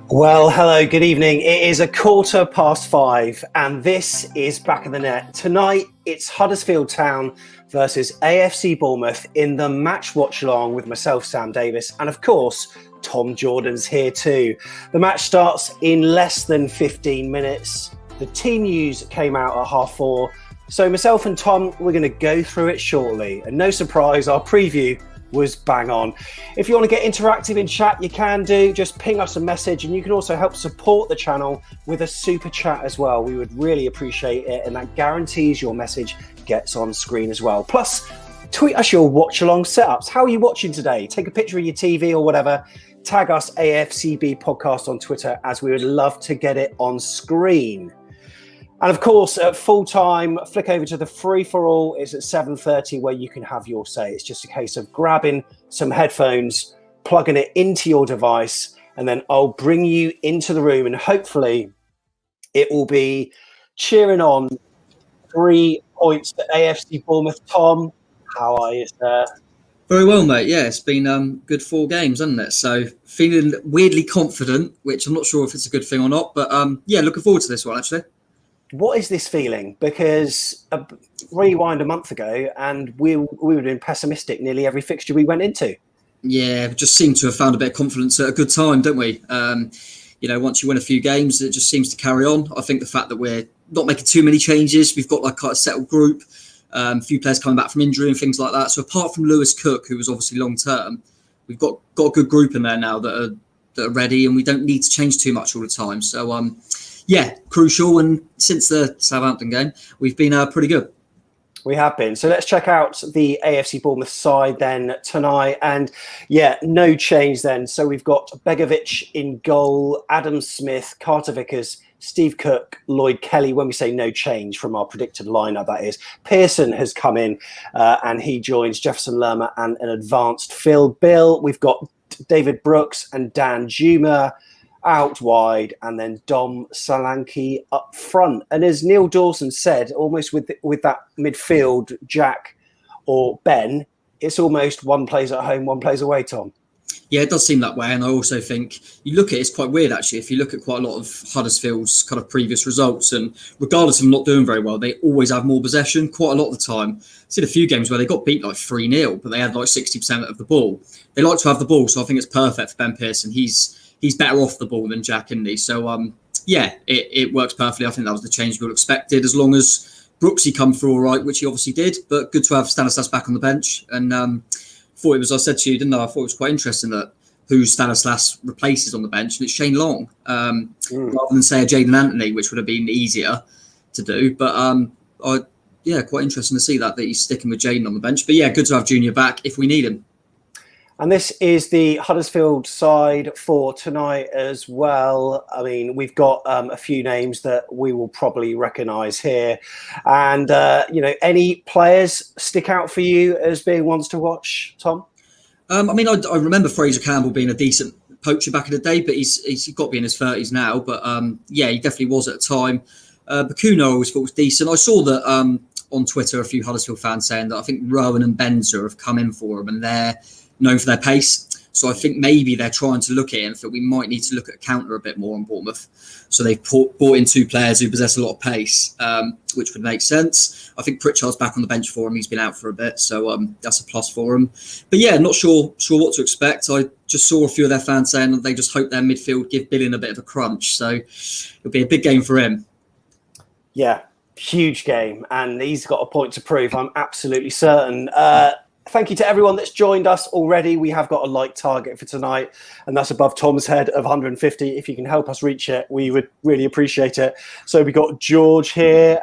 Well, hello, good evening. It is 5:15 and this is Back of the Net. Tonight, it's Huddersfield Town versus AFC Bournemouth in the match watch-along with myself, Sam Davis, and of course, Tom Jordan's here too. The match starts in less than 15 minutes. The team news came out at 4:30. So myself and Tom, we're going to go through it shortly. And no surprise, our preview was bang on. If you want to get interactive in chat, you can do. Just ping us a message, and you can also help support the channel with a super chat as well. We would really appreciate it, and that guarantees your message gets on screen as well. Plus, tweet us your watch-along setups. How are you watching today? Take a picture of your TV or whatever. Tag us AFCB podcast on Twitter, as we would love to get it on screen. And of course, at full time, flick over to the free-for-all. It's at 7:30 where you can have your say. It's just a case of grabbing some headphones, plugging it into your device, and then I'll bring you into the room, and hopefully it will be cheering on 3 points to AFC Bournemouth. Tom, how are you, sir? Very well, mate. Yeah, it's been good 4 games, hasn't it? So feeling weirdly confident, which I'm not sure if it's a good thing or not, but yeah, looking forward to this one, actually. What is this feeling? Because rewind a month ago and we would have been pessimistic nearly every fixture we went into. Yeah, we just seem to have found a bit of confidence at a good time, don't we? You know, once you win a few games, it just seems to carry on. I think the fact that we're not making too many changes, we've got like quite a settled group, a few players coming back from injury and things like that. So apart from Lewis Cook, who was obviously long term, we've got a good group in there now that are ready, and we don't need to change too much all the time. So yeah, crucial. And since the Southampton game, we've been pretty good. We have been. So let's check out the AFC Bournemouth side then tonight. And yeah, no change then. So we've got Begovic in goal, Adam Smith, Carter Vickers, Steve Cook, Lloyd Kelly. When we say no change from our predicted lineup, that is. Pearson has come in and he joins Jefferson Lerma and an advanced Phil Bill. We've got David Brooks and Dan Juma out wide, and then Dom Solanke up front. And as Neil Dawson said, almost with that midfield, Jack or Ben, it's almost one plays at home, one plays away, Tom. Yeah, it does seem that way. And I also think you look at it, it's quite weird, actually. If you look at quite a lot of Huddersfield's kind of previous results, and regardless of them not doing very well, they always have more possession quite a lot of the time. I've seen a few games where they got beat like 3-0, but they had like 60% of the ball. They like to have the ball, so I think it's perfect for Ben Pearson. He's better off the ball than Jack, isn't he? So, yeah, it works perfectly. I think that was the change we expected, as long as Brooksy come through all right, which he obviously did. But good to have Stanislas back on the bench. And thought it was, I said to you, didn't I? I thought it was quite interesting that who Stanislas replaces on the bench, and it's Shane Long, rather than say a Jaden Anthony, which would have been easier to do. But yeah, quite interesting to see that he's sticking with Jaden on the bench. But yeah, good to have Junior back if we need him. And this is the Huddersfield side for tonight as well. I mean, we've got a few names that we will probably recognise here. And, you know, any players stick out for you as being ones to watch, Tom? I mean, I remember Fraser Campbell being a decent poacher back in the day, but he's got to be in his 30s now. But, yeah, he definitely was at the time. Bakuna I always thought was decent. I saw that on Twitter a few Huddersfield fans saying that I think Rowan and Benzer have come in for him, and they're known for their pace. So I think maybe they're trying to look at it and think we might need to look at a counter a bit more on Bournemouth. So they've brought in 2 players who possess a lot of pace, which would make sense. I think Pritchard's back on the bench for him. He's been out for a bit, so that's a plus for him. But yeah, not sure what to expect. I just saw a few of their fans saying that they just hope their midfield give Billing a bit of a crunch. So it'll be a big game for him. Yeah, huge game. And he's got a point to prove, I'm absolutely certain. Thank you to everyone that's joined us already. We have got a like target for tonight, and that's above Tom's head of 150. If you can help us reach it, we would really appreciate it. So we got George here.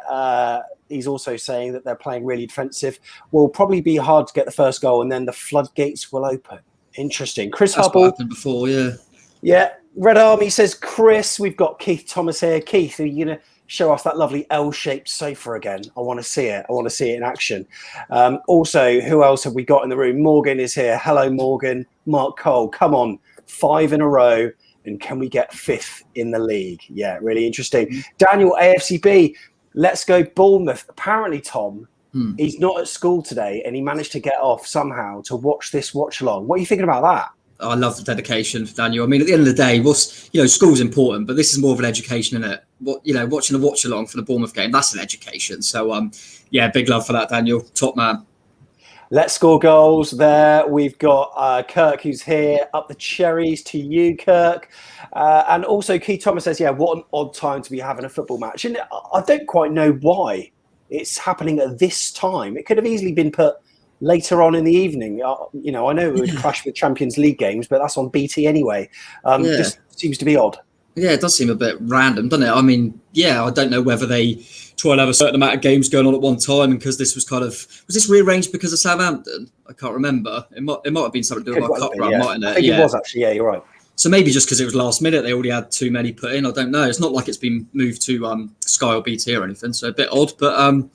He's also saying that they're playing really defensive. Will probably be hard to get the first goal, and then the floodgates will open. Interesting. Chris That's Hubble. what happened before, yeah. Yeah. Red Army says, Chris. We've got Keith Thomas here. Keith, are you going to show us that lovely L-shaped sofa again? I want to see it. I want to see it in action. Also, who else have we got in the room? Morgan is here. Hello, Morgan. Mark Cole, come on. 5 in a row. And can we get 5th in the league? Yeah, really interesting. Daniel, AFCB, let's go Bournemouth. Apparently, Tom, he's not at school today and he managed to get off somehow to watch this watch-along. What are you thinking about that? I love the dedication, Daniel. I mean, at the end of the day, school's important, but this is more of an education, isn't it? Watching a watch along for the Bournemouth game, that's an education. So, big love for that, Daniel. Top man. Let's score goals there. We've got Kirk, who's here. Up the cherries to you, Kirk. And also, Keith Thomas says, yeah, what an odd time to be having a football match. And I don't quite know why it's happening at this time. It could have easily been put later on in the evening. I know it would clash with Champions League games, but that's on BT anyway. Just seems to be odd. Yeah, it does seem a bit random, doesn't it? I mean, I don't know whether they try and have a certain amount of games going on at one time, and because this was this rearranged because of Southampton? I can't remember. It might have been something to do with my cup run, mightn't it? I think it was actually. Yeah, you're right. So maybe just because it was last minute, they already had too many put in. I don't know. It's not like it's been moved to Sky or BT or anything, so a bit odd. But I'm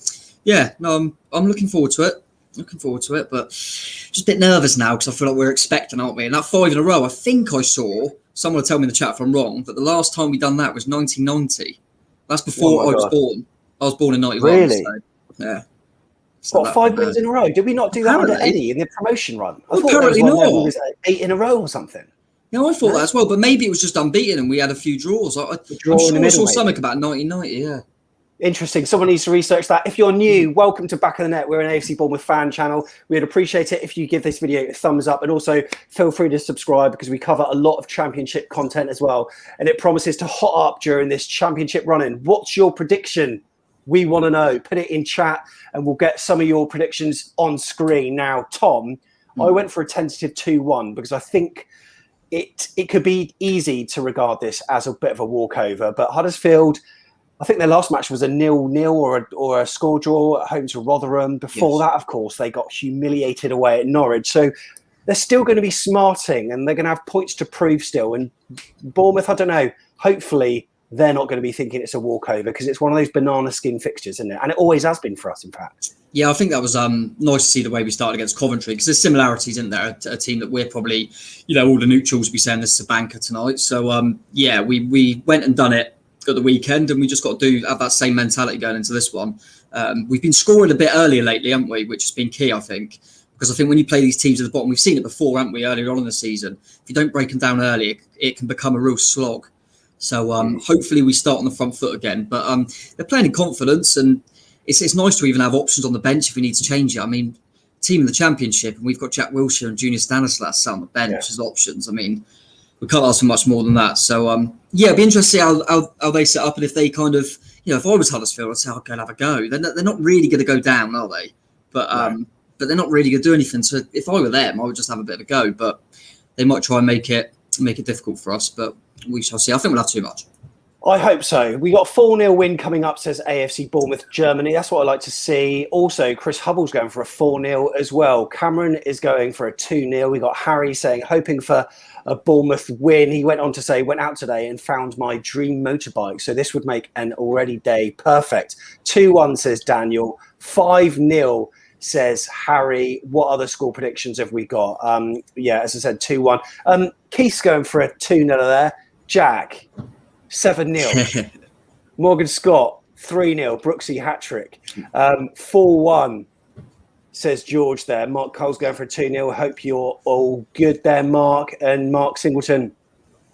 looking forward to it. But just a bit nervous now because I feel like we're expecting, aren't we? And that 5 in a row, I think I saw someone will tell me in the chat if I'm wrong, but the last time we done that was 1990. That's before I was born. I was born in 91. Really? So, yeah. So what, 5 wins in a row? Did we not do that under Eddie in the promotion run? I thought apparently not. It was 8 in a row or something. Yeah, I thought that as well, but maybe it was just unbeaten and we had a few draws. I'm sure I saw something about 1990, yeah. Interesting. Someone needs to research that. If you're new, welcome to Back of the Net. We're an AFC Bournemouth fan channel. We'd appreciate it if you give this video a thumbs up, and also feel free to subscribe because we cover a lot of Championship content as well. And it promises to hot up during this Championship run-in. What's your prediction? We want to know. Put it in chat and we'll get some of your predictions on screen. Now, Tom, I went for a tentative 2-1 because I think it could be easy to regard this as a bit of a walkover, but Huddersfield, I think their last match was a 0-0 or a score draw at home to Rotherham. Before that, of course, they got humiliated away at Norwich. So they're still going to be smarting and they're going to have points to prove still. And Bournemouth, I don't know, hopefully they're not going to be thinking it's a walkover because it's one of those banana skin fixtures, isn't it? And it always has been for us, in fact. Yeah, I think that was nice to see the way we started against Coventry because there's similarities, isn't there? A team that we're probably, all the neutrals will be saying this is a banker tonight. So, we went and done it at the weekend and we just got to have that same mentality going into this one. We've been scoring a bit earlier lately, haven't we? Which has been key, I think. Because I think when you play these teams at the bottom, we've seen it before, haven't we, earlier on in the season. If you don't break them down early, it can become a real slog. So hopefully we start on the front foot again. But they're playing in confidence and it's nice to even have options on the bench if we need to change it. I mean, team in the Championship and we've got Jack Wilshere and Junior Stanislas on the bench as options. I mean, we can't ask for much more than that. So, it'd be interesting to see how they set up and if they kind of, if I was Huddersfield, I'd say, I'll go and have a go. They're not really going to go down, are they? But they're not really going to do anything. So if I were them, I would just have a bit of a go. But they might try and make it difficult for us. But we shall see. I think we'll have too much. I hope so. We got 4-0 win coming up, says AFC Bournemouth, Germany. That's what I like to see. Also, Chris Hubble's going for a 4-0 as well. Cameron is going for a 2-0. We got Harry saying, hoping for a Bournemouth win. He went on to say, went out today and found my dream motorbike. So this would make an already day perfect. 2-1, says Daniel. 5-0, says Harry. What other score predictions have we got? As I said, 2-1. Keith's going for a 2-0 there. Jack, 7-0. Morgan Scott, 3-0. Brooksy hat-trick. 4-1. says George there. Mark Cole's going for a 2-0. Hope you're all good there, Mark. And Mark Singleton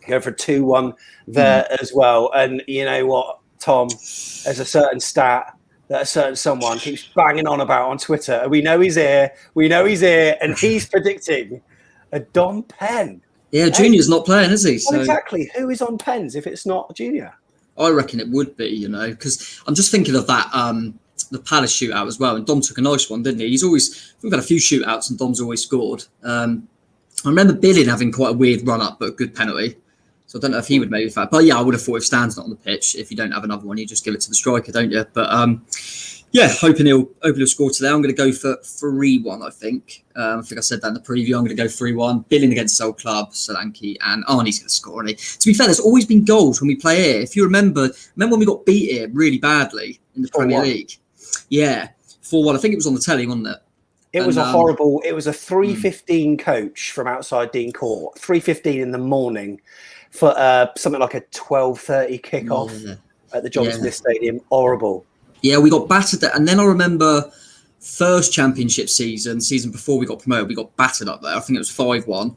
going for a 2-1 there as well. And you know what, Tom? There's a certain stat that a certain someone keeps banging on about on Twitter. We know he's here. And he's predicting a Dom Penn. Yeah, Junior's not playing, is he? Well, So exactly. Who is on Pens if it's not Junior? I reckon it would be, because I'm just thinking of that, the Palace shootout as well. And Dom took a nice one, didn't he? We've had a few shootouts and Dom's always scored. I remember Billing having quite a weird run up, but a good penalty. So I don't know if he would maybe fact. But yeah, I would have thought if Stan's not on the pitch, if you don't have another one, you just give it to the striker, don't you? But yeah, hoping he'll score today. I'm going to go for 3-1, I think. I think I said that in the preview. I'm going to go 3-1. Billing against his old club, Solanke, and Arnie's going to score, isn't he? To be fair, there's always been goals when we play here. If you remember when we got beat here really badly in the Premier League? Yeah, 4-1. I think it was on the telly, wasn't it? It was a 3:15 coach from outside Dean Court, 3:15 in the morning for something like a 12:30 kickoff at the John Smith Stadium. Horrible. Yeah, we got battered there. And then I remember first championship season before we got promoted, we got battered up there. I think it was 5-1.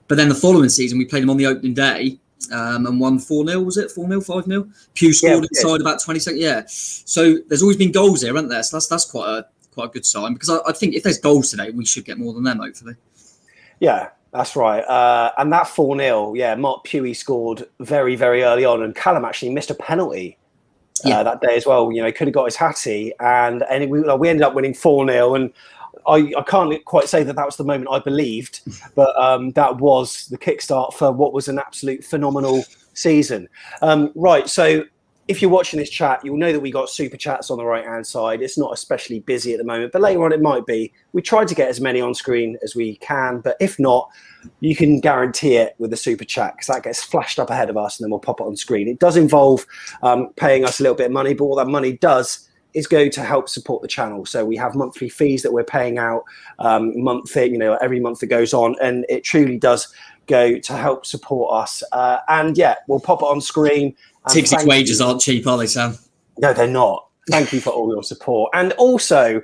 But then the following season, we played them on the opening day and won 4-0, was it? 4-0, 5-0? Pew scored inside about 20 seconds. Yeah. So there's always been goals here, haven't there? So that's quite a good sign, because I think if there's goals today, we should get more than them, hopefully. Yeah, that's right. And that 4-0, Mark Pewey scored very, very early on, and Callum actually missed a penalty that day as well. He could have got his hattie, and we ended up winning 4-0. And I can't quite say that was the moment I believed, but that was the kickstart for what was an absolute phenomenal season. Right, so if you're watching this chat, you'll know that we got super chats on the right-hand side. It's not especially busy at the moment, but later on it might be. We try to get as many on screen as we can, but if not, you can guarantee it with the super chat, because that gets flashed up ahead of us and then we'll pop it on screen. It does involve paying us a little bit of money, but what that money does is go to help support the channel. So we have monthly fees that we're paying out every month that goes on, and it truly does go to help support us. We'll pop it on screen. Tigsy's wages aren't cheap, are they, Sam? No, they're not. Thank you for all your support. And also,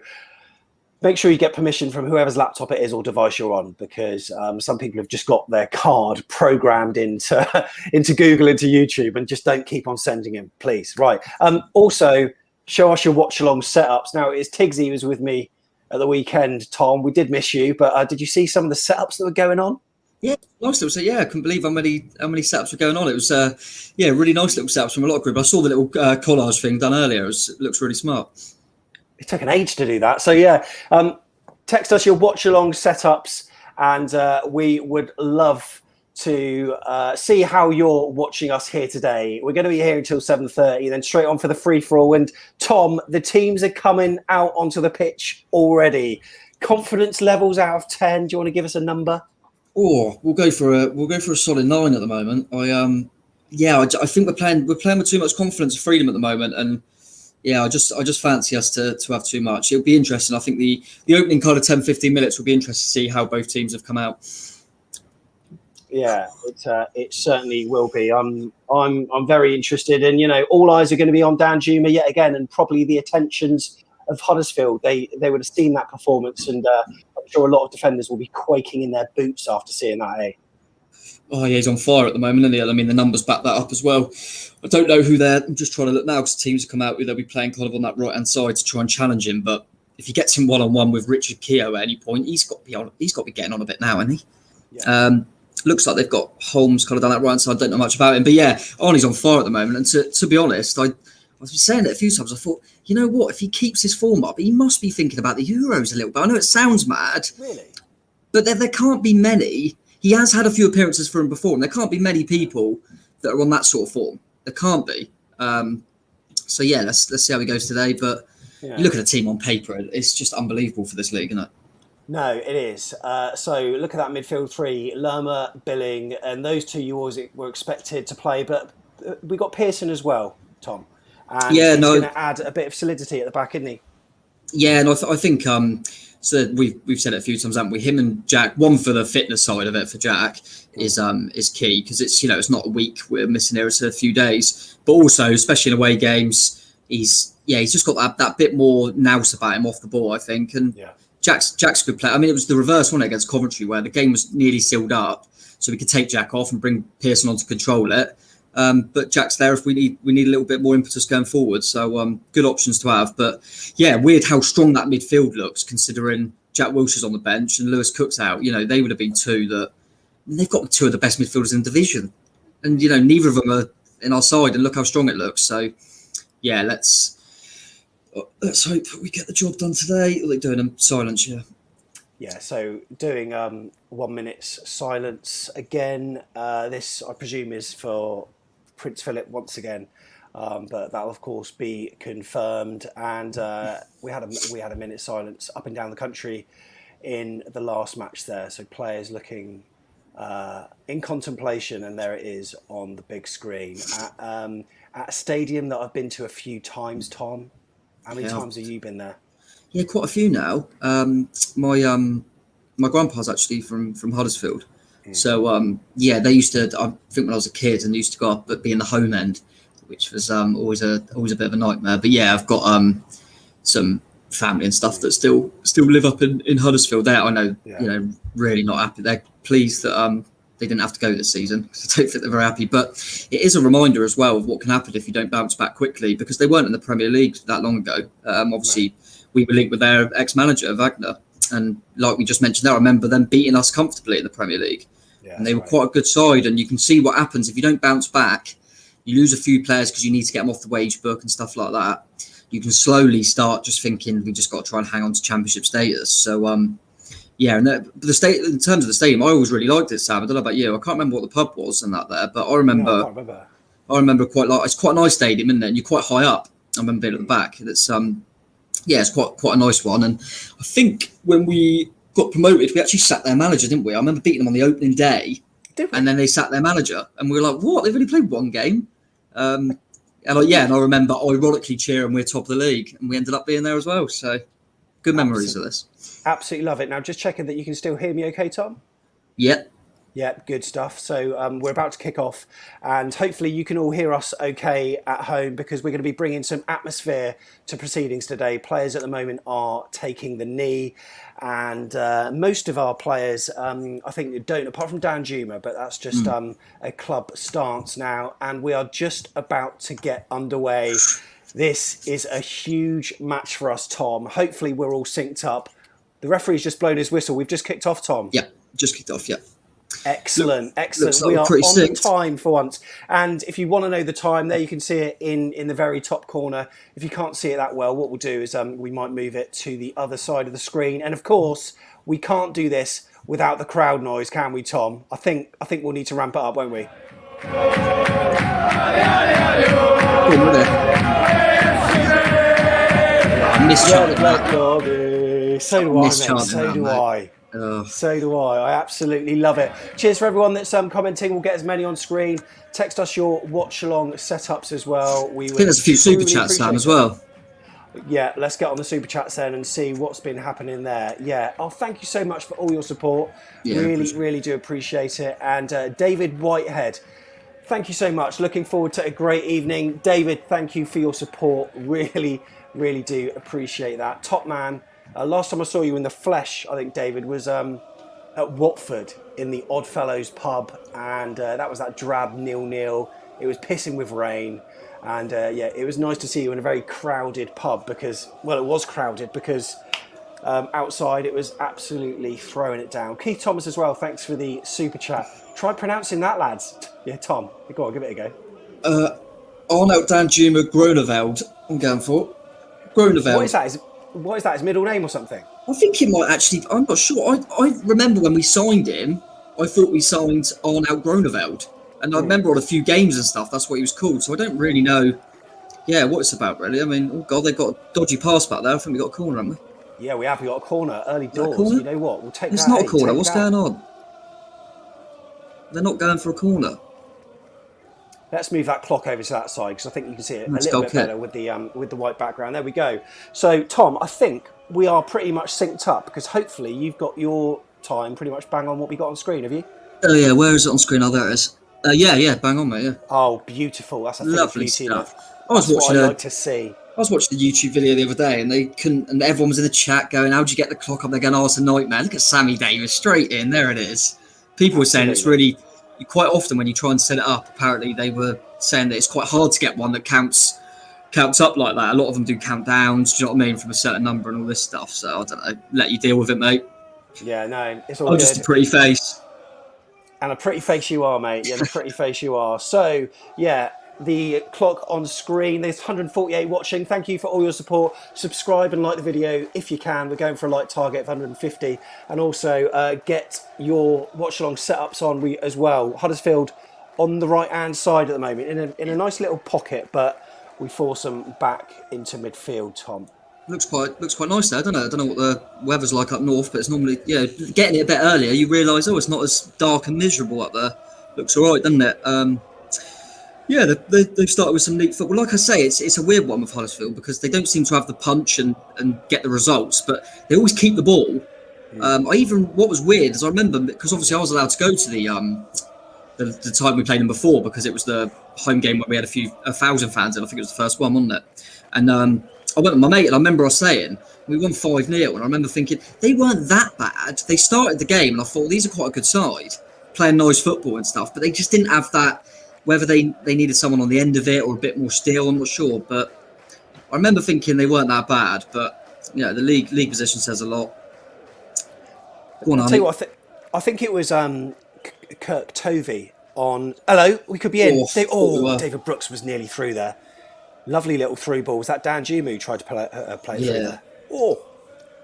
make sure you get permission from whoever's laptop it is or device you're on, because some people have just got their card programmed into Google, into YouTube, and just don't keep on sending him, please. Right. Also, show us your watch-along setups. Now, it is Tigsy who was with me at the weekend, Tom. We did miss you, but did you see some of the setups that were going on? Yeah, nice little set. Yeah, I couldn't believe how many setups were going on. It was really nice little setups from a lot of group. I saw the little collage thing done earlier. It looks really smart. It took an age to do that. So text us your watch along setups, and we would love to see how you're watching us here today. We're going to be here until 7:30, then straight on for the free for all. And Tom, the teams are coming out onto the pitch already. Confidence levels out of 10. Do you want to give us a number? Oh, we'll go for a solid 9 at the moment. I think we're playing with too much confidence and freedom at the moment, and I just fancy us to have too much. It'll be interesting. I think the opening kind of 10-15 minutes will be interesting to see how both teams have come out. Yeah, it certainly will be. I'm very interested, and all eyes are going to be on Dan Juma yet again, and probably the attentions of Huddersfield. They would have seen that performance, and I'm sure a lot of defenders will be quaking in their boots after seeing that. Oh yeah, he's on fire at the moment, isn't he? I mean, the numbers back that up as well. I don't know who I'm just trying to look now, because teams have come out with, they'll be playing kind of on that right hand side to try and challenge him. But if he gets him 1-on-1 with Richard Keogh at any point, he's got to be getting on a bit now, hasn't he? Yeah. Looks like they've got Holmes kind of down that right hand side. I don't know much about him, but yeah, Arnie's on fire at the moment. And to be honest, I've been saying it a few times. I thought, you know what? If he keeps his form up, he must be thinking about the Euros a little bit. I know it sounds mad, really, but there can't be many. He has had a few appearances for him before, and there can't be many people that are on that sort of form. There can't be. So yeah, let's see how he goes today. But you look at the team on paper; it's just unbelievable for this league, isn't it? No, it is. So look at that midfield three: Lerma, Billing, and those two you always were expected to play. But we got Pearson as well, Tom. And he's going to add a bit of solidity at the back, isn't he? Yeah, and I think so. We've said it a few times, haven't we? Him and Jack. One for the fitness side of it for Jack is key, because it's not a week we're missing here; it's a few days. But also, especially in away games, he's just got that bit more nous about him off the ball, I think. And Jack's a good player. I mean, it was the reverse one against Coventry where the game was nearly sealed up, so we could take Jack off and bring Pearson on to control it. But Jack's there if we need a little bit more impetus going forward. So good options to have. But yeah, weird how strong that midfield looks considering Jack Wilshere's on the bench and Lewis Cook's out. You know, they would have been two that they've got two of the best midfielders in the division, and you know neither of them are in our side. And look how strong it looks. So yeah, let's hope we get the job done today. Are they doing a silence? Yeah, so doing 1 minute's silence again. This, I presume, is for Prince Philip once again, but that'll of course be confirmed. And we had a minute's silence up and down the country in the last match there. So players looking in contemplation, and there it is on the big screen at a stadium that I've been to a few times. Tom, how many times have you been there? Yeah, quite a few now. My grandpa's actually from Huddersfield. So, yeah, they used to, I think when I was a kid, and used to go up but be in the home end, which was always a bit of a nightmare. But yeah, I've got some family and stuff that still live up in Huddersfield. There, I know, you know, really not happy. They're pleased that they didn't have to go this season, because I don't think they're very happy. But it is a reminder as well of what can happen if you don't bounce back quickly, because they weren't in the Premier League that long ago. Obviously, we were linked with their ex-manager, Wagner. And like we just mentioned there, I remember them beating us comfortably in the Premier League. Yeah, and they were quite a good side. And you can see what happens if you don't bounce back. You lose a few players because you need to get them off the wage book and stuff like that. You can slowly start just thinking, we just got to try and hang on to championship status. So, yeah, and the state in terms of the stadium, I always really liked it, Sam. I don't know about you. I can't remember what the pub was and that there, but I remember it's quite a nice stadium, isn't it? And you're quite high up. I remember being at the back. It's yeah, it's quite a nice one. And I think when we got promoted, we actually sacked their manager, didn't we? I remember beating them on the opening day, and then they sacked their manager, and we were like, "What? They've only played one game." And I remember ironically cheering, we're top of the league, and we ended up being there as well. So good memories of this. Absolutely love it. Now, just checking that you can still hear me, okay, Tom? Yep. Yeah, good stuff. So we're about to kick off, and hopefully you can all hear us okay at home, because we're going to be bringing some atmosphere to proceedings today. Players at the moment are taking the knee, and most of our players, I think, don't, apart from Dan Juma, but that's just a club stance now, and we are just about to get underway. This is a huge match for us, Tom. Hopefully we're all synced up. The referee's just blown his whistle. We've just kicked off, Tom. Yeah, just kicked off, yeah. Excellent. We are on time for once. And if you want to know the time, there you can see it in the very top corner. If you can't see it that well, what we'll do is we might move it to the other side of the screen. And of course, we can't do this without the crowd noise, can we, Tom? I think we'll need to ramp it up, won't we? I miss chanting. So do I, mate. So do I. So do I. I absolutely love it. Cheers for everyone that's commenting. We'll get as many on screen. Text us your watch-along setups as well. I think there's a few super chats, Sam, as well. Yeah, let's get on the super chats then and see what's been happening there. Yeah. Oh, thank you so much for all your support. Yeah, really do appreciate it. And David Whitehead, thank you so much. Looking forward to a great evening. David, thank you for your support. Really do appreciate that. Top man. Last time I saw you in the flesh, I think, David, was at Watford in the Oddfellows pub, and that was that drab 0-0. It was pissing with rain, and yeah, it was nice to see you in a very crowded pub because, well, it was crowded because outside it was absolutely throwing it down. Keith Thomas as well, thanks for the super chat. Try pronouncing that, lads. Yeah, Tom, go on, give it a go. Arnold Dan Juma Groneveld, I'm going for. Groneveld. What is that? What is that, his middle name or something? I think it might actually, I'm not sure. I remember when we signed him, I thought we signed Arnold Groneveld. And I remember on a few games and stuff, that's what he was called. So I don't really know, what it's about, really. I mean, oh God, they've got a dodgy pass back there. I think we've got a corner, haven't we? Yeah, we have. We've got a corner, early doors. You know what? We'll take that. It's not a corner. What's going on? They're not going for a corner. Let's move that clock over to that side because I think you can see it a little bit better with the white background. There we go. So, Tom, I think we are pretty much synced up because hopefully you've got your time pretty much bang on what we got on screen, have you? Oh, yeah. Where is it on screen? Oh, there it is. Yeah, bang on, mate, yeah. Oh, beautiful. That's a lovely stuff. I was watching what I like to see. I was watching the YouTube video the other day, and they couldn't, and everyone was in the chat going, "How'd you get the clock up?" They're going, "Oh, it's a nightmare. Look at Sammy Davis, straight in. There it is." People were saying it's really quite often when you try and set it up. Apparently, they were saying that it's quite hard to get one that counts up like that. A lot of them do countdowns. Do you know what I mean, from a certain number and all this stuff. So I don't know. Let you deal with it, mate. Yeah, no, it's all I'm good. just a pretty face. And a pretty face you are, mate. Yeah, the pretty face you are. So, yeah, the clock on screen. There's 148 watching. Thank you for all your support. Subscribe and like the video if you can. We're going for a like target of 150. And also get your watch-along setups on as well. Huddersfield on the right-hand side at the moment in a nice little pocket, but we force them back into midfield, Tom. Looks quite nice there. I don't know what the weather's like up north, but it's normally getting it a bit earlier. You realise it's not as dark and miserable up there. Looks all right, doesn't it? They've started with some neat football. Like I say, it's a weird one with Huddersfield because they don't seem to have the punch and get the results, but they always keep the ball. What was weird is I remember, because obviously I was allowed to go to the time we played them before, because it was the home game where we had 1,000 fans in. I think it was the first one, wasn't it? And I went with my mate, and I remember us saying we won 5-0, and I remember thinking they weren't that bad. They started the game, and I thought these are quite a good side, playing nice football and stuff, but they just didn't have that. Whether they needed someone on the end of it or a bit more steel, I'm not sure. But I remember thinking they weren't that bad. But the league position says a lot. Go on, I'll tell you what, I think it was Kirk Tovey on. Hello, we could be in. David Brooks was nearly through there. Lovely little through ball. Was that Dan Jumu who tried to play through there? Oh,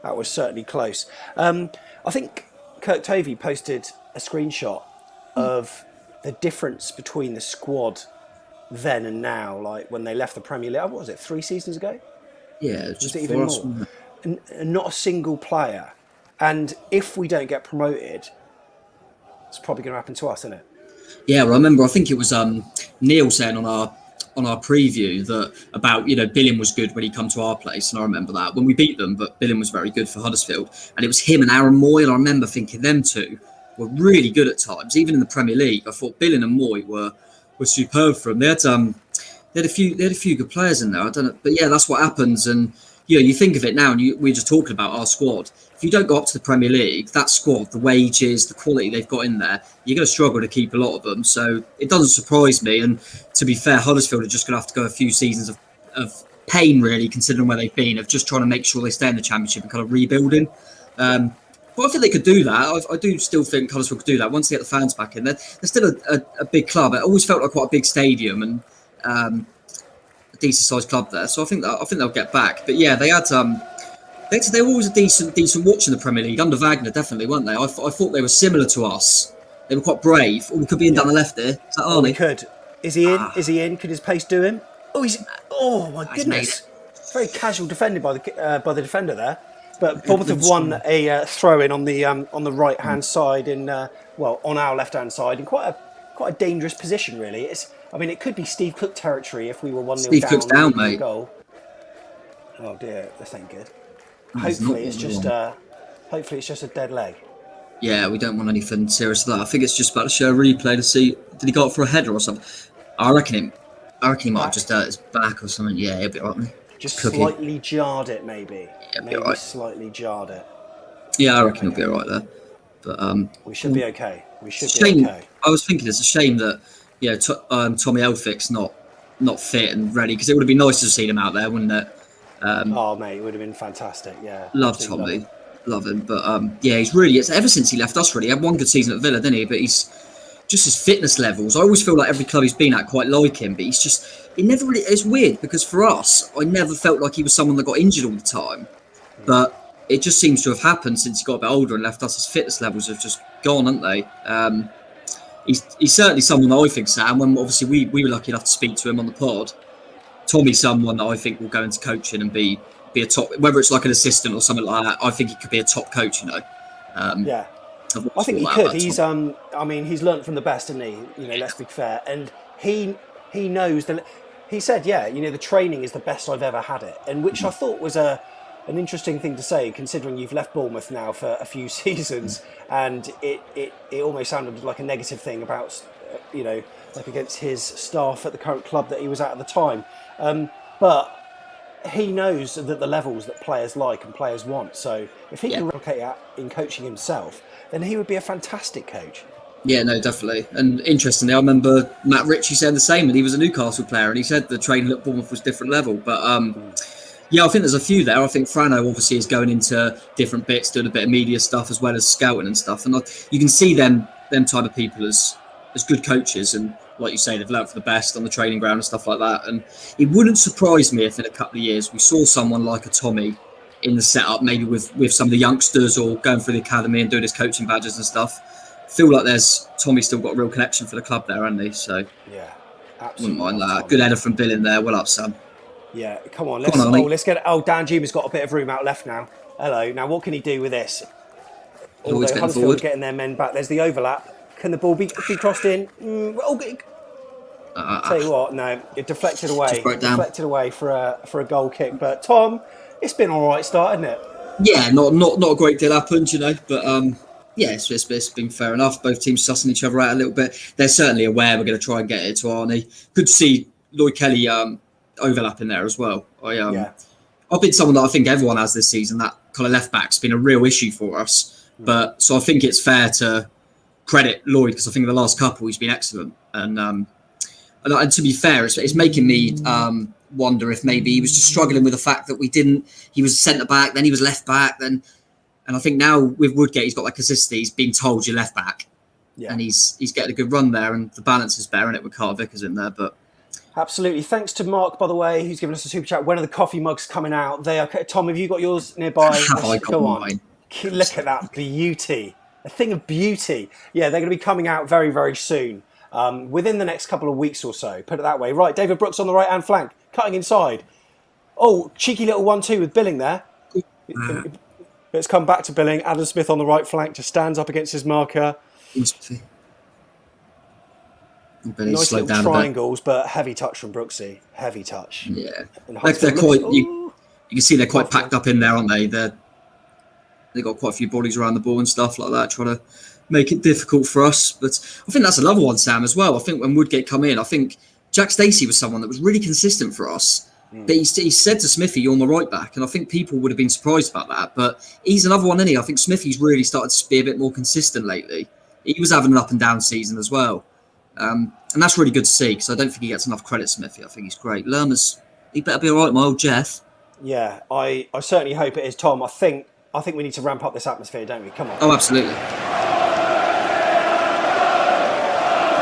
that was certainly close. I think Kirk Tovey posted a screenshot of the difference between the squad then and now, like when they left the Premier League. What was it, 3 seasons ago? Yeah, was it even more? And not a single player. And if we don't get promoted, it's probably going to happen to us, isn't it? Yeah, well, I remember. I think it was Neil saying on our preview that about Billiam was good when he come to our place, and I remember that when we beat them. But Billiam was very good for Huddersfield, and it was him and Aaron Moy. And I remember thinking them two were really good at times, even in the Premier League. I thought Billiam and Moy were superb for them. They had a few good players in there. I don't know, but yeah, that's what happens. And you think of it now, and we're just talking about our squad. If you don't go up to the Premier League, that squad, the wages, the quality they've got in there, you're going to struggle to keep a lot of them. So it doesn't surprise me. And to be fair, Huddersfield are just going to have to go a few seasons of pain, really, considering where they've been, of just trying to make sure they stay in the Championship and kind of rebuilding. But I think they could do that. I do still think Huddersfield could do that once they get the fans back in. They're still a big club. It always felt like quite a big stadium and a decent sized club there. So I think they'll get back. But yeah, they were always a decent watch in the Premier League under Wagner, definitely, weren't they? I thought they were similar to us. They were quite brave. Oh, we could be in down the left here. Is that Arnie? We could. Is he in? Is he in? Could his pace do him? Oh my goodness! Very casual defended by the defender there. But Bournemouth have won a throw-in on the right-hand side on our left-hand side in quite a dangerous position, really. It could be Steve Cook territory if we were 1-0 down. Steve Cook's down, mate. Goal. Oh dear, this ain't good. Hopefully it's just a dead leg. Yeah, we don't want anything serious to that. I think it's just about to show a replay to see did he go up for a header or something. I reckon he might have just hurt his back or something. Yeah, he'll be alright. Just slightly jarred it, maybe. Yeah, maybe right. Slightly jarred it. Yeah, I reckon he'll be alright there. But we should be okay. Okay. I was thinking it's a shame that Tommy Elphick's not fit and ready, because it would have been nice to see him out there, wouldn't it? Mate, it would have been fantastic. Yeah, love Tommy, love him. But it's ever since he left us, really. He had one good season at Villa, didn't he? But he's just his fitness levels. I always feel like every club he's been at quite like him, but he never really. It's weird because for us, I never felt like he was someone that got injured all the time, but it just seems to have happened since he got a bit older and left us. His fitness levels have just gone, haven't they? He's certainly someone that I think, Sam, when obviously we were lucky enough to speak to him on the pod. Tommy's someone that I think will go into coaching and be a top, whether it's like an assistant or something like that. I think he could be a top coach, Yeah, I think he could. He's he's learnt from the best, hasn't he? Let's be fair, and he knows that. He said, the training is the best I've ever had it, and which I thought was an interesting thing to say, considering you've left Bournemouth now for a few seasons, and it almost sounded like a negative thing about like against his staff at the current club that he was at the time. But he knows that the levels that players like and players want. So if he can replicate that in coaching himself, then he would be a fantastic coach. Yeah, no, definitely. And interestingly, I remember Matt Ritchie saying the same, and he was a Newcastle player, and he said the training at Bournemouth was different level. But yeah, I think there's a few there. I think Frano obviously is going into different bits, doing a bit of media stuff as well as scouting and stuff. And you can see them type of people as good coaches, and like you say, they've learned for the best on the training ground and stuff like that. And it wouldn't surprise me if in a couple of years we saw someone like a Tommy in the setup, maybe with some of the youngsters or going through the academy and doing his coaching badges and stuff. Feel like Tommy's still got a real connection for the club there, hasn't he? So yeah, absolutely. Wouldn't mind that. Good header from Bill in there. Well up, Sam. Yeah, come on. Let's get. Oh, Dan Juma's got a bit of room out left now. Hello. Now, what can he do with this? Always getting Huddersfield forward. Getting their men back. There's the overlap. Can the ball be crossed in? Tell you what, no, it deflected away. Deflected away for a goal kick. But Tom, it's been all right start, hasn't it? Yeah, not a great deal happened, but yeah, it's been fair enough. Both teams sussing each other out a little bit. They're certainly aware we're going to try and get it to Arnie. Good to see Lloyd Kelly overlapping there as well. I've been someone that I think everyone has this season. That kind of left back's been a real issue for us. But so I think it's fair to credit Lloyd, because I think in the last couple he's been excellent. And to be fair, it's making me wonder if maybe he was just struggling with the fact that he was centre back, then he was left back, and I think now with Woodgate he's got that consistency. He's being told you're left back, and he's getting a good run there, and the balance is better in it with Carl Vickers in there. But absolutely, thanks to Mark, by the way, who's given us a super chat. When are the coffee mugs coming out? They are. Tom, have you got yours nearby? Have I got mine? Look at that beauty, a thing of beauty. Yeah, they're going to be coming out very, very soon. Within the next couple of weeks or so, put it that way. Right, David Brooks on the right-hand flank, cutting inside. Oh, cheeky little 1-2 with Billing there. Let's come back to Billing. Adam Smith on the right flank just stands up against his marker. Nice little triangles, but heavy touch from Brooksy. Heavy touch. Yeah, they're quite. You can see they're quite packed up in there, aren't they? They've got quite a few bodies around the ball and stuff like that, trying to make it difficult for us. But I think that's another one, Sam, as well. I think when Woodgate come in, I think Jack Stacey was someone that was really consistent for us. But he said to Smithy, you're on the right back. And I think people would have been surprised about that. But he's another one, isn't he? I think Smithy's really started to be a bit more consistent lately. He was having an up and down season as well. And that's really good to see, because I don't think he gets enough credit, Smithy. I think he's great. Lerma's, he better be all right, my old Jeff. Yeah, I certainly hope it is, Tom. I think we need to ramp up this atmosphere, don't we? Come on. Oh, absolutely.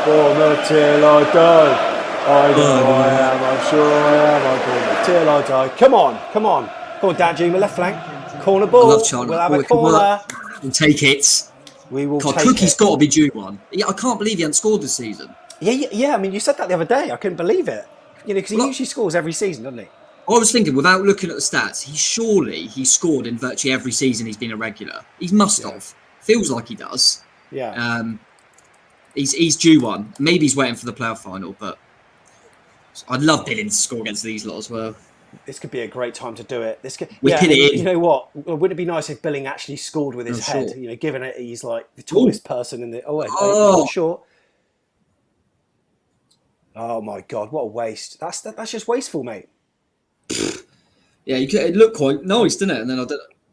Bournemouth till I die. I know I am, I'm sure I am. I'm Bournemouth till I die. Come on, Dan Juma, left flank. Corner ball. I love Charlie. We'll have a corner. We'll take it. We will take Cookie's it. got to be due one. Yeah, I can't believe he hasn't scored this season. Yeah. I mean, you said that the other day. I couldn't believe it. Because he usually scores every season, doesn't he? I was thinking, without looking at the stats, he's scored in virtually every season he's been a regular. He must have. Feels like he does. Yeah. He's due one. Maybe he's waiting for the playoff final, but I'd love Billing to score against these lot as well. This could be a great time to do it. You know what? Wouldn't it be nice if Billing actually scored with his head? Sure. Given it, he's like the tallest person in the. Not sure. Oh my God! What a waste. That's just wasteful, mate. Yeah, it looked quite nice, didn't it? And then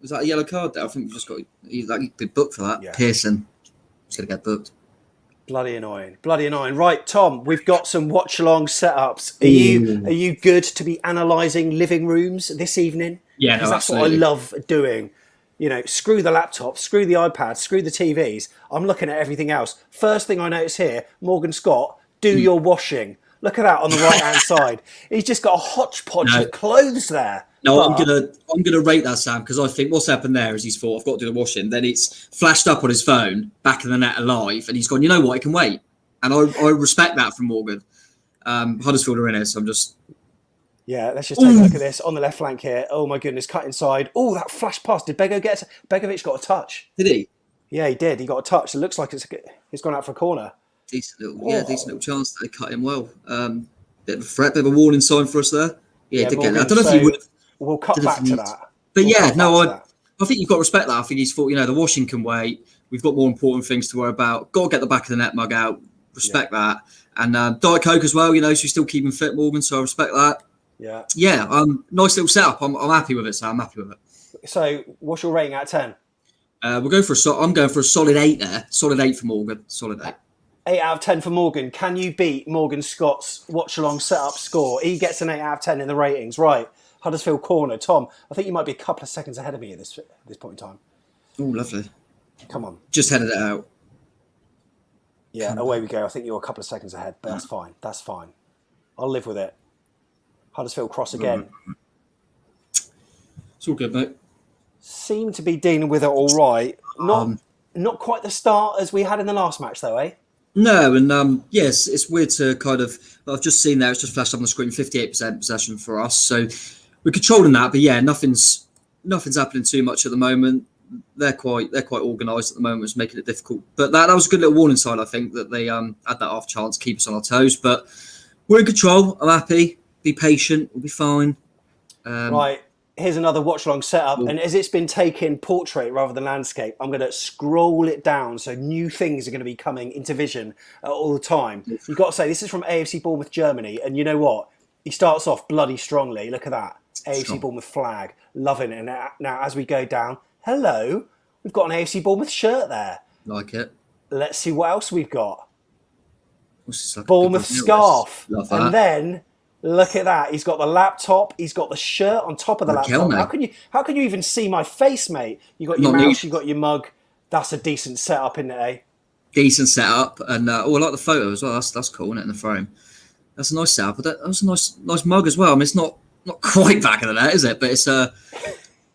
was that a yellow card there? I think we just got he's been booked for that. Yeah. Pearson, he's gonna get booked. Bloody annoying. Right, Tom, we've got some watch-along setups. Are you good to be analysing living rooms this evening? Yeah, no, that's what I love doing. Screw the laptop, screw the iPad, screw the TVs. I'm looking at everything else. First thing I notice here, Morgan Scott, do your washing. Look at that on the right-hand side. He's just got a hodgepodge of clothes there. No, I'm gonna rate that, Sam, because I think what's happened there is he's thought, I've got to do the washing. Then it's flashed up on his phone, back in the net alive, and he's gone, you know what, I can wait. And I respect that from Morgan. Huddersfield are in it, so I'm just... Yeah, let's just take a look at this on the left flank here. Oh my goodness, cut inside. Oh, that flash pass. Did Bego get it? Begovic got a touch. Did he? Yeah, he did. He got a touch. It looks like it's gone out for a corner. Decent little chance that they cut him well. Bit of a threat, bit of a warning sign for us there. Yeah, he did get that. I don't know if he would have... We'll cut back to that. But I think you've got to respect that. I think he's thought, the washing can wait. We've got more important things to worry about. Got to get the back of the net mug out. Respect that. And Diet Coke as well, so he's still keeping fit, Morgan, so I respect that. Yeah, nice little setup. I'm happy with it, so I'm happy with it. So, what's your rating out of 10? I'm going for a solid 8 there. Solid 8 for Morgan. Solid 8. 8 out of 10 for Morgan. Can you beat Morgan Scott's Watchalong setup score? He gets an 8 out of 10 in the ratings. Right, Huddersfield corner. Tom, I think you might be a couple of seconds ahead of me at this point in time. Oh, lovely. Come on. Just headed it out. Yeah, away we go. I think you're a couple of seconds ahead, but that's fine. That's fine. I'll live with it. Huddersfield cross again. It's all good, mate. Seem to be dealing with it all right. Not quite the start as we had in the last match, though, eh? No, and yes, it's weird to kind of. I've just seen there; it's just flashed up on the screen. 58% possession for us, so we're controlling that. But yeah, nothing's happening too much at the moment. They're quite organised at the moment, it's making it difficult. But that was a good little warning sign, I think, that they had that half chance, keep us on our toes. But we're in control. I'm happy. Be patient. We'll be fine. Right. Here's another watch-along setup, and as it's been taken portrait rather than landscape, I'm going to scroll it down so new things are going to be coming into vision all the time. You've got to say, this is from AFC Bournemouth, Germany, and you know what? He starts off bloody strongly. Look at that. AFC Bournemouth flag. Loving it. And now as we go down, hello, we've got an AFC Bournemouth shirt there. Like it. Let's see what else we've got. What's this, like Bournemouth scarf. Love that. And then... look at that. He's got the laptop. He's got the shirt on top of the laptop. How can you even see my face, mate? You got your mouse, you got your mug. That's a decent setup, isn't it, eh? Decent setup. And I like the photo as well. That's cool, isn't it, in the frame? That's a nice setup. That was a nice mug as well. I mean, it's not quite back of the net, is it? But it's a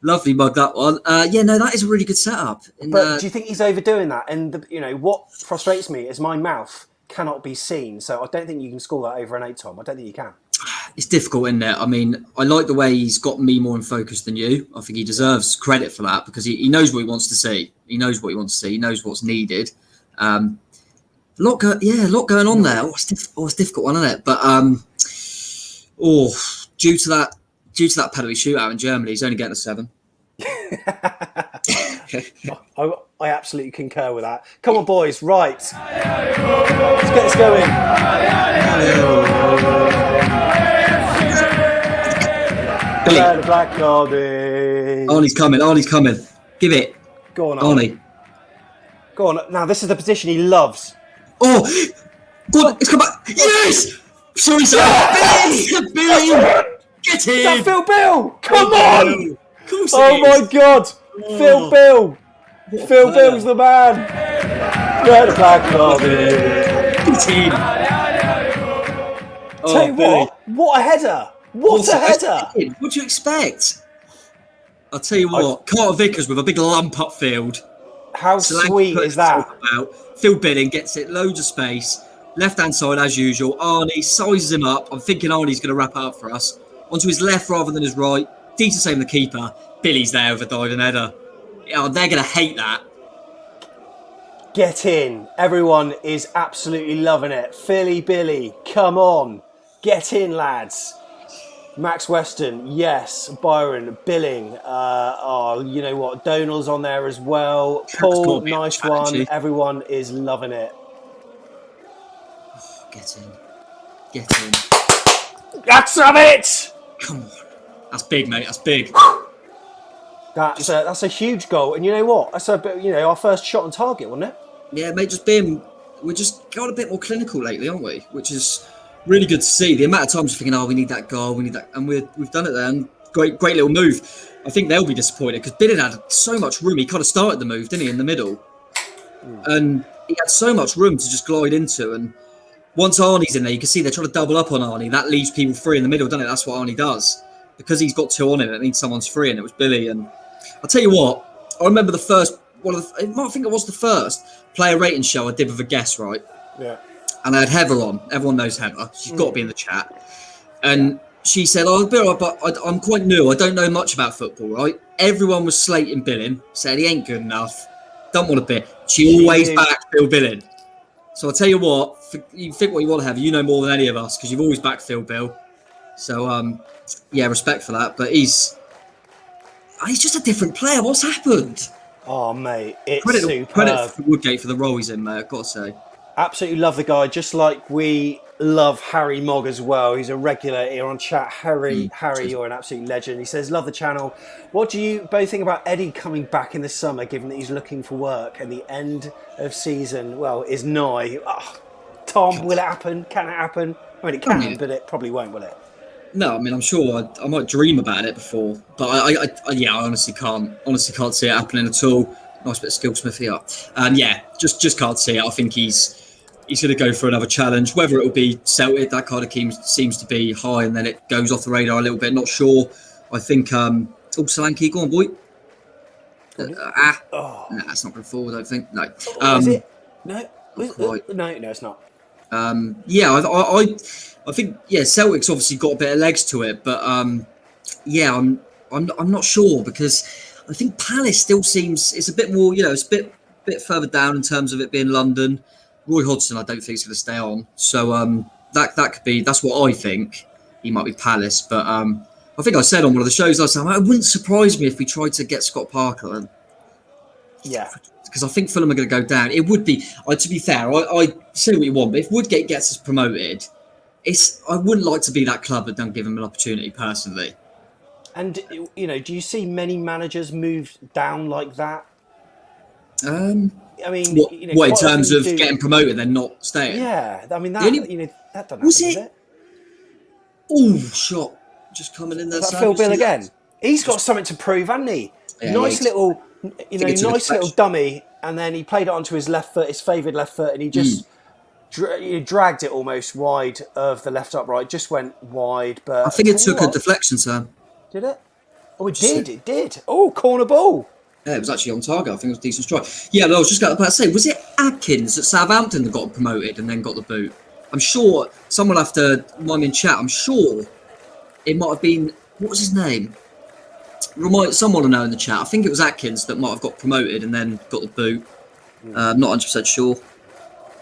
lovely mug, that one. Yeah, no, that is a really good setup. But do you think he's overdoing that? And what frustrates me is my mouth cannot be seen. So I don't think you can score that over an 8, Tom. I don't think you can. It's difficult, isn't it? I mean, I like the way he's got me more in focus than you. I think he deserves credit for that because he knows what he wants to see. He knows what he wants to see. He knows what's needed. A lot going on there. It's a difficult one, isn't it? But due to that penalty shootout in Germany, he's only getting a 7. I absolutely concur with that. Come on, boys. Right. Let's get this going. Billy. The black Derby. Arnie's coming. Give it. Go on, Arnie. Go on. Now, this is the position he loves. Oh! God, it's come back. Yes! Sorry, sir. Billy! Get in! Is that Phil Bill? Come on! Of course my God! Phil Bill! Phil Bill's the man! Get the black Derby. Get in! Tell you what a header! What a header! What do you expect? I'll tell you what, Carter Vickers with a big lump upfield. How sweet is that? Phil Billing gets it, loads of space. Left-hand side as usual. Arnie sizes him up. I'm thinking Arnie's going to wrap up for us. Onto his left rather than his right. Decent save the keeper. Billy's there with a diving header. Oh, they're going to hate that. Get in. Everyone is absolutely loving it. Philly Billy, come on. Get in, lads. Max Weston, yes. Byron, Billing. You know what? Donald's on there as well. Paul, nice one. Actually. Everyone is loving it. Get in. That's it! Come on. That's big, mate. That's big. That's a huge goal. And you know what? That's our first shot on target, wasn't it? Yeah, mate, we're just got a bit more clinical lately, aren't we? Which is really good to see. The amount of times we're thinking, we need that goal, we need that, and we've done it there. And great little move. I think they'll be disappointed because Billing had so much room. He kind of started the move, didn't he, in the middle? And he had so much room to just glide into. And once Arnie's in there, you can see they're trying to double up on Arnie. That leaves people free in the middle, doesn't it? That's what Arnie does. Because he's got 2 on him, it means someone's free, and it was Billy. And I'll tell you what, I remember I think it was the first player rating show I did with a guest, right? Yeah. And I had Heather on. Everyone knows Heather. She's got to be in the chat. And she said, Bill, but I'm quite new. I don't know much about football, right? Everyone was slating Billing, said he ain't good enough. Don't want a bit. She always backed Phil Billing. So I'll tell you what, you think what you want to have. You know more than any of us because you've always backed Phil Bill. So, yeah, respect for that. But he's just a different player. What's happened? Oh, mate, it's credit for Woodgate for the role he's in, mate, I've got to say. Absolutely love the guy. Just like we love Harry Mogg as well. He's a regular here on chat. Harry, cheers. you're an absolute legend. He says, love the channel. What do you both think about Eddie coming back in the summer, given that he's looking for work and the end of season, well, is nigh? Oh, Tom, will it happen? Can it happen? I mean, it can, but it probably won't, will it? No, I mean, I'm sure I might dream about it before, but I honestly can't see it happening at all. Nice bit of skill smithy up, and just can't see it. I think he's going to go for another challenge. Whether it will be Celtic, that kind of team seems to be high, and then it goes off the radar a little bit. Not sure. I think Solanke, go on, boy. Nah, that's not going forward. I don't think. No. Is it? No. No, it's not. I think Celtic's obviously got a bit of legs to it, but I'm not sure, because I think Palace still seems it's a bit more, it's a bit further down in terms of it being London. Roy Hodgson, I don't think is going to stay on, so that could be, that's what I think. He might be Palace, but I think I said on one of the shows last time, it wouldn't surprise me if we tried to get Scott Parker. Because I think Fulham are going to go down. It would be, to be fair, I say what you want, but if Woodgate gets us promoted, I wouldn't like to be that club that don't give him an opportunity, personally. And, do you see many managers move down like that? I mean, what in terms of getting promoted and not staying? Yeah, I mean, that doesn't happen, does it? Oh, shot. Just coming in there. Is that Phil Bill again? He's got something to prove, hasn't he? Yeah, nice little dummy, and then he played it onto his left foot, his favoured left foot, and he just dragged it almost wide of the left upright. Just went wide, but I think it took a deflection, Sam. Did it? Oh, it did. It did. Oh, corner ball. Yeah, it was actually on target. I think it was a decent strike. Yeah, no, I was just about to say, was it Atkins at Southampton that got promoted and then got the boot? I'm sure someone will have to remind me in chat. I'm sure it might have been, what was his name? Someone will know in the chat. I think it was Atkins that might have got promoted and then got the boot. Not 100% sure.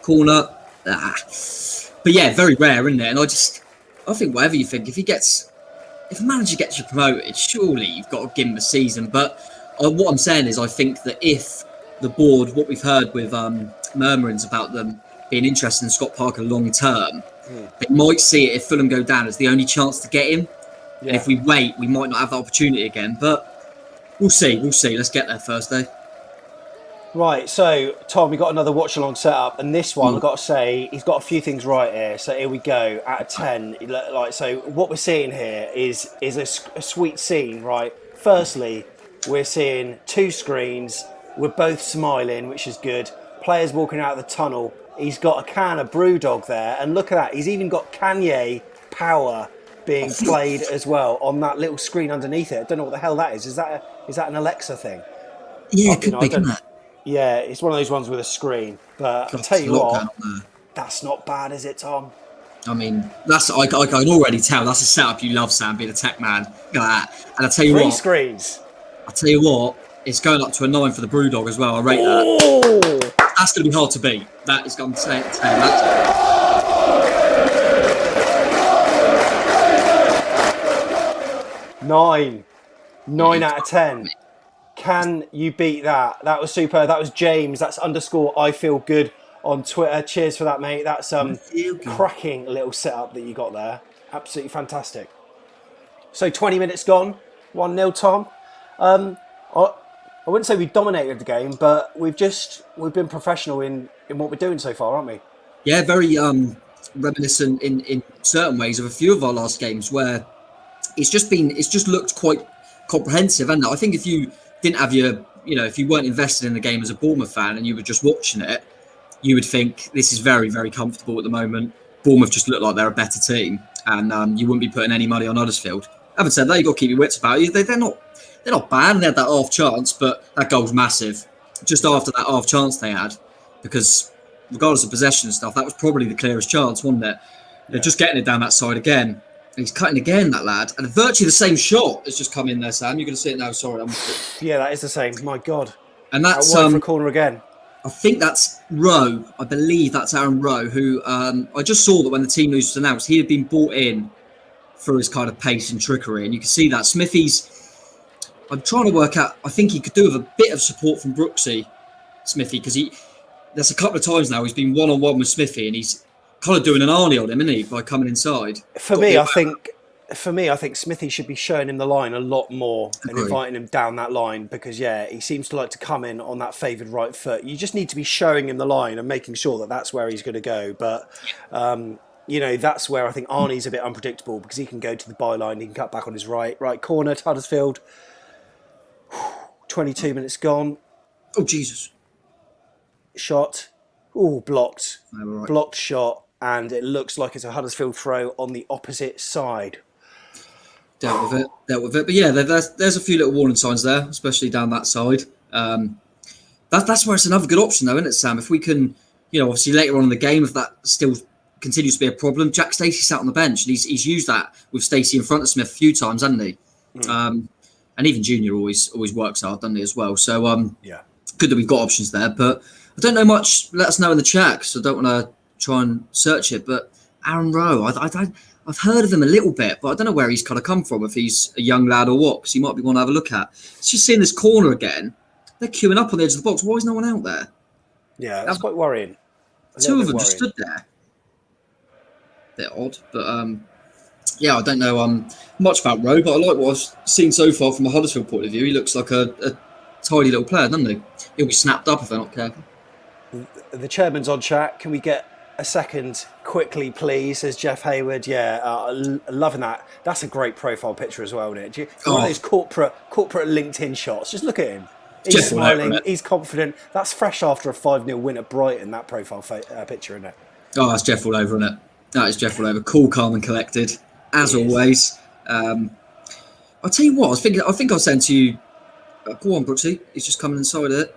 Corner. But yeah, very rare, isn't it? And I think whatever you think, if a manager gets you promoted, surely you've got to give him a season. But what I'm saying is, I think that if the board, what we've heard with murmurings about them being interested in Scott Parker long term, they might see it if Fulham go down as the only chance to get him. Yeah. And if we wait, we might not have that opportunity again. But we'll see. Let's get there Thursday. Right, so Tom, we got another watch-along setup, and this one, I've got to say, he's got a few things right here. So here we go, out of 10. So what we're seeing here is a sweet scene, right? Firstly, we're seeing two screens. We're both smiling, which is good. Players walking out of the tunnel. He's got a can of Brewdog there, and look at that. He's even got Kanye Power being played as well on that little screen underneath it. I don't know what the hell that is. Is that an Alexa thing? Yeah, it could be, couldn't it? Yeah, it's one of those ones with a screen. But I'll tell you what, that's not bad, is it, Tom? I mean, I can already tell that's a setup you love, Sam, being a tech man. Look at that. And I tell you Three screens. I tell you what, it's going up to a 9 for the Brewdog as well. I rate that. That's going to be hard to beat. That is going to say that. 9 out of 10. Can you beat that? That was super. That was James. That's _ I feel good on Twitter. Cheers for that, mate. That's cracking little setup that you got there. Absolutely fantastic. So 20 minutes gone. 1-0, Tom. I wouldn't say we dominated the game, but we've been professional in what we're doing so far, aren't we? Yeah, very reminiscent in certain ways of a few of our last games where it's just looked quite comprehensive. And I think if you didn't have if you weren't invested in the game as a Bournemouth fan and you were just watching it, you would think this is very, very comfortable at the moment. Bournemouth just look like they're a better team, and you wouldn't be putting any money on Huddersfield. Having said that, you've got to keep your wits about you. They're not bad, and they had that half chance, but that goal's massive. Just after that half chance they had, because regardless of possession and stuff, that was probably the clearest chance, wasn't it? They're just getting it down that side again. And he's cutting again, that lad. And virtually the same shot has just come in there, Sam. You're going to see it now. Sorry. Yeah, that is the same. My God. And that's for a corner again. I think that's Rowe. I believe that's Aaron Rowe, who I just saw that when the team news was announced, he had been brought in for his kind of pace and trickery. And you can see that. I'm trying to work out, I think he could do with a bit of support from Brooksy, Smithy, because there's a couple of times now he's been one-on-one with Smithy, and he's kind of doing an Arnie on him, isn't he, by coming inside? For me, I think Smithy should be showing him the line a lot more and inviting him down that line because, he seems to like to come in on that favoured right foot. You just need to be showing him the line and making sure that that's where he's going to go. But, that's where I think Arnie's a bit unpredictable because he can go to the byline, he can cut back on his right corner to Huddersfield. 22 minutes gone. Oh, Jesus. Shot. Oh, blocked. No, we're right. Blocked shot. And it looks like it's a Huddersfield throw on the opposite side. Dealt with it. But yeah, there's a few little warning signs there, especially down that side. That's where it's another good option, though, isn't it, Sam? If we can, obviously later on in the game, if that still continues to be a problem, Jack Stacey sat on the bench, and he's used that with Stacey in front of Smith a few times, hasn't he? And even Junior always works hard, doesn't he, as well? So good that we've got options there. But I don't know much. Let us know in the chat, because I don't want to try and search it. But Aaron Rowe, I've heard of him a little bit, but I don't know where he's kind of come from, if he's a young lad or what, because he might be one to have a look at. It's just seeing this corner again. They're queuing up on the edge of the box. Why is no one out there? Yeah, that's quite worrying. Two of them just stood there. Bit odd, but I don't know much about Rowe, but I like what I've seen so far from a Huddersfield point of view. He looks like a tidy little player, doesn't he? He'll be snapped up if they're not careful. The chairman's on chat. Can we get a second quickly, please? Says Jeff Hayward. Loving that. That's a great profile picture as well, isn't it? One of those corporate LinkedIn shots. Just look at him. He's Jeff smiling. He's confident. That's fresh after a 5-0 win at Brighton. That profile picture, isn't it? Oh, that's Jeff all over, isn't it? That is Jeff all over. Cool, calm, and collected, as always. I'll tell you what. I think I was saying to you. Go on, Brooksy. He's just coming inside it.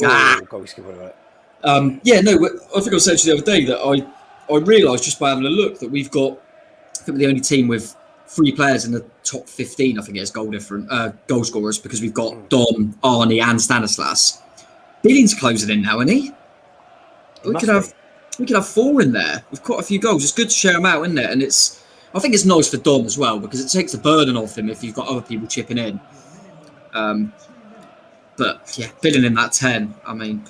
God, we skipped over it. I think I was saying to you the other day that I realised just by having a look that we've got, I think we're the only team with 3 players in the top 15, I think it is, goal scorers, because we've got Don, Arnie and Stanislas. Billing's closing in now, isn't he? We could have 4 in there with quite a few goals. It's good to share them out, isn't it? And I think it's nice for Don as well, because it takes the burden off him if you've got other people chipping in. But yeah, Billing in that 10, I mean,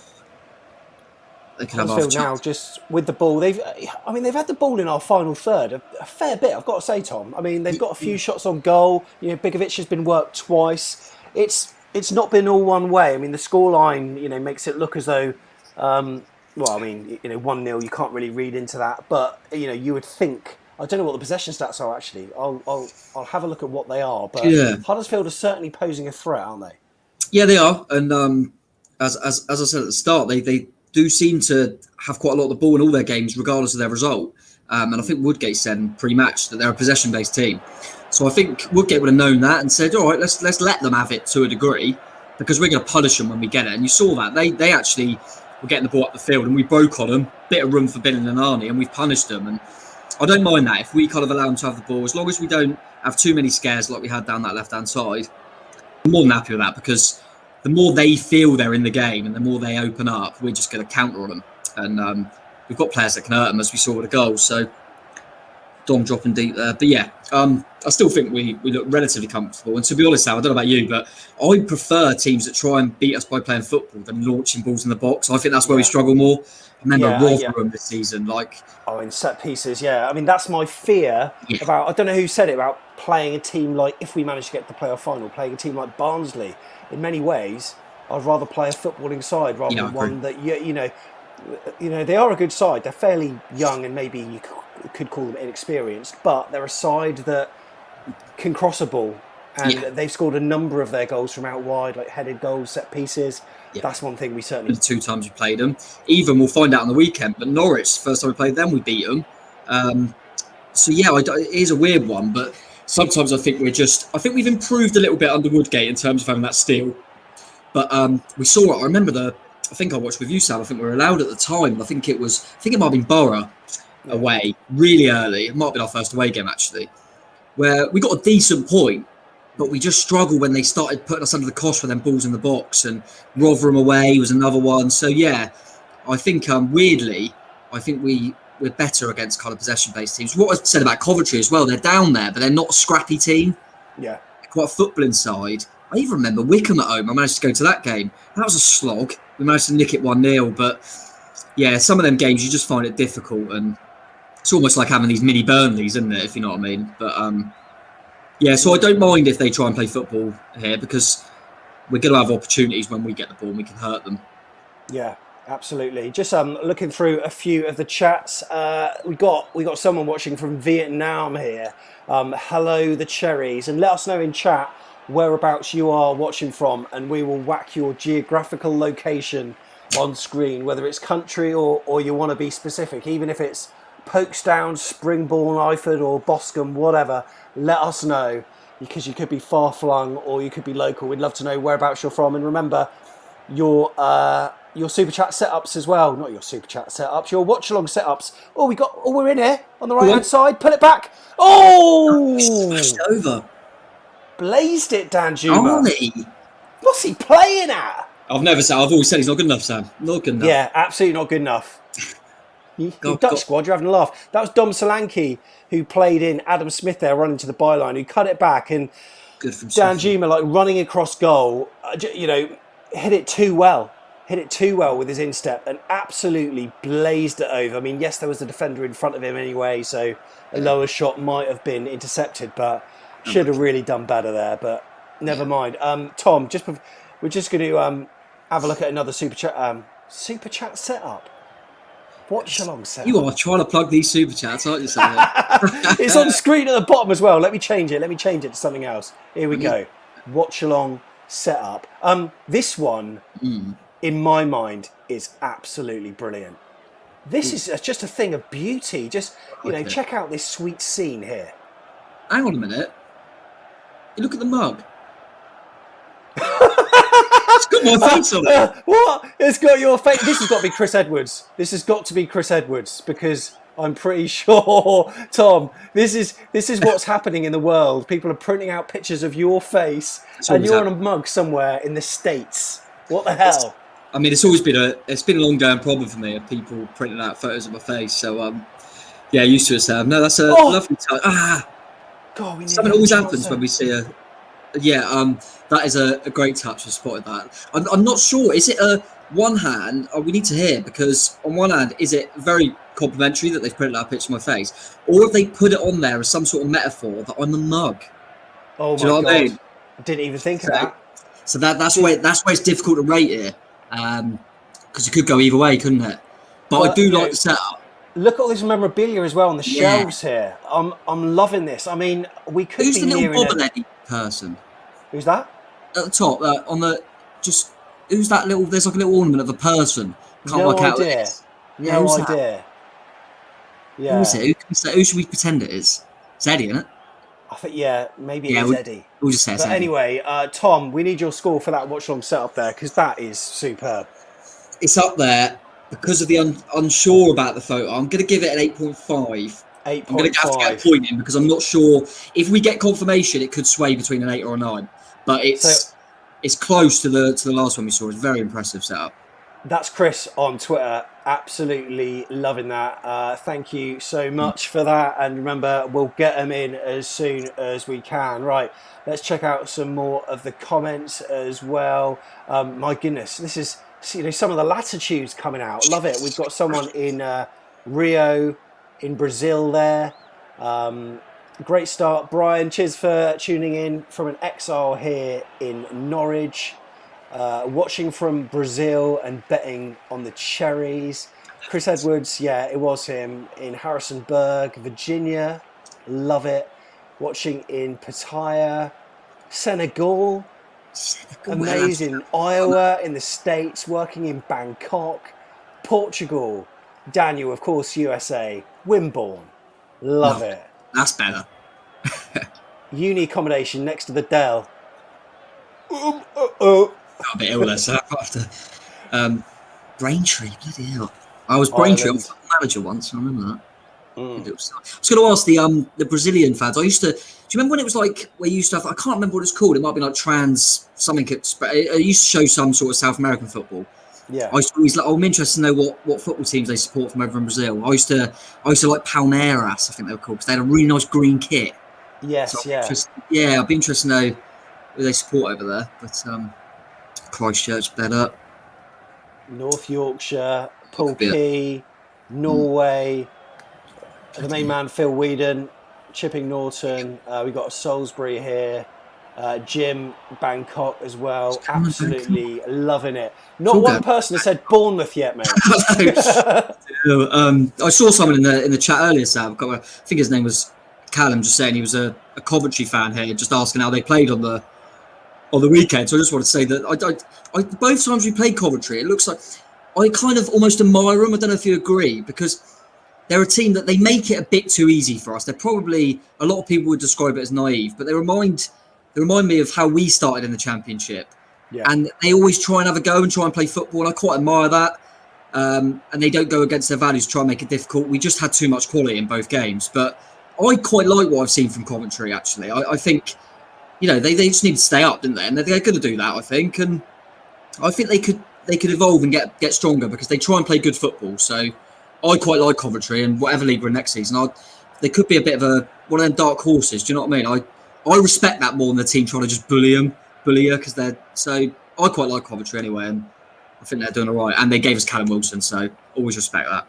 they could have half now just with the ball. They've had the ball in our final third a fair bit, I've got to say, Tom. I mean, they've got a few shots on goal. Bigovic has been worked twice. It's not been all one way. I mean, the scoreline, makes it look as though, 1-0. You can't really read into that, but you would think. I don't know what the possession stats are actually. I'll have a look at what they are. But Huddersfield are certainly posing a threat, aren't they? Yeah, they are. And as I said at the start, they do seem to have quite a lot of the ball in all their games, regardless of their result. And I think Woodgate said pre-match that they're a possession-based team. So I think Woodgate would have known that and said, all right, let's let them have it to a degree, because we're going to punish them when we get it. And you saw that. They actually were getting the ball up the field, and we broke on them. Bit of room for Billing and Arnie, and we've punished them. And I don't mind that if we kind of allow them to have the ball, as long as we don't have too many scares like we had down that left-hand side. I'm more than happy with that, because the more they feel they're in the game and the more they open up, we're just going to counter on them. And we've got players that can hurt them, as we saw with the goals. So Dom dropping deep there. But yeah, I still think we look relatively comfortable. And to be honest, Al, I don't know about you, but I prefer teams that try and beat us by playing football than launching balls in the box. I think that's where we struggle more. I remember Rotherham this season, in set pieces, I mean, that's my fear about, I don't know who said it, about playing a team like, if we manage to get to the playoff final, playing a team like Barnsley. In many ways, I'd rather play a footballing side rather than one that, they are a good side. They're fairly young and maybe you could call them inexperienced, but they're a side that can cross a ball. And they've scored a number of their goals from out wide, like headed goals, set pieces. Yeah. That's one thing we certainly... The 2 times we played them. Even we'll find out on the weekend, but Norwich, first time we played them, we beat them. It is a weird one, but sometimes I think we've improved a little bit under Woodgate in terms of having that steal. But we saw it. I remember I think I watched with you, Sam. I think we were allowed at the time. I think it might have been Borough away really early. It might have been our first away game, actually, where we got a decent point, but we just struggled when they started putting us under the cosh for them balls in the box. And Rotherham away was another one. So, I think weirdly, we're better against kind of possession-based teams. What I said about Coventry as well, they're down there, but they're not a scrappy team. Yeah. They're quite a footballing side. I even remember Wickham at home. I managed to go to that game. That was a slog. We managed to nick it 1-0, but yeah, some of them games you just find it difficult, and it's almost like having these mini Burnleys, isn't it? If you know what I mean. But yeah, so I don't mind if they try and play football here, because we're going to have opportunities when we get the ball and we can hurt them. Yeah, absolutely. Just looking through a few of the chats. We got someone watching from Vietnam here. Hello, the Cherries, and let us know in chat whereabouts you are watching from, and we will whack your geographical location on screen, whether it's country or you want to be specific, even if it's Folkestone, Springbourne, Iford, or Boscombe, whatever. Let us know, because you could be far flung or you could be local. We'd love to know whereabouts you're from, and remember your super chat setups as well. Not your super chat setups, your watch along setups. We're in here on the right hand side. Pull it back. Oh, Smashed over. Blazed it, Dan Juma. Ollie. What's he playing at? I've always said he's not good enough, Sam. Not good enough. Yeah, absolutely not good enough. You Dutch squad, you're having a laugh. That was Dom Solanke, who played in Adam Smith there, running to the byline, who cut it back, and good from Dan Juma, like running across goal, hit it too well with his instep and absolutely blazed it over. I mean, yes, there was a defender in front of him anyway, so a lower shot might have been intercepted, but should have really done better there. But never mind. Tom, we're just going to have a look at another super chat setup. Watchalong setup. You are trying to plug these super chats, aren't you, Sam? It's on screen at the bottom as well. Let me change it to something else. Here we go. Watchalong setup. This one, in my mind, is absolutely brilliant. This is just a thing of beauty. Just, check out this sweet scene here. Hang on a minute. You look at the mug. It's got my face on it. What? It's got your face. This has got to be Chris Edwards. This has got to be Chris Edwards, because I'm pretty sure, Tom, this is what's happening in the world. People are printing out pictures of your face, and you're on a mug somewhere in the States. What the hell? It's always been a long-going problem for me, of people printing out photos of my face. So yeah, used to it, Sam. No, that's a lovely touch. God, something always happens when we see a. Yeah, that is a great touch. I spotted that. I'm not sure. Is it a one hand? We need to hear, because on one hand, is it very complimentary that they've printed out a picture of my face, or have they put it on there as some sort of metaphor that I'm a mug? Oh my God! I mean? I didn't even think of that. So that's where it's difficult to rate it, because it could go either way, couldn't it? But I do like the setup. Look at all this memorabilia as well on the shelves here. I'm loving this. I mean, we could Who's be the little nearing bobblehead person? Who's that? At the top, who's that little? There's like a little ornament of a person. Can't work out. No idea. Yeah. Who is it? Who should we pretend it is? It's Eddie, isn't it? I think maybe it is Eddie. We'll just say it's Eddie. Anyway, Tom, we need your score for that watch along setup there, because that is superb. It's up there because of the unsure about the photo. I'm going to give it an 8.5. I'm going to have to get a point in, because I'm not sure if we get confirmation. It could sway between an 8 or a 9, but it's close to the last one we saw. It's a very impressive setup. That's Chris on Twitter. Absolutely loving that. Thank you so much for that. And remember, we'll get them in as soon as we can. Right, let's check out some more of the comments as well. My goodness, this is some of the latitudes coming out. Love it. We've got someone in Rio, in Brazil there. Great start, Brian. Cheers for tuning in from an exile here in Norwich. Watching from Brazil and betting on the Cherries. Chris Edwards, yeah, it was him, in Harrisonburg, Virginia. Love it. Watching in Pattaya, Senegal. Amazing. Iowa in the States, working in Bangkok. Portugal. Daniel, of course, USA. Wimborne. Love it. That's better. Uni accommodation next to the Dell. Got a bit ill there, so after Braintree, bloody hell. I was Braintree. I was manager once. I remember that. I was going to ask the Brazilian fans. Do you remember when it was like where you used to have? I can't remember what it's called. It might be like trans something. It used to show some sort of South American football. Yeah. I used to always I'm interested to know what football teams they support from over in Brazil. I used to like Palmeiras, I think they were called, because they had a really nice green kit. Yes, so I'd be interested to know who they support over there. But Christchurch better. North Yorkshire, Paul Key, Norway, the main man Phil Whedon, Chipping Norton. We've got Salisbury here. Jim Bangkok as well. Absolutely loving it. Not one person has said Bournemouth yet, mate. I saw someone in the chat earlier, Sam. I think his name was Callum, just saying he was a Coventry fan here, just asking how they played on the weekend. So I just want to say that I both times we played Coventry, it looks like I kind of almost admire them. I don't know if you agree, because they're a team that they make it a bit too easy for us. They're probably, a lot of people would describe it as naive, but they remind me of how we started in the Championship. Yeah. And they always try and have a go and try and play football. I quite admire that. And they don't go against their values, try and make it difficult. We just had too much quality in both games. But I quite like what I've seen from Coventry, actually. I think, they just need to stay up, didn't they? And they're going to do that, I think. And I think they could evolve and get stronger because they try and play good football. So I quite like Coventry, and whatever league we're in next season, they could be a bit of one of them dark horses. Do you know what I mean? I respect that more than the team trying to just bully her because they're so. I quite like Coventry anyway, and I think they're doing all right. And they gave us Callum Wilson, so always respect that.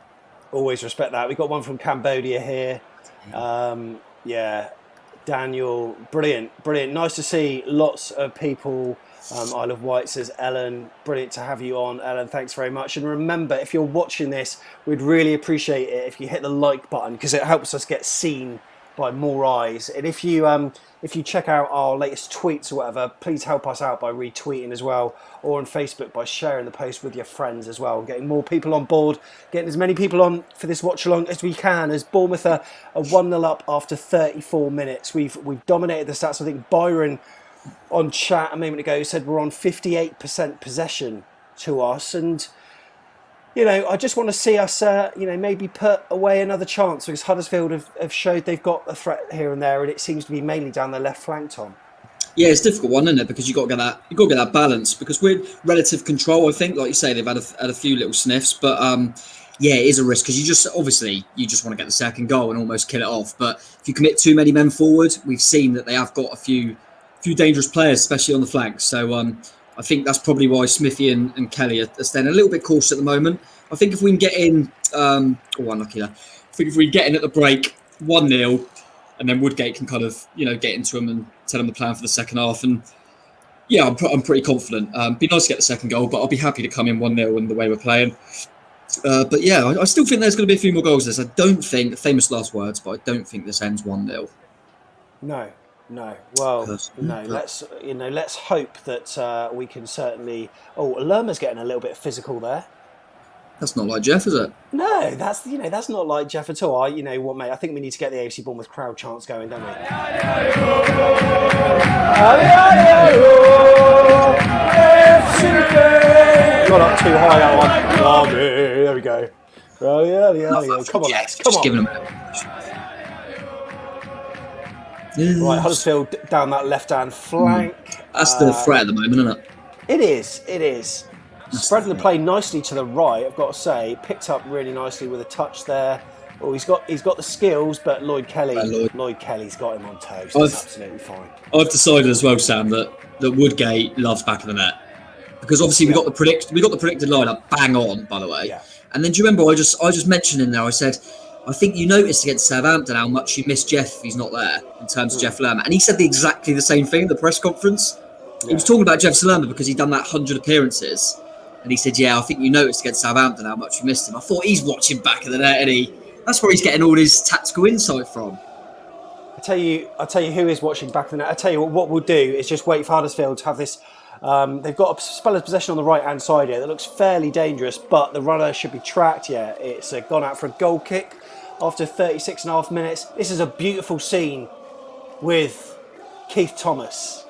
Always respect that. We got one from Cambodia here. Daniel, brilliant. Nice to see lots of people. Isle of Wight says Ellen, brilliant to have you on, Ellen. Thanks very much. And remember, if you're watching this, we'd really appreciate it if you hit the like button because it helps us get seen by more eyes. And if you check out our latest tweets or whatever, please help us out by retweeting as well, or on Facebook by sharing the post with your friends as well, getting more people on board, getting as many people on for this watch along as we can, as Bournemouth are 1-0 up after 34 minutes. We've dominated the stats. I think Byron on chat a moment ago said we're on 58% possession to us, and I just want to see us, maybe put away another chance because Huddersfield have showed they've got a threat here and there, and it seems to be mainly down the left flank, Tom. Yeah, it's a difficult one, isn't it? Because you got to get that balance. Because we're relative control, I think, like you say, they've had a few little sniffs, but it is a risk because you just want to get the second goal and almost kill it off. But if you commit too many men forward, we've seen that they have got a few dangerous players, especially on the flanks. So I think that's probably why Smithy and Kelly are staying a little bit cautious at the moment. I think if we can get in, unlucky there. I think if we get in at the break 1-0, and then Woodgate can kind of get into them and tell them the plan for the second half. And yeah, I'm pretty confident. Be nice to get the second goal, but I'll be happy to come in 1-0 in the way we're playing. But yeah, I still think there's going to be a few more goals. This, I don't think, famous last words, but I don't think this ends 1-0. No. Well, no. Let's hope that we can certainly. Oh, Lerma's getting a little bit physical there. That's not like Jeff, is it? No, that's not like Jeff at all. You know what, mate? I think we need to get the AFC Bournemouth crowd chants going, don't we? Got up too high that one. Oh, there we go. Oh yeah. Come on, yes, come on. Giving them Right, Huddersfield down that left-hand flank. That's the threat at the moment, isn't it? It is. Spreading the play nicely to the right, I've got to say. Picked up really nicely with a touch there. Oh, he's got the skills, but Lloyd Kelly's got him on toast. That's absolutely fine. I've decided as well, Sam, that Woodgate loves back of the net. Because obviously we got the predicted lineup bang on, by the way. Yeah. And then do you remember I just mentioned in there, I said, I think you noticed against Southampton how much you miss Jeff if he's not there in terms of Jeff Lerma. And he said exactly the same thing in the press conference. Yeah. He was talking about Jeff Lerma because he'd done that 100 appearances. And he said, I think you noticed against Southampton how much you missed him. I thought he's watching back of the net, and that's where he's getting all his tactical insight from. I'll tell you who is watching back of the net. I'll tell you what we'll do is just wait for Huddersfield to have this. They've got a spell of possession on the right-hand side here that looks fairly dangerous, but the runner should be tracked. Yeah, it's gone out for a goal kick after 36.5 minutes. This is a beautiful scene with Keith Thomas.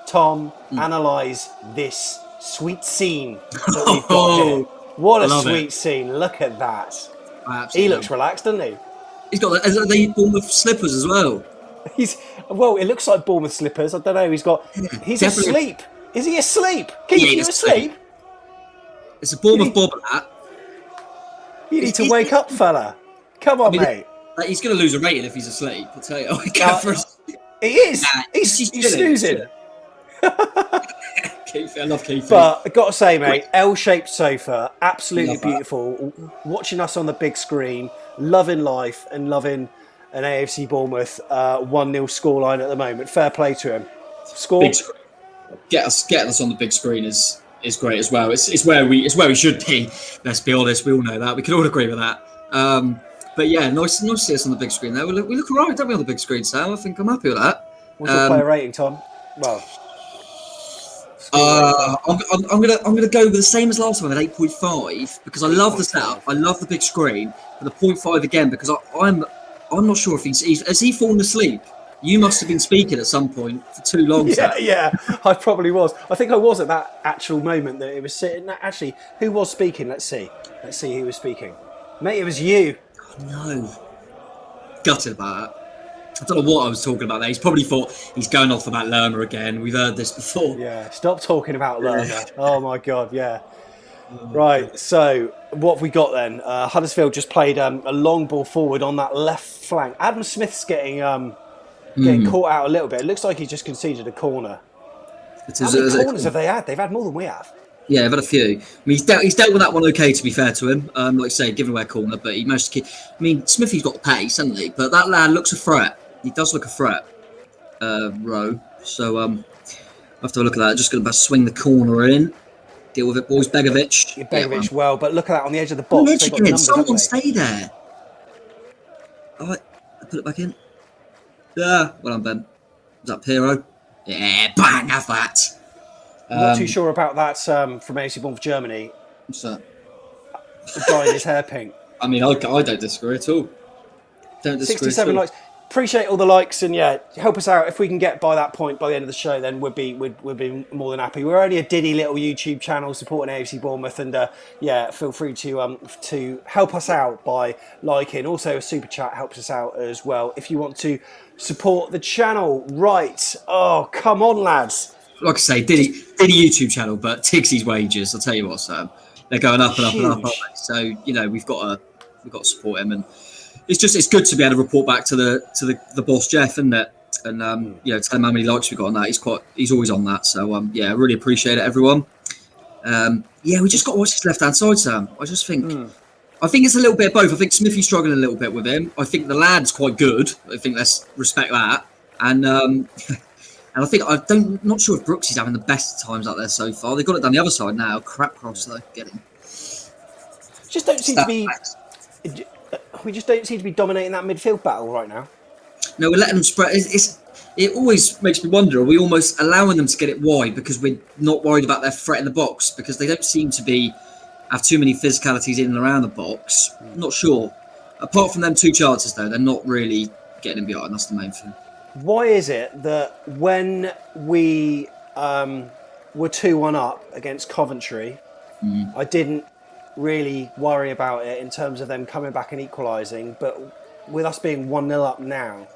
Tom, analyse this sweet scene that we've got here. What a sweet scene. Look at that. He looks relaxed, doesn't he? He's got the Bournemouth slippers as well. It looks like Bournemouth slippers. I don't know. He's asleep. Is he asleep? Keith, you asleep? It's a Bournemouth bobber hat. You need to wake up, fella. Come on, mate. He's going to lose a rating if he's asleep. I'll tell you. He is. He's snoozing. Keith, I love Keith. But I've got to say, mate, L-shaped sofa, absolutely Love that. beautiful. Watching us on the big screen, loving life and loving an AFC Bournemouth 1-0 scoreline at the moment. Fair play to him. Score? Big screen. Getting us on the big screen is great as well. It's where we should be. Let's be honest. We all know that. We can all agree with that. But yeah, nice to see us on the big screen there. We look all right, don't we, on the big screen, Sam? I think I'm happy with that. What's your player rating, Tom? Well, I'm gonna go with the same as last time at 8.5 because I love the setup. I love the big screen, but the 0.5 again because I'm not sure if has he fallen asleep. You must have been speaking at some point for too long. Yeah, I probably was. I think I was at that actual moment that it was sitting. Actually, who was speaking? Let's see who was speaking. Mate, it was you. Oh, no, gutted about that. I don't know what I was talking about there. He's probably thought he's going off about Lerma again. We've heard this before. Yeah, stop talking about Lerma. Oh my God, yeah. Right, so what have we got then? Huddersfield just played a long ball forward on that left flank. Adam Smith's getting caught out a little bit. It looks like he just conceded a corner. How many corners have they had? They've had more than we have. Yeah, I've had a few. I mean, he's dealt with that one okay, to be fair to him. Like I say, giving away a corner, but he managed to keep... I mean, Smithy's got the pace, hasn't he? But that lad looks a threat. He does look a threat, Rowe. So I have to have a look at that. Just going to swing the corner in. Deal with it, boys. Begovic. Begovic, well, but look at that on the edge of the box. Edge again. Someone stay there. All right, put it back in. Yeah, well done, Ben. Is that Piero? Yeah, bang, have that. I'm not too sure about that from AFC Bournemouth Germany. What's that? Dyeing his hair pink. I mean, I don't disagree at all. Don't disagree 67 at all. likes. Appreciate all the likes and yeah, help us out. If we can get by that point by the end of the show, then we'd be more than happy. We're only a diddy little YouTube channel supporting AFC Bournemouth, and feel free to help us out by liking. Also, a super chat helps us out as well. If you want to support the channel, right? Oh, come on, lads! Like I say, diddy YouTube channel, but Tiggsy's wages. I'll tell you what, Sam, they're going up and up and up, aren't they? So we've got to support him and. It's good to be able to report back to the boss Jeff, isn't it? And tell him how many likes we got on that. He's always on that. So I really appreciate it, everyone. We just got to watch his left hand side, Sam. I just think I think it's a little bit of both. I think Smithy's struggling a little bit with him. I think the lad's quite good. I think let's respect that. And and I think not sure if Brooksy's having the best times out there so far. They've got it down the other side now. Crap cross though, get him. Just don't seem to be. We just don't seem to be dominating that midfield battle right now. No, we're letting them spread. It always makes me wonder, are we almost allowing them to get it wide because we're not worried about their threat in the box? Because they don't seem to have too many physicalities in and around the box. I'm not sure. Apart from them two chances, though, they're not really getting in behind. That's the main thing. Why is it that when we were 2-1 up against Coventry, I didn't really worry about it in terms of them coming back and equalising, but with us being 1-0 up now,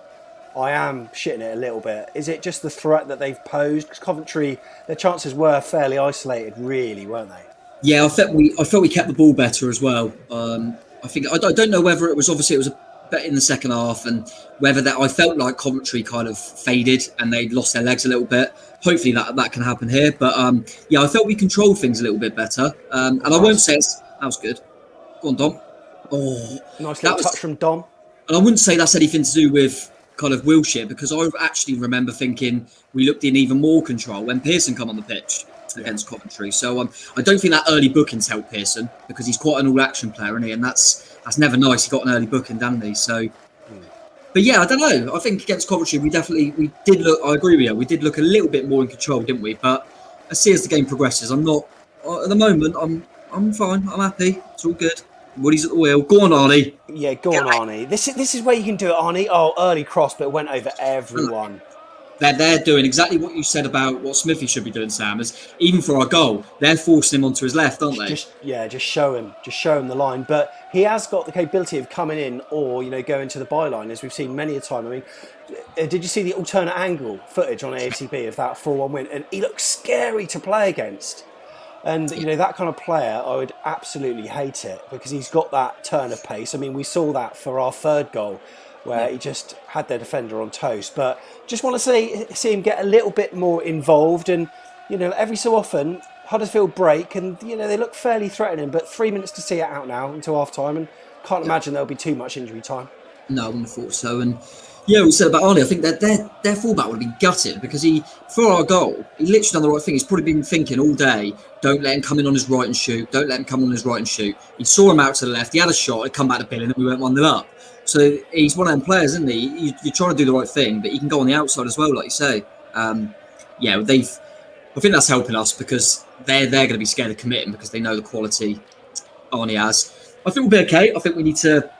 I am shitting it a little bit. Is it just the threat that they've posed? Because Coventry, their chances were fairly isolated, really, weren't they? Yeah, I felt we kept the ball better as well. I don't know whether it was a bet in the second half and whether that I felt like Coventry kind of faded and they lost their legs a little bit. Hopefully that can happen here, but I felt we controlled things a little bit better. And I won't say that was good. Go on, Dom. Oh, nice little touch from Dom. And I wouldn't say that's anything to do with kind of Wilshere, because I actually remember thinking we looked in even more control when Pearson come on the pitch against Coventry. So I don't think that early bookings helped Pearson, because he's quite an all-action player, isn't he? And that's never nice. He got an early booking, didn't he? So, but yeah, I don't know. I think against Coventry, we did look. I agree with you. We did look a little bit more in control, didn't we? But I see as the game progresses, I'm not at the moment. I'm fine. I'm happy. It's all good. Woody's at the wheel. Go on, Arnie. Yeah, go on, Arnie. This is where you can do it, Arnie. Oh, early cross, but it went over everyone. They're doing exactly what you said about what Smithy should be doing, Sam. Is even for our goal, they're forcing him onto his left, aren't they? Just show him the line. But he has got the capability of coming in or going to the byline, as we've seen many a time. I mean, did you see the alternate angle footage on AFCB of that 4-1 win? And he looks scary to play against. And, that kind of player, I would absolutely hate it, because he's got that turn of pace. I mean, we saw that for our third goal, where he just had their defender on toast. But just want to see him get a little bit more involved. And every so often Huddersfield break and, they look fairly threatening, but 3 minutes to see it out now until half time, and can't imagine there'll be too much injury time. No, I wouldn't have thought so. And yeah, we said about Arnie, I think that their fullback would have been gutted because for our goal, he literally done the right thing. He's probably been thinking all day, don't let him come in on his right and shoot. Don't let him come on his right and shoot. He saw him out to the left. He had a shot. He'd come back to Billing and we went 1-0 up. So he's one of them players, isn't he? You're trying to do the right thing, but he can go on the outside as well, like you say. I think that's helping us because they're going to be scared of committing because they know the quality Arnie has. I think we'll be okay. I think we need to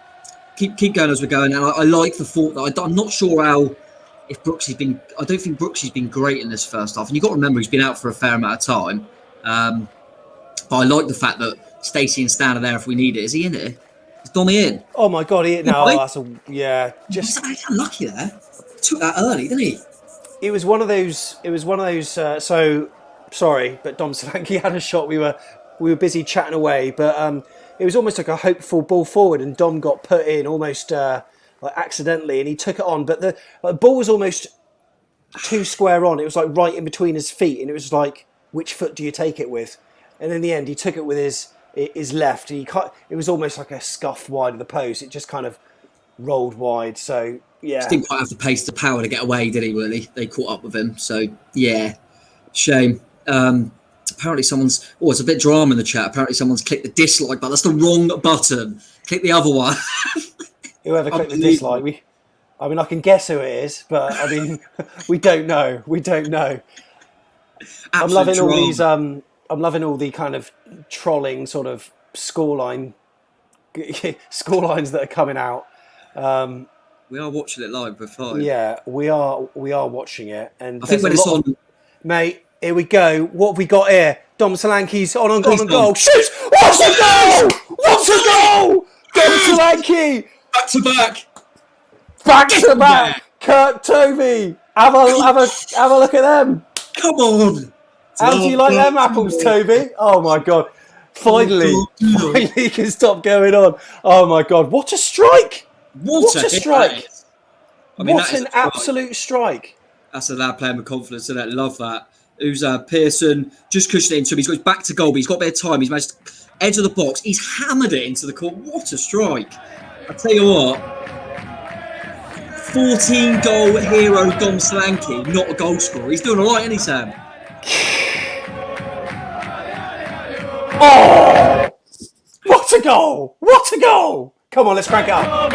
keep going as we're going. And I like the thought that I'm not sure if Brooksy's been. I don't think Brooksy's been great in this first half. And you've got to remember he's been out for a fair amount of time. But I like the fact that Stacey and Stan are there if we need it. Is he in it? Is Dommy in? Oh my God, he no, that's Just he's unlucky there. He took that early, didn't he? It was one of those. So sorry, but Dom Solanke had a shot. We were busy chatting away, but it was almost like a hopeful ball forward, and Dom got put in almost accidentally, and he took it on. But the ball was almost too square on. It was like right in between his feet, and it was like, which foot do you take it with? And in the end, he took it with his left. It was almost like a scuff wide of the post. It just kind of rolled wide. So yeah, just didn't quite have the pace, the power to get away, did he? Really, they caught up with him. So yeah, shame. Apparently someone's... Oh, it's a bit drama in the chat. Apparently someone's clicked the dislike button. That's the wrong button. Click the other one. Whoever clicked the dislike, I can guess who it is, but I mean, we don't know. I'm loving all these... I'm loving all the kind of trolling sort of scorelines that are coming out. We are watching it live before. Yeah, we are watching it. And I think when it's on... Mate... Here we go. What have we got here? Dom Solanke's on goal. Shoot! What's a goal? What's a goal? Dom Solanke! Back to back. Kirk Tovey. Have a look at them. Come on. How do you like them apples, Toby? Oh my God. Finally he can stop going on. Oh my God. What a strike. What a strike. What an absolute strike. That's a lad playing with confidence, isn't it? Love that. Who's Pearson, just cushioned it into him. He's got back to goal, but he's got a bit of time. He's managed to edge of the box. He's hammered it into the court. What a strike. I tell you what, 14-goal hero Dom Solanke, not a goal scorer. He's doing all right, isn't he, Sam? Oh! What a goal! What a goal! Come on, let's crank it up.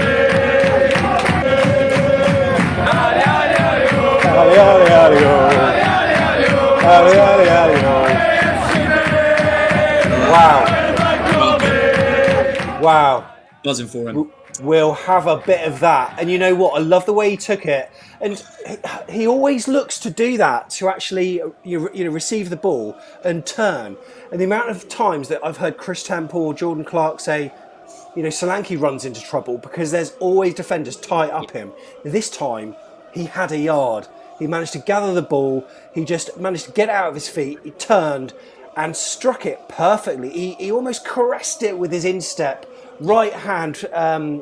Wow. Buzzing for him. We'll have a bit of that. And you know what? I love the way he took it. And he always looks to do that, to actually receive the ball and turn. And the amount of times that I've heard Chris Temple or Jordan Clark say, Solanke runs into trouble because there's always defenders tight up him. This time, he had a yard. He managed to gather the ball. He just managed to get out of his feet. He turned and struck it perfectly. He almost caressed it with his instep, right hand side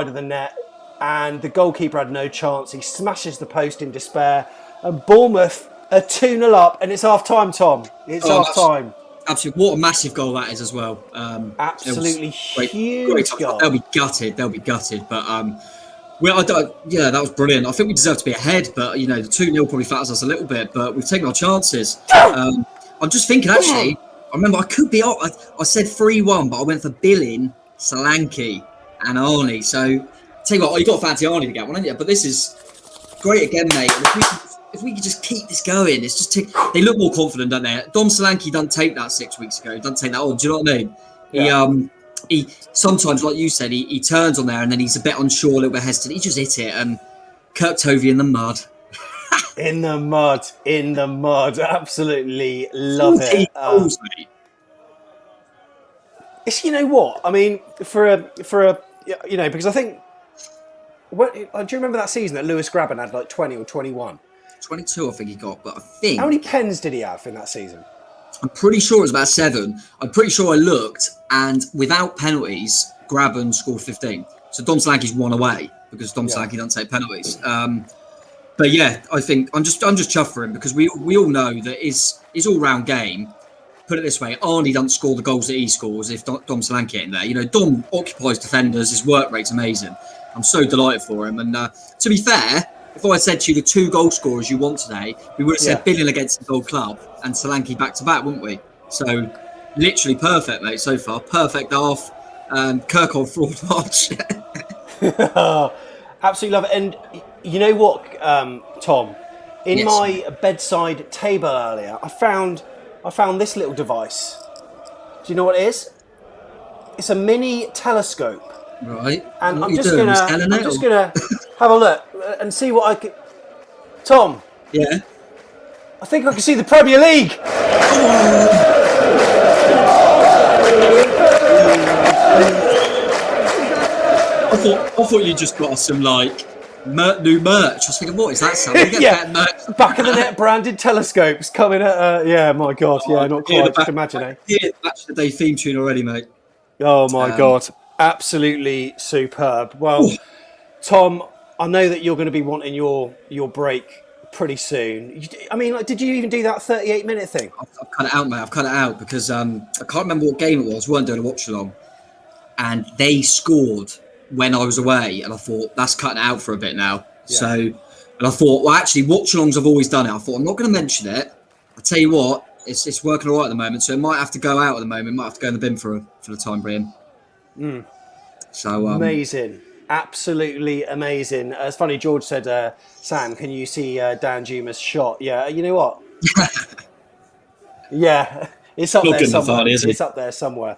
of the net, and the goalkeeper had no chance. He smashes the post in despair, and Bournemouth are 2-0 up, and it's half time, Tom. It's half time. Absolutely, what a massive goal that is as well. Absolutely huge goal. They'll be gutted, but. That was brilliant. I think we deserve to be ahead, but the 2-0 probably fatters us a little bit. But we've taken our chances. I'm just thinking, actually. I remember I could be off. I said 3-1, but I went for Billing, Solanke, and Arnie. So tell you what, you got to fancy Arnie to get one, haven't you? But this is great again, mate. And if we could just keep this going, it's just they look more confident, don't they? Dom Solanke doesn't take that 6 weeks ago. He doesn't take that on. Do you know what I mean? Yeah. He sometimes, like you said, he turns on there and then he's a bit unsure, a little bit hesitant. He just hit it, and Kirk Tovey in the mud. in the mud. Absolutely love it. Goals, mate. It's, you know what? I mean, for a because I think. Do you remember that season that Lewis Grabban had like 20 or 21? 22, I think he got, but I think. How many pens did he have in that season? I'm pretty sure it was about 7. I'm pretty sure I looked, and without penalties, Grabban scored 15. So Dom Solanke's 1 away because Dom Solanke doesn't take penalties. But yeah, I think I'm just chuffed for him because we all know that his all round game. Put it this way, Arnie doesn't score the goals that he scores if Dom Solanke ain't there. You know, Dom occupies defenders. His work rate's amazing. I'm so delighted for him. And to be fair, if I had said to you the 2 goal scorers you want today, we would have said Billing against the old club and Solanke back to back, wouldn't we? So literally perfect, mate, so far. Perfect half. Kirkhoff fraud watch. Absolutely love it. And you know what, Tom? In Yes. my bedside table earlier, I found this little device. Do you know what it is? It's a mini telescope. Right. And What I'm are you just doing? gonna have a look and see what I can. Tom, Yeah. I think I can see the Premier League. I thought you just got us some like new merch. I was thinking, what is that? Something? We get better merch. Back of the net branded telescopes coming at. Yeah, my God. Yeah, not quite. Just imagine, eh? Yeah, Match of the Day theme tune already, mate. Oh my God, absolutely superb. Well, Tom, I know that you're going to be wanting your break pretty soon. I mean, like, did you even do that 38-minute thing? I've cut it out, mate. I've cut it out because I can't remember what game it was. We weren't doing a watch along, and they scored when I was away, and I thought that's cutting it out for a bit now. Yeah. So, and I thought, well, actually, watch alongs I've always done it. I thought I'm not going to mention it. I tell you what, it's working all right at the moment, so it might have to go out at the moment. It might have to go in the bin for the time being. So Amazing. Absolutely amazing. It's funny, George said, Sam, can you see Dan Juma's shot? Yeah, you know what? Yeah, it's up there somewhere. It's up there somewhere.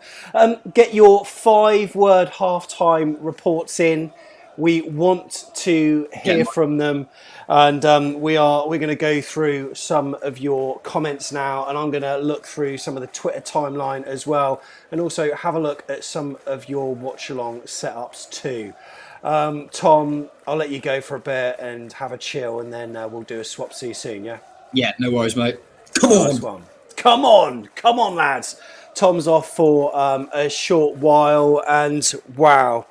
Get your 5-word halftime reports in. We want to hear from them, and we're going to go through some of your comments now, and I'm going to look through some of the Twitter timeline as well, and also have a look at some of your watch-along setups too. Tom, I'll let you go for a bit and have a chill, and then we'll do a swap. See you soon, yeah? Yeah, no worries, mate. Come on. Come on, lads. Tom's off for a short while, and wow,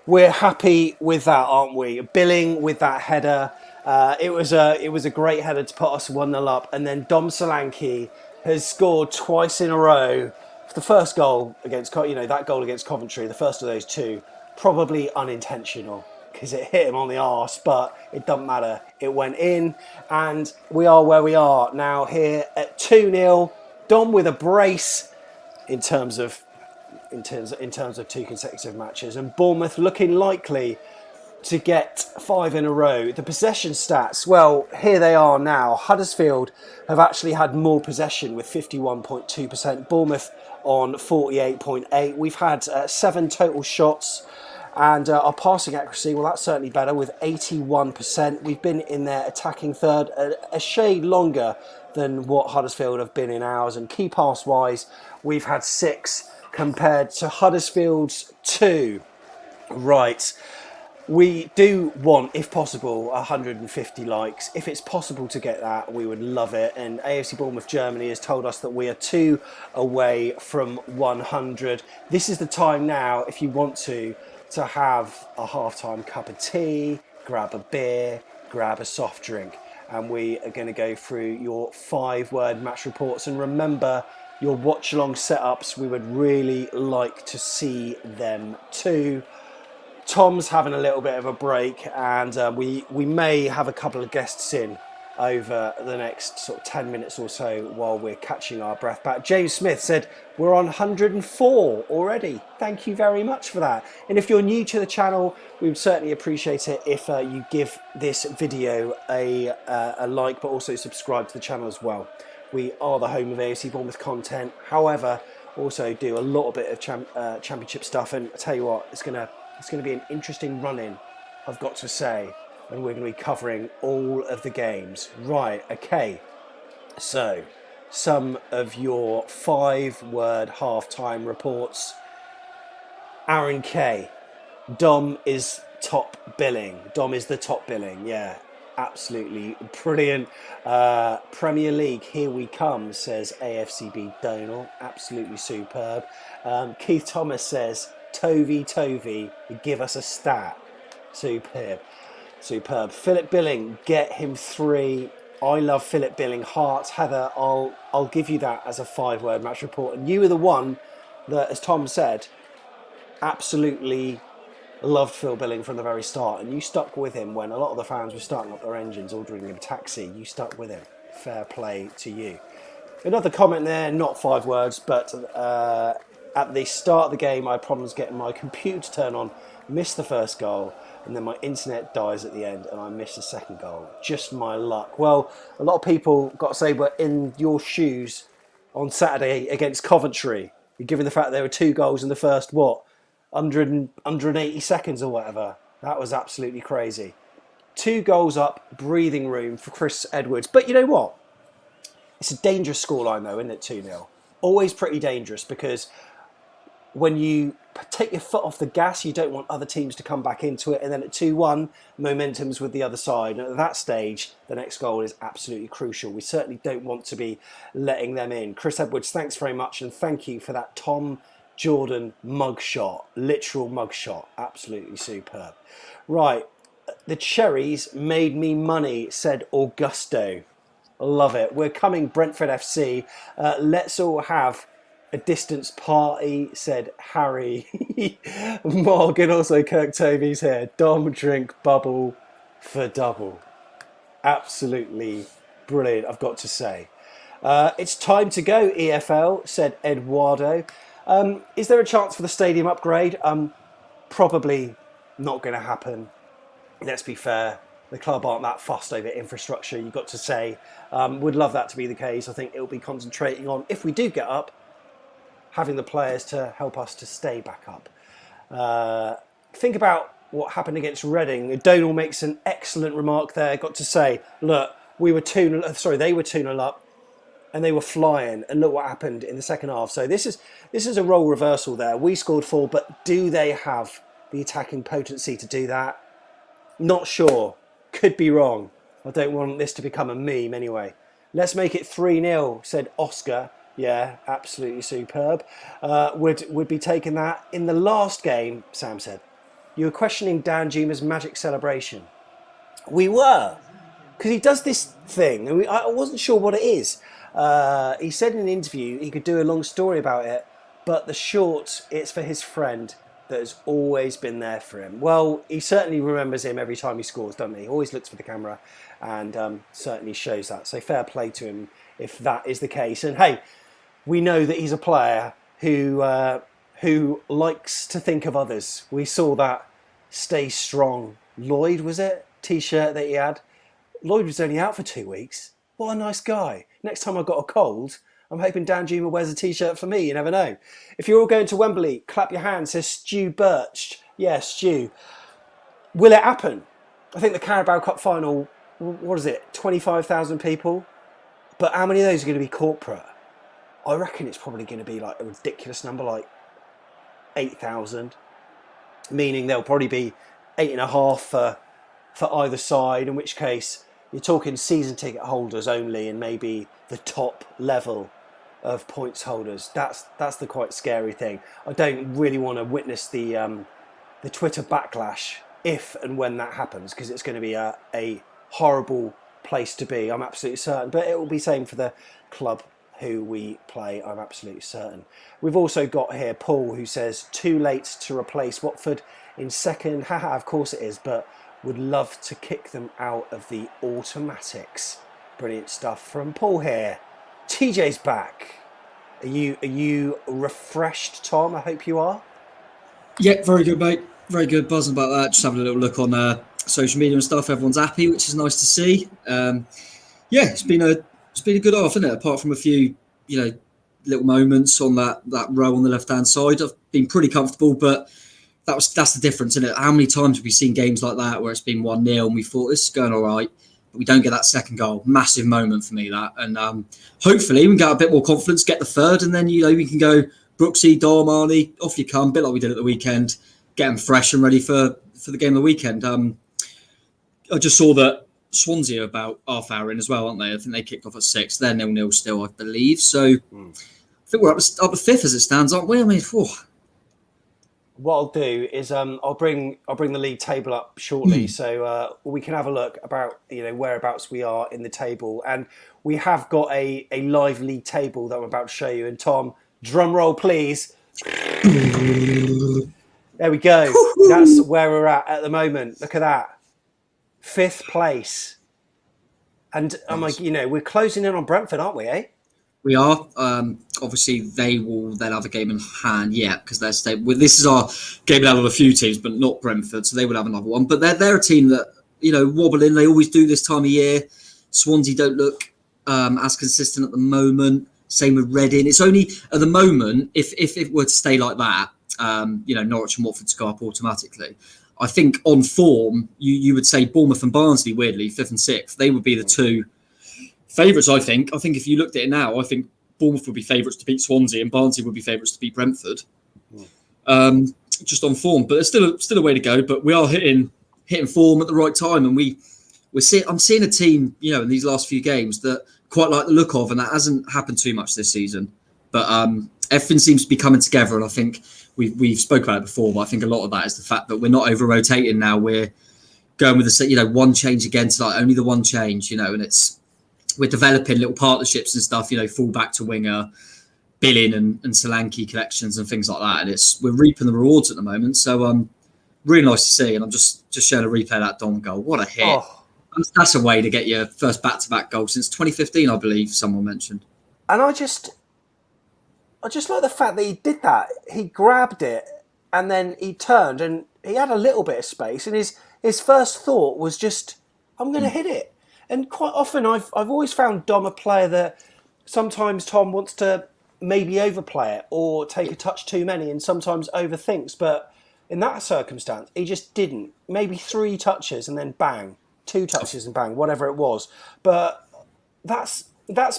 we're happy with that, aren't we? Billing with that header. It was a great header to put us 1-0 up, and then Dom Solanke has scored twice in a row. The first goal against, that goal against Coventry, the first of those two, probably unintentional because it hit him on the arse, but it doesn't matter. It went in, and we are where we are now here at 2-0. Dom with a brace in terms of 2 consecutive matches, and Bournemouth looking likely to get 5 in a row. The possession stats, well, here they are now. Huddersfield have actually had more possession with 51.2%. Bournemouth on 48.8%. We've had 7 total shots, and our passing accuracy, well, that's certainly better with 81%. We've been in their attacking third a shade longer than what Huddersfield have been in ours, and key pass wise, we've had 6 compared to Huddersfield's 2. Right. We do want, if possible, 150 likes. If it's possible to get that, we would love it. And AFC Bournemouth Germany has told us that we are 2 away from 100. This is the time now, if you want to have a halftime cup of tea, grab a beer, grab a soft drink. And we are going to go through your 5-word match reports. And remember, your watch-along setups, we would really like to see them too. Tom's having a little bit of a break, and we may have a couple of guests in over the next sort of 10 minutes or so while we're catching our breath back. James Smith said we're on 104 already. Thank you very much for that. And if you're new to the channel, we would certainly appreciate it if you give this video a like, but also subscribe to the channel as well. We are the home of AFC Bournemouth content. However, also do a lot of bit of championship stuff. And I tell you what, it's gonna be an interesting run-in, I've got to say. And we're going to be covering all of the games. Right, okay. So, some of your 5-word halftime reports. Aaron K. Dom is top billing. Dom is the top billing, yeah. Absolutely brilliant. Premier League, here we come, says AFCB Donal. Absolutely superb. Keith Thomas says, Tovey, give us a stat. Superb. Superb. Philip Billing, get him 3. I love Philip Billing. Heart. Heather, I'll give you that as a 5-word match report. And you were the one that, as Tom said, absolutely loved Phil Billing from the very start. And you stuck with him when a lot of the fans were starting up their engines, ordering him a taxi. You stuck with him. Fair play to you. Another comment there, not 5 words, but at the start of the game, I had problems getting my computer to turn on, missed the first goal, and then my internet dies at the end, and I missed the second goal. Just my luck. Well, a lot of people, got to say, were in your shoes on Saturday against Coventry, given the fact there were 2 goals in the first, 180 seconds or whatever. That was absolutely crazy. 2 goals up, breathing room for Chris Edwards. But you know what? It's a dangerous scoreline though, isn't it, 2-0? Always pretty dangerous, because when you take your foot off the gas, you don't want other teams to come back into it. And then at 2-1, momentum's with the other side. And at that stage, the next goal is absolutely crucial. We certainly don't want to be letting them in. Chris Edwards, thanks very much. And thank you for that Tom Jordan mugshot, literal mugshot. Absolutely superb. Right. The Cherries made me money, said Augusto. Love it. We're coming, Brentford FC. Let's all have a distance party, said Harry. Morgan, also Kirk Toby's here. Dom, drink, bubble for double. Absolutely brilliant, I've got to say. It's time to go, EFL, said Eduardo. Is there a chance for the stadium upgrade? Probably not going to happen. Let's be fair. The club aren't that fussed over infrastructure, you've got to say. Would love that to be the case. I think it'll be concentrating on, if we do get up, having the players to help us to stay back up. Think about what happened against Reading. Donal makes an excellent remark there. Got to say, look, they were 2-0 up and they were flying, and look what happened in the second half. So this is a role reversal there. We scored 4, but do they have the attacking potency to do that? Not sure. Could be wrong. I don't want this to become a meme anyway. Let's make it 3-0, said Oscar. Yeah, absolutely superb. Would be taking that. In the last game, Sam said, you were questioning Dan Juma's magic celebration. We were. Because he does this thing, and I wasn't sure what it is. He said in an interview he could do a long story about it, but the short, it's for his friend that has always been there for him. Well, he certainly remembers him every time he scores, doesn't he? He always looks for the camera and certainly shows that. So fair play to him if that is the case. And hey, we know that he's a player who likes to think of others. We saw that Stay Strong Lloyd, was it? T-shirt that he had. Lloyd was only out for 2 weeks. What a nice guy. Next time I got a cold, I'm hoping Dan Juma wears a T-shirt for me. You never know. If you're all going to Wembley, clap your hands, says Stu Birch. Yeah, Stu. Will it happen? I think the Carabao Cup final, what is it, 25,000 people? But how many of those are going to be corporate? I reckon it's probably going to be like a ridiculous number, like 8,000. Meaning there'll probably be 8.5 for either side, in which case you're talking season ticket holders only and maybe the top level of points holders. That's the quite scary thing. I don't really want to witness the Twitter backlash if and when that happens, because it's going to be a horrible place to be. I'm absolutely certain, but it will be same for the club who we play. I'm absolutely certain. We've also got here Paul, who says too late to replace Watford in second. Haha, of course it is, but would love to kick them out of the automatics. Brilliant stuff from Paul here. TJ's back. Are you refreshed, Tom? I hope you are. Yeah, very good, mate. Very good. Buzzing about that. Just having a little look on social media and stuff. Everyone's happy, which is nice to see. Yeah, it's been a good half, isn't it? Apart from a few, little moments on that row on the left hand side, I've been pretty comfortable. But that's the difference, isn't it? How many times have we seen games like that where it's been 1-0 and we thought this is going all right, but we don't get that second goal? Massive moment for me, that. And hopefully we can get a bit more confidence, get the third, and then we can go Brooksy, Darmani, off you come, a bit like we did at the weekend, get them fresh and ready for the game of the weekend. I just saw that Swansea are about half hour in as well, aren't they? I think they kicked off at 6. They're 0-0 still, I believe. So I think we're up to 5th as it stands, aren't we? I mean, what I'll do is I'll bring the league table up shortly, so we can have a look about whereabouts we are in the table, and we have got a live league table that I'm about to show you. And Tom, drum roll, please. There we go. That's where we're at the moment. Look at that, 5th place, and I'm like, we're closing in on Brentford, aren't we? Eh? We are. Obviously, they will then have a game in hand, because they're stable. Well, this is our game out of a few teams, but not Brentford, so they will have another one. But they're a team that wobble in. They always do this time of year. Swansea don't look as consistent at the moment. Same with Reading. It's only at the moment if it were to stay like that, Norwich and Watford to go up automatically. I think on form, you would say Bournemouth and Barnsley, weirdly, 5th and 6th, they would be the two favourites, I think. I think if you looked at it now, I think Bournemouth would be favourites to beat Swansea and Barnsley would be favourites to beat Brentford. Just on form. But there's still a way to go. But we are hitting form at the right time. And I'm seeing a team, in these last few games that quite like the look of, and that hasn't happened too much this season. But everything seems to be coming together. And I think we've spoke about it before, but I think a lot of that is the fact that we're not over-rotating now. We're going with the one change again to only the one change, and we're developing little partnerships and stuff, full back to winger, Billing and Solanke connections and things like that. And we're reaping the rewards at the moment. So really nice to see. And I'm just showing a replay of that Dom goal. What a hit. Oh. That's a way to get your first back-to-back goal since 2015, I believe someone mentioned. And I just like the fact that he did that. He grabbed it and then he turned and he had a little bit of space. And his first thought was just, I'm going to hit it. And quite often I've always found Dom a player that sometimes Tom wants to maybe overplay it or take a touch too many and sometimes overthinks. But in that circumstance, he just didn't. Maybe 3 touches and then bang, 2 touches and bang, whatever it was. But that's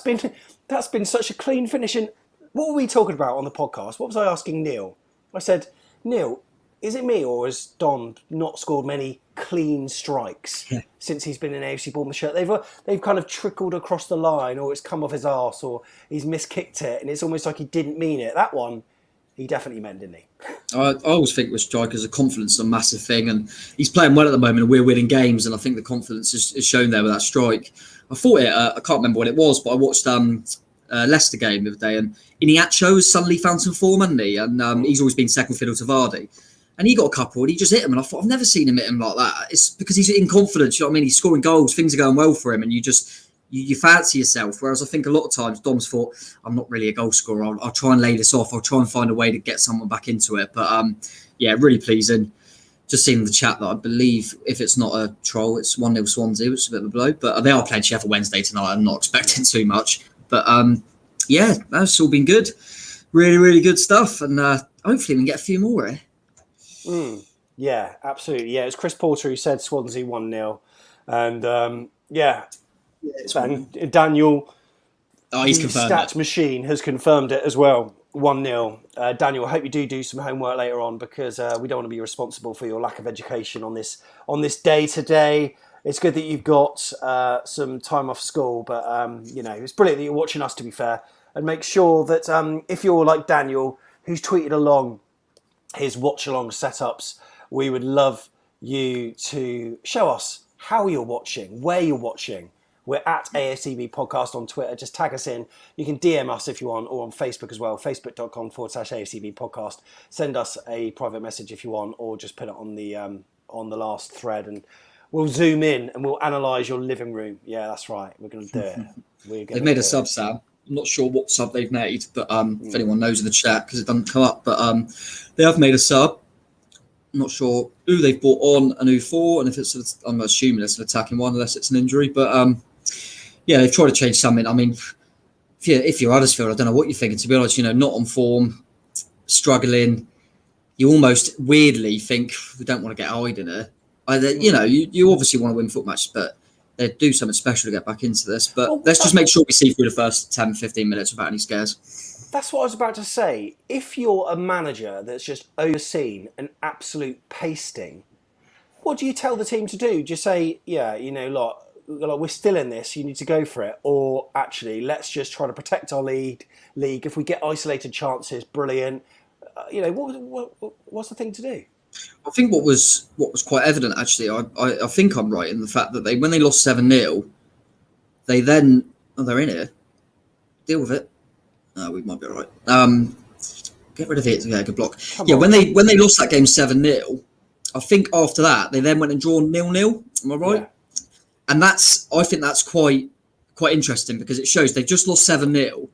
been such a clean finish. And what were we talking about on the podcast? What was I asking Neil? I said, Neil, is it me or has Dom not scored many clean strikes since he's been in AFC Bournemouth shirt? They've kind of trickled across the line, or it's come off his arse, or he's miskicked it, and it's almost like he didn't mean it. That one, he definitely meant, didn't he? I always think with strikers, the confidence is a massive thing, and he's playing well at the moment, and we're winning games, and I think the confidence is shown there with that strike. I thought it. I can't remember what it was, but I watched Leicester game the other day, and Iniacho has suddenly found some form, hasn't he? And he's always been second fiddle to Vardy. And he got a couple and he just hit him. And I thought, I've never seen him hit him like that. It's because he's in confidence. You know what I mean? He's scoring goals. Things are going well for him. And you fancy yourself. Whereas I think a lot of times Dom's thought, I'm not really a goal scorer. I'll try and lay this off. I'll try and find a way to get someone back into it. But really pleasing. Just seeing the chat that I believe, if it's not a troll, it's 1-0 Swansea, which is a bit of a blow. But they are playing Sheffield Wednesday tonight. I'm not expecting too much. But that's all been good. Really, really good stuff. And hopefully we can get a few more here. Yeah, absolutely. Yeah, it's Chris Porter who said Swansea 1-0. And and Daniel, he's confirmed stats it. Machine, has confirmed it as well. 1-0. Daniel, I hope you do some homework later on, because we don't want to be responsible for your lack of education on this day today. It's good that you've got some time off school, but it's brilliant that you're watching us, to be fair. And make sure that if you're like Daniel, who's tweeted along his Watchalong setups, we would love you to show us how you're watching, where you're watching. We're at AFCB Podcast on Twitter. Just tag us in. You can DM us if you want, or on Facebook as well, facebook.com/AFCB Podcast. Send us a private message if you want, or just put it on the last thread, and we'll zoom in and we'll analyse your living room. Yeah, that's right. We're going to do it. They've made a sub, Sam. I'm not sure what sub they've made, but if anyone knows in the chat, because it doesn't come up, but they have made a sub. I'm not sure who they've brought on and who for, and if I'm assuming it's an attacking one, unless it's an injury. But they've tried to change something. I mean, if you're Huddersfield, I don't know what you're thinking. To be honest, not on form, struggling. You almost weirdly think we don't want to get eyed in it. You obviously want to win foot matches, but they do something special to get back into this. But let's just make sure we see through the first 10, 15 minutes without any scares. That's what I was about to say. If you're a manager that's just overseen an absolute pasting, what do you tell the team to do? Just say, we're still in this, you need to go for it. Or actually, let's just try to protect our league. If we get isolated chances, brilliant. what's the thing to do? I think what was quite evident actually. I think I'm right in the fact that when they lost 7-0, they then they're in here. Deal with it. We might be all right. Get rid of it. Yeah, good block. When they lost that game 7-0, I think after that they then went and drawn 0-0. Am I right? Yeah. And I think that's quite interesting because it shows they've just lost 7-0.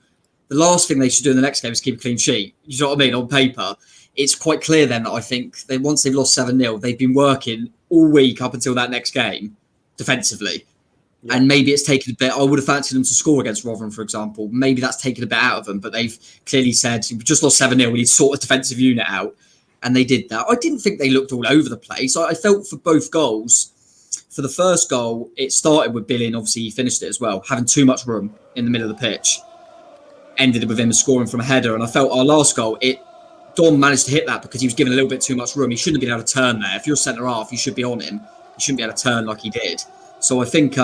The last thing they should do in the next game is keep a clean sheet. You know what I mean? On paper, it's quite clear then that I think once they've lost 7-0, they've been working all week up until that next game defensively. Yeah. And maybe it's taken a bit. I would have fancied them to score against Rotherham, for example. Maybe that's taken a bit out of them, but they've clearly said, we just lost 7-0, we need to sort a defensive unit out. And they did that. I didn't think they looked all over the place. I felt for both goals. For the first goal, it started with Billy, and obviously he finished it as well, having too much room in the middle of the pitch. Ended with him scoring from a header. And I felt our last goal, Dom managed to hit that because he was given a little bit too much room. He shouldn't have been able to turn there. If you're centre-half, you should be on him. You shouldn't be able to turn like he did. So I think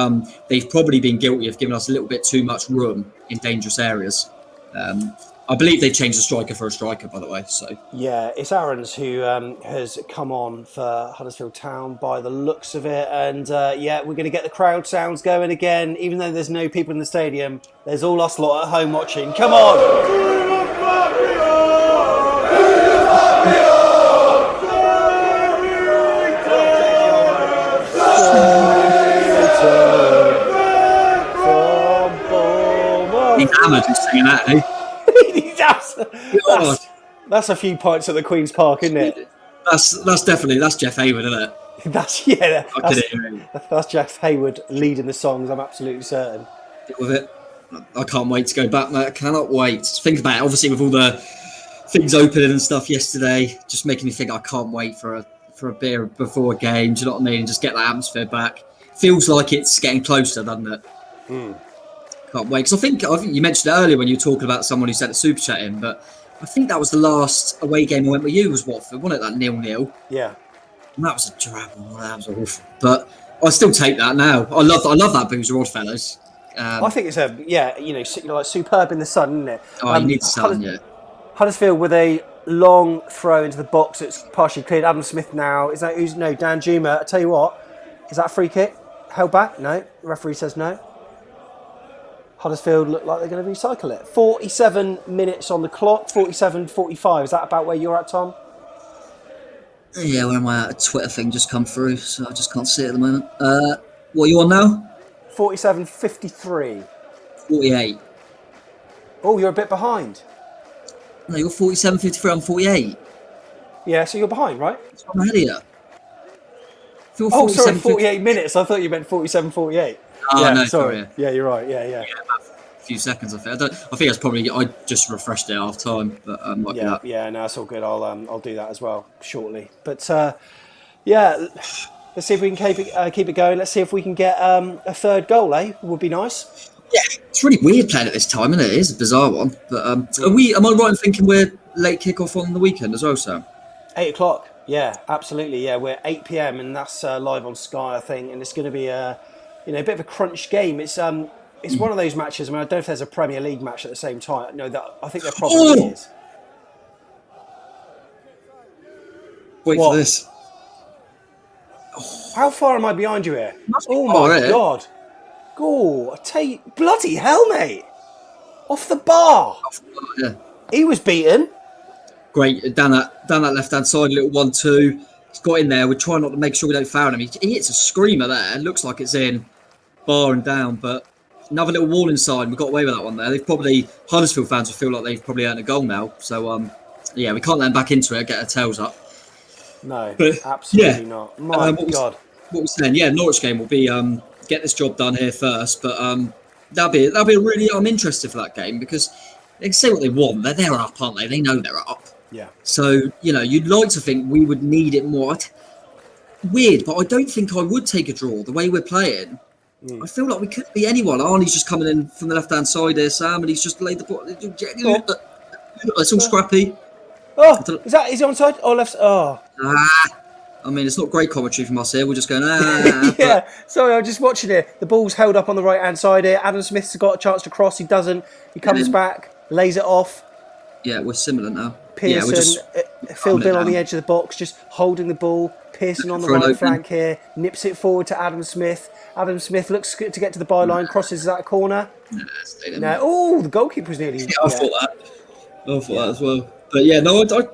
they've probably been guilty of giving us a little bit too much room in dangerous areas. I believe they've changed the striker for a striker, by the way. So yeah, it's Aaron's who has come on for Huddersfield Town by the looks of it. And we're going to get the crowd sounds going again. Even though there's no people in the stadium, there's all us lot at home watching. Come on! He's hammered just singing that, eh? That's a few pints at the Queen's Park, isn't it? That's Jeff Hayward, isn't it? That's Jeff Hayward leading the songs. I'm absolutely certain. Deal with it. I can't wait to go back, mate. I cannot wait. Think about it. Obviously, with all the things opening and stuff yesterday, just making me think I can't wait for a beer before a game. Do you know what I mean? And just get that atmosphere back. Feels like it's getting closer, doesn't it? Can't wait. Because I think you mentioned it earlier when you were talking about someone who sent a super chat in, but I think that was the last away game I went with you was Watford, wasn't it? That 0-0. Yeah. And that was a drab. That was awful. But I still take that now. I love that boozer odd fellas. I think it's like superb in the sun, isn't it? Oh, you need the sun, yeah. Huddersfield with a long throw into the box. It's partially cleared. Adam Smith now. Is that who's no? Dan Juma. I tell you what, is that a free kick? Held back? No. The referee says no. Huddersfield look like they're going to recycle it. 47 minutes on the clock. 47:45. Is that about where you're at, Tom? Yeah, where am I at? A Twitter thing just come through, so I just can't see it at the moment. What are you on now? 47:53. 48. Oh, you're a bit behind. No, you're 47:53. I'm 48. Yeah, so you're behind, right? I'm ahead of you. Oh, sorry, 48 minutes. I thought you meant 47:48. Oh, yeah, no, sorry. Yeah, you're right. Yeah. A few seconds. I think that's probably. I just refreshed it half time, but no, it's all good. I'll do that as well shortly. But let's see if we can keep it going. Let's see if we can get a third goal. Would be nice. Yeah, it's really weird playing at this time, isn't it? It is a bizarre one. But am I right in thinking we're late kick-off on the weekend as well, Sam? 8 o'clock. Yeah, absolutely. Yeah, we're 8 p.m. and that's live on Sky, I think, and it's going to be a bit of a crunch game. It's one of those matches. I mean, I don't know if there's a Premier League match at the same time. No, I think there probably is. Wait for this. How far am I behind you here? Oh my God! Oh, I tell you, bloody hell, mate! Off the bar. Yeah. He was beaten. Great, down that left-hand side, little 1-2. He's got in there. We're trying not to make sure we don't foul him. He hits a screamer there. It looks like it's in, bar and down, but another little wall inside. We got away with that one there. Huddersfield fans will feel like they've probably earned a goal now. So, we can't let them back into it, get our tails up. No, but, absolutely not. My God. What we're saying, Norwich game will be get this job done here first, but that'll be a really. I'm interested for that game because they can say what they want. They're up, aren't they? They know they're up. Yeah. So you'd like to think we would need it more. Weird, but I don't think I would take a draw the way we're playing. I feel like we could be anyone. Arnie's just coming in from the left-hand side there, Sam, and he's just laid the ball. It's all scrappy. Oh, is he onside or left? Oh. I mean, it's not great commentary from us here. We're just going, Yeah, sorry, I was just watching it. The ball's held up on the right-hand side here. Adam Smith's got a chance to cross. He doesn't. He comes back, lays it off. Yeah, we're similar now. Pearson, Phil Bill on the edge of the box, just holding the ball. Pearson on the right flank here, nips it forward to Adam Smith. Adam Smith looks good to get to the byline, crosses that corner. No, oh, the goalkeeper was nearly. Yeah, I thought that as well. But yeah, no, I don't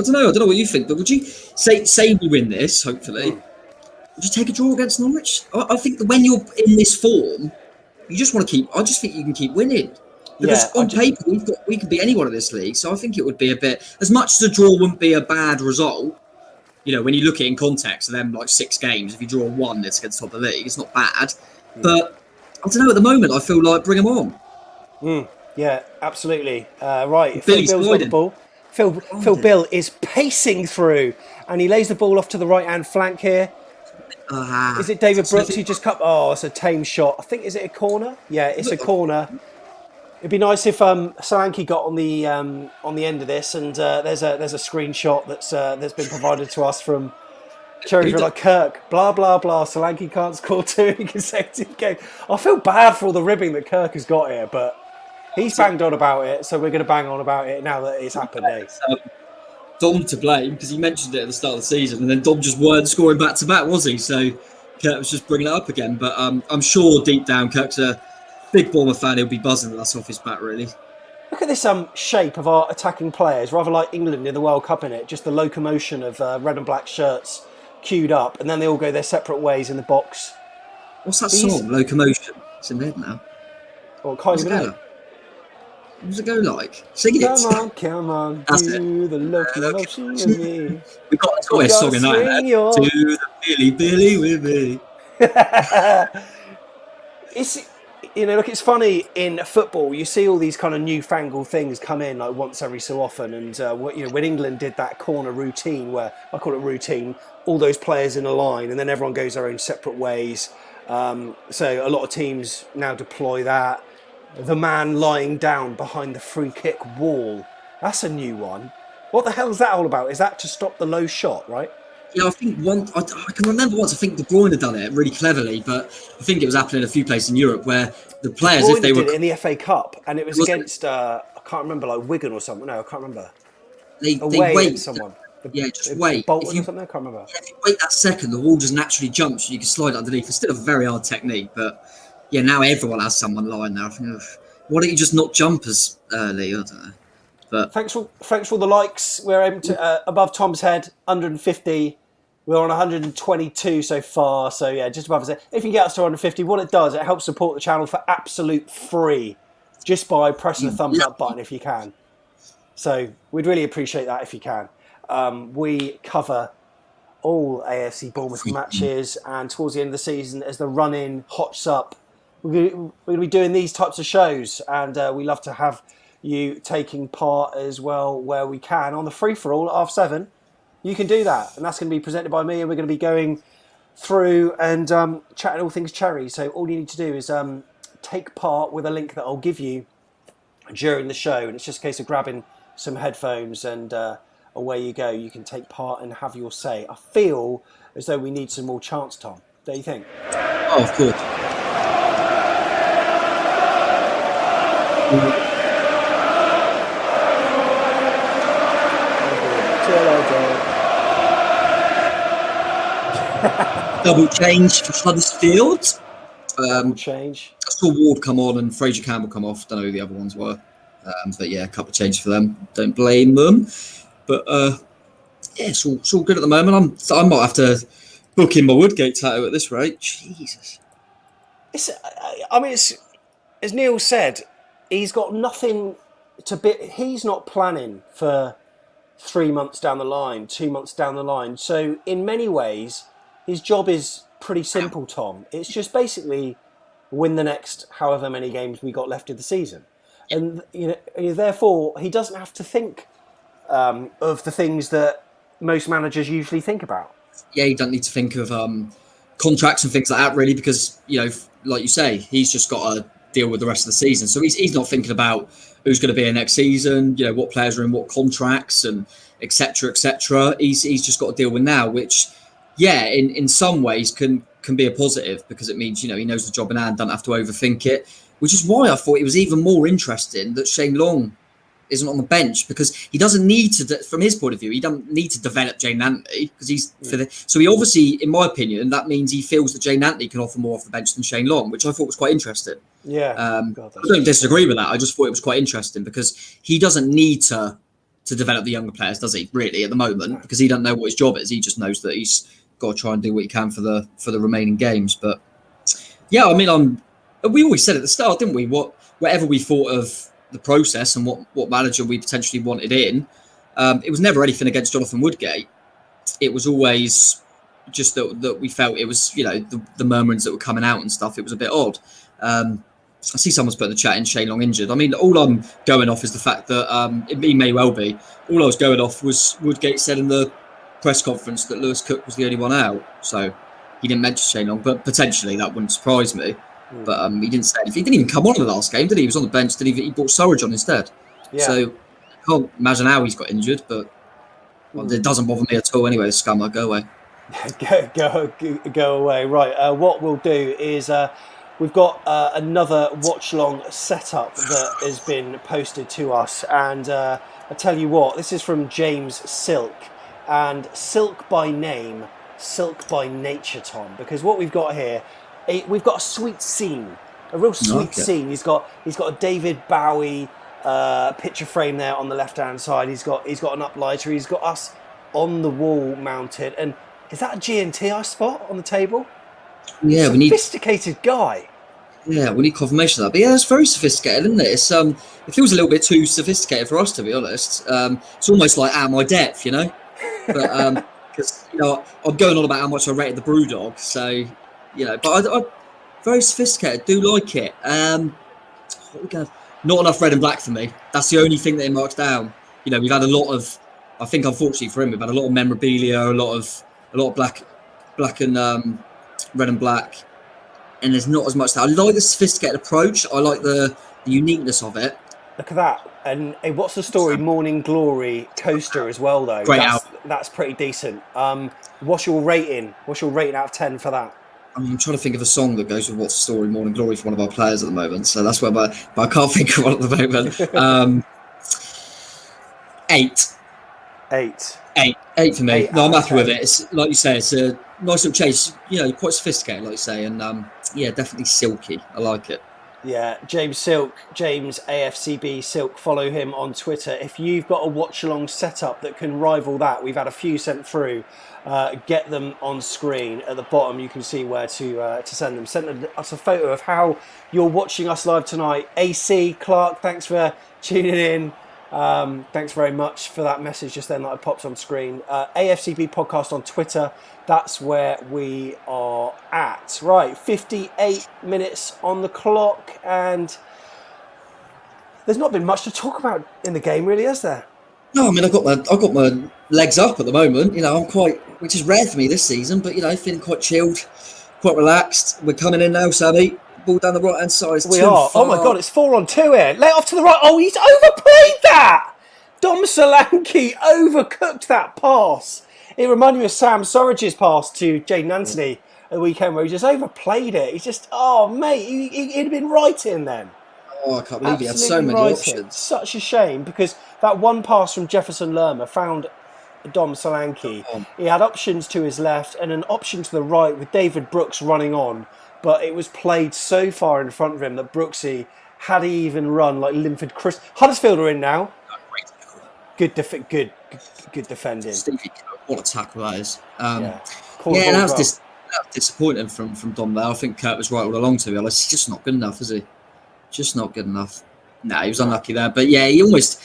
know. I don't know what you think. But would you say we win this? Hopefully, would you take a draw against Norwich? I think that when you're in this form, you just want to keep. I just think you can keep winning. Because on paper, we can beat anyone in this league. So I think it would be a bit, as much as a draw wouldn't be a bad result, you know, when you look at it in context of them like 6 games, if you draw 1, it's against top of the league. It's not bad. But I don't know, at the moment, I feel like bring them on. Yeah, absolutely. Right, Phil Bill's got the ball. Phil Bill is pacing through and he lays the ball off to the right-hand flank here. Is it David Brooks? He just cut. Oh, it's a tame shot. I think, is it a corner? Yeah, it's a corner. It'd be nice if Solanke got on the end of this, and there's a screenshot that's been provided to us from Cherries. Like Kirk, blah blah blah. Solanke can't score 2 in consecutive games. I feel bad for all the ribbing that Kirk has got here, but he's banged on about it, so we're going to bang on about it now that it's happened. Dom to blame because he mentioned it at the start of the season, and then Dom just weren't scoring back to back, was he? So Kirk was just bringing it up again. But I'm sure deep down Kirk's a big Bournemouth fan. He'll be buzzing that that's off his bat, really. Look at this shape of our attacking players, rather like England in the World Cup, in it. Just the locomotion of red and black shirts queued up, and then they all go their separate ways in the box. What's that song? Locomotion. It's in my head now. Oh, can't even know. What does it go like? Sing it. Come on, do the locomotion with me. We've got a song in that. Do the Billy Billy with me. It's funny in football. You see all these kind of newfangled things come in like once every so often, and when England did that corner routine, where I call it routine, all those players in a line, and then everyone goes their own separate ways. So a lot of teams now deploy that. The man lying down behind the free kick wall. That's a new one. What the hell is that all about? Is that to stop the low shot, right? Yeah, I think I can remember once. I think De Bruyne had done it really cleverly, but I think it was happening in a few places in Europe where the players, if they were did it in the FA Cup, and it was against I can't remember, like Wigan or something. No, I can't remember. They wait. Someone. Just wait. Bolton or something. I can't remember. Yeah, if you wait that second, the wall just naturally jumps, and you can slide underneath. It's still a very hard technique, but yeah, now everyone has someone lying there. I think, why don't you just not jump as early? I don't know. But thanks for all the likes. We're able to above Tom's head, 150. We're on 122 so far, so yeah, just above us. If you can get us to 150, what it does, it helps support the channel for absolute free, just by pressing the thumbs up button if you can. So we'd really appreciate that if you can. We cover all AFC Bournemouth matches, and towards the end of the season, as the run-in hots up, we're going to be doing these types of shows, and we love to have you taking part as well where we can on the free-for-all at 7:30. You can do that, and that's going to be presented by me, and we're going to be going through and chatting all things Cherries. So all you need to do is take part with a link that I'll give you during the show, and it's just a case of grabbing some headphones, and away you go. You can take part and have your say. I feel as though we need some more chants, Tom. Don't you think? Oh, of course. Double change for Huddersfield. Change. I saw Ward come on and Fraser Campbell come off. Don't know who the other ones were. But yeah, a couple of changes for them. Don't blame them. But yeah, it's all good at the moment. I might have to book in my Woodgate tattoo at this rate. Jesus. It's as Neil said, he's got nothing to be. He's not planning for 3 months down the line, 2 months down the line. So in many ways, his job is pretty simple, Tom. It's just basically win the next however many games we got left of the season. And therefore, he doesn't have to think of the things that most managers usually think about. Yeah, you don't need to think of contracts and things like that, really, because, like you say, he's just got to deal with the rest of the season. So he's not thinking about who's going to be in next season, what players are in what contracts and et cetera, et cetera. He's just got to deal with now, which, yeah, in some ways can be a positive, because it means, he knows the job in hand, doesn't have to overthink it, which is why I thought it was even more interesting that Shane Long isn't on the bench, because he doesn't need to, from his point of view, he doesn't need to develop Jane Anthony, because he's so he obviously, in my opinion, that means he feels that Jane Anthony can offer more off the bench than Shane Long, which I thought was quite interesting. Yeah, God, I don't disagree with that. I just thought it was quite interesting, because he doesn't need to develop the younger players, does he? Really, at the moment, because he doesn't know what his job is. He just knows that he's got to try and do what he can for the remaining games. But yeah, I mean, we always said at the start, didn't we? Whatever we thought of the process and what manager we potentially wanted in, it was never anything against Jonathan Woodgate. It was always just that we felt it was, the murmurings that were coming out and stuff. It was a bit odd. I see someone's put in the chat in Shane Long injured. I mean, all I'm going off is the fact that it may well be. All I was going off was Woodgate said in the press conference that Lewis Cook was the only one out. So he didn't mention Shane Long, but potentially that wouldn't surprise me. But he didn't say anything. He didn't even come on in the last game, did he? He was on the bench. He brought Surridge on instead. Yeah. So I can't imagine how he's got injured, but it doesn't bother me at all anyway. The scummer, go away. go away. Right. What we'll do is we've got another watch-along setup that has been posted to us. And I tell you what, this is from James Silk. And Silk by name, Silk by nature, Tom. Because what we've got here, we've got a sweet scene, a real sweet scene. He's got a David Bowie picture frame there on the left-hand side. He's got an uplighter. He's got us on the wall mounted. And is that a G&T I spot on the table? Yeah, sophisticated guy. Yeah, we need confirmation of that. But yeah, it's very sophisticated, isn't it? It feels a little bit too sophisticated for us, to be honest. It's almost like out of my depth, But because I'm going on about how much I rated the Brewdog, so. But I very sophisticated. Do like it. Not enough red and black for me. That's the only thing that it marks down. We've had a lot of. I think unfortunately for him, we've had a lot of memorabilia, a lot of black and red and black, and there's not as much. I like the sophisticated approach. I like the uniqueness of it. Look at that. And what's the story? Morning Glory coaster as well, though. That's pretty decent. What's your rating? What's your rating out of 10 for that? I'm trying to think of a song that goes with What's the Story, Morning Glory for one of our players at the moment. So that's where, but I can't think of one at the moment. 8. 8 for me. No, I'm happy with it. It's like you say, it's a nice little chase. Quite sophisticated, like you say, and definitely silky. I like it. Yeah, James Silk, James AFCB Silk. Follow him on Twitter. If you've got a watch-along setup that can rival that, we've had a few sent through. Get them on screen at the bottom. You can see where to send them. Send us a photo of how you're watching us live tonight. AC Clark, thanks for tuning in. Thanks very much for that message just then that I popped on screen. AFCB podcast on Twitter. That's where we are at. Right, 58 minutes on the clock, and there's not been much to talk about in the game, really, has there? No, I mean, I've got my legs up at the moment. I'm which is rare for me this season, but feeling quite chilled, quite relaxed. We're coming in now, Sammy. Ball down the right hand side. We are. Far. Oh my God, it's 4-on-2 here. Lay off to the right. Oh, he's overplayed that. Dom Solanke overcooked that pass. It reminded me of Sam Surridge's pass to Jaden Anthony at the weekend, where he just overplayed it. He's just, mate, he'd have been right in then. Oh, I can't believe he had so many options. Such a shame, because that one pass from Jefferson Lerma found Dom Solanke. He had options to his left and an option to the right with David Brooks running on, but it was played so far in front of him that Brooksy, had he even run like Linford Chris, Huddersfield are in now. Good defending. Stevie, what a tackle that is. That was disappointing from Dom there. I think Kurt was right all along, to be honest. He's just not good enough, is he? Just not good enough. He was unlucky there. But yeah, it almost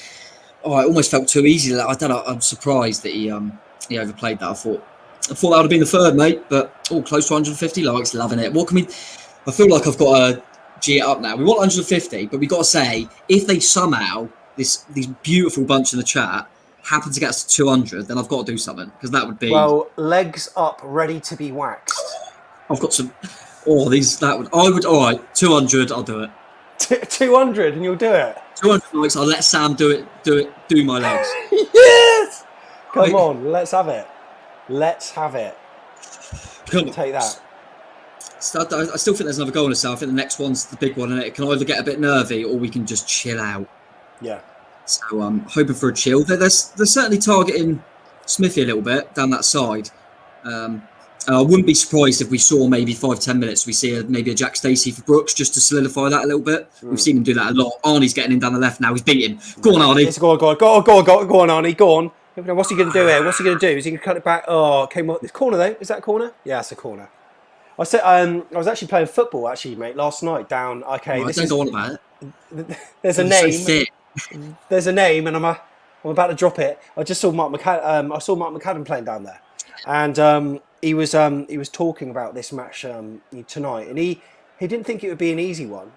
felt too easy. I don't know. I'm surprised that he overplayed that. I thought that would have been the third, mate. But close to 150 likes, loving it. What can we? I feel like I've got to G it up now. We want 150, but we got to say, if they somehow these beautiful bunch in the chat happen to get us to 200, then I've got to do something, because that would be legs up, ready to be waxed. I've got some. All right, 200. I'll do it. 200, and you'll do it. 200 likes. I'll let Sam do my legs. Yes. Come on, let's have it. Take that. I still think there's another goal in this. I think the next one's the big one, and it can either get a bit nervy or we can just chill out. Yeah. So I'm hoping for a chill. They're certainly targeting Smithy a little bit down that side. I wouldn't be surprised if we saw maybe 5-10 minutes. We see maybe a Jack Stacey for Brooks just to solidify that a little bit. We've seen him do that a lot. Arnie's getting him down the left now. He's beating. Go on, Arnie. Go on, Arnie. Go on. What's he going to do here? What's he going to do? Is he going to cut it back? Oh, it came up. It's corner though. Is that a corner? Yeah, it's a corner. I said I was actually playing football mate, last night down. Okay, I don't go on about it. There's a name. So there's a name, and I'm about to drop it. I just saw Mark McAdam playing down there, and he was talking about this match tonight, and he didn't think it would be an easy one,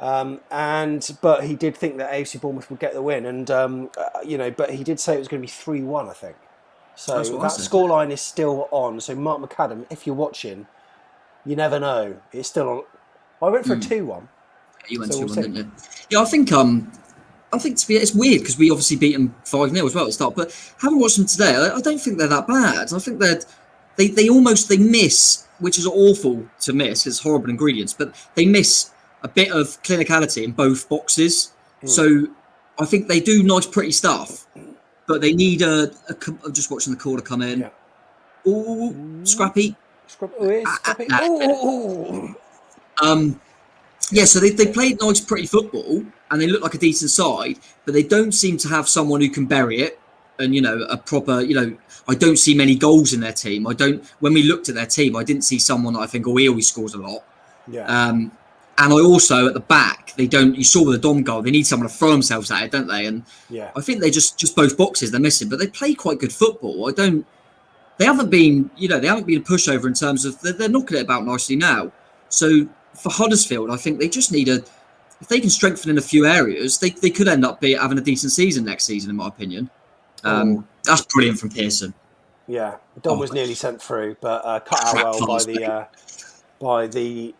but he did think that AFC Bournemouth would get the win, and but he did say it was going to be 3-1, I think. So that scoreline is still on. So Mark McAdam, if you're watching, you never know. It's still on. I went for a 2-1. You went 2-1, didn't you? Yeah, I think it's weird because we obviously beat them 5-0 as well at the start, but having watched them today, I don't think they're that bad. I think they miss, which is awful to miss. It's horrible ingredients, but they miss a bit of clinicality in both boxes. So I think they do nice, pretty stuff, but they need I'm just watching the corner come in. Yeah. Ooh, scrappy. Scrappy. Yeah, so they played nice, pretty football, and they look like a decent side, but they don't seem to have someone who can bury it, and a proper. I don't see many goals in their team. When we looked at their team, I didn't see someone that I think, he always scores a lot. Yeah. And I also at the back, they don't. You saw with the Dom goal, they need someone to throw themselves at it, don't they? And yeah, I think they just both boxes they're missing, but they play quite good football. They haven't been, they haven't been a pushover in terms of they're knocking it about nicely now. So for Huddersfield, I think they just need if they can strengthen in a few areas, they could end up having a decent season next season, in my opinion. That's brilliant from Pearson. Yeah, Dom was nearly sent through, but cut out well by the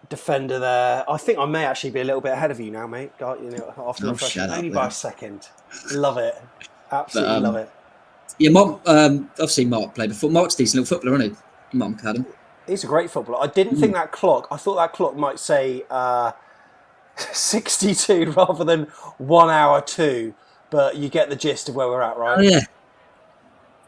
defender there. I think I may actually be a little bit ahead of you now, mate. After the refreshment, only by a second. Love it, absolutely love it. Yeah, Mark. I've seen Mark play before. Mark's a decent little footballer, isn't he? Mark McAdam. He's a great footballer. I didn't think that clock. I thought that clock might say 62 rather than 1 hour 2. But you get the gist of where we're at, right? Oh yeah.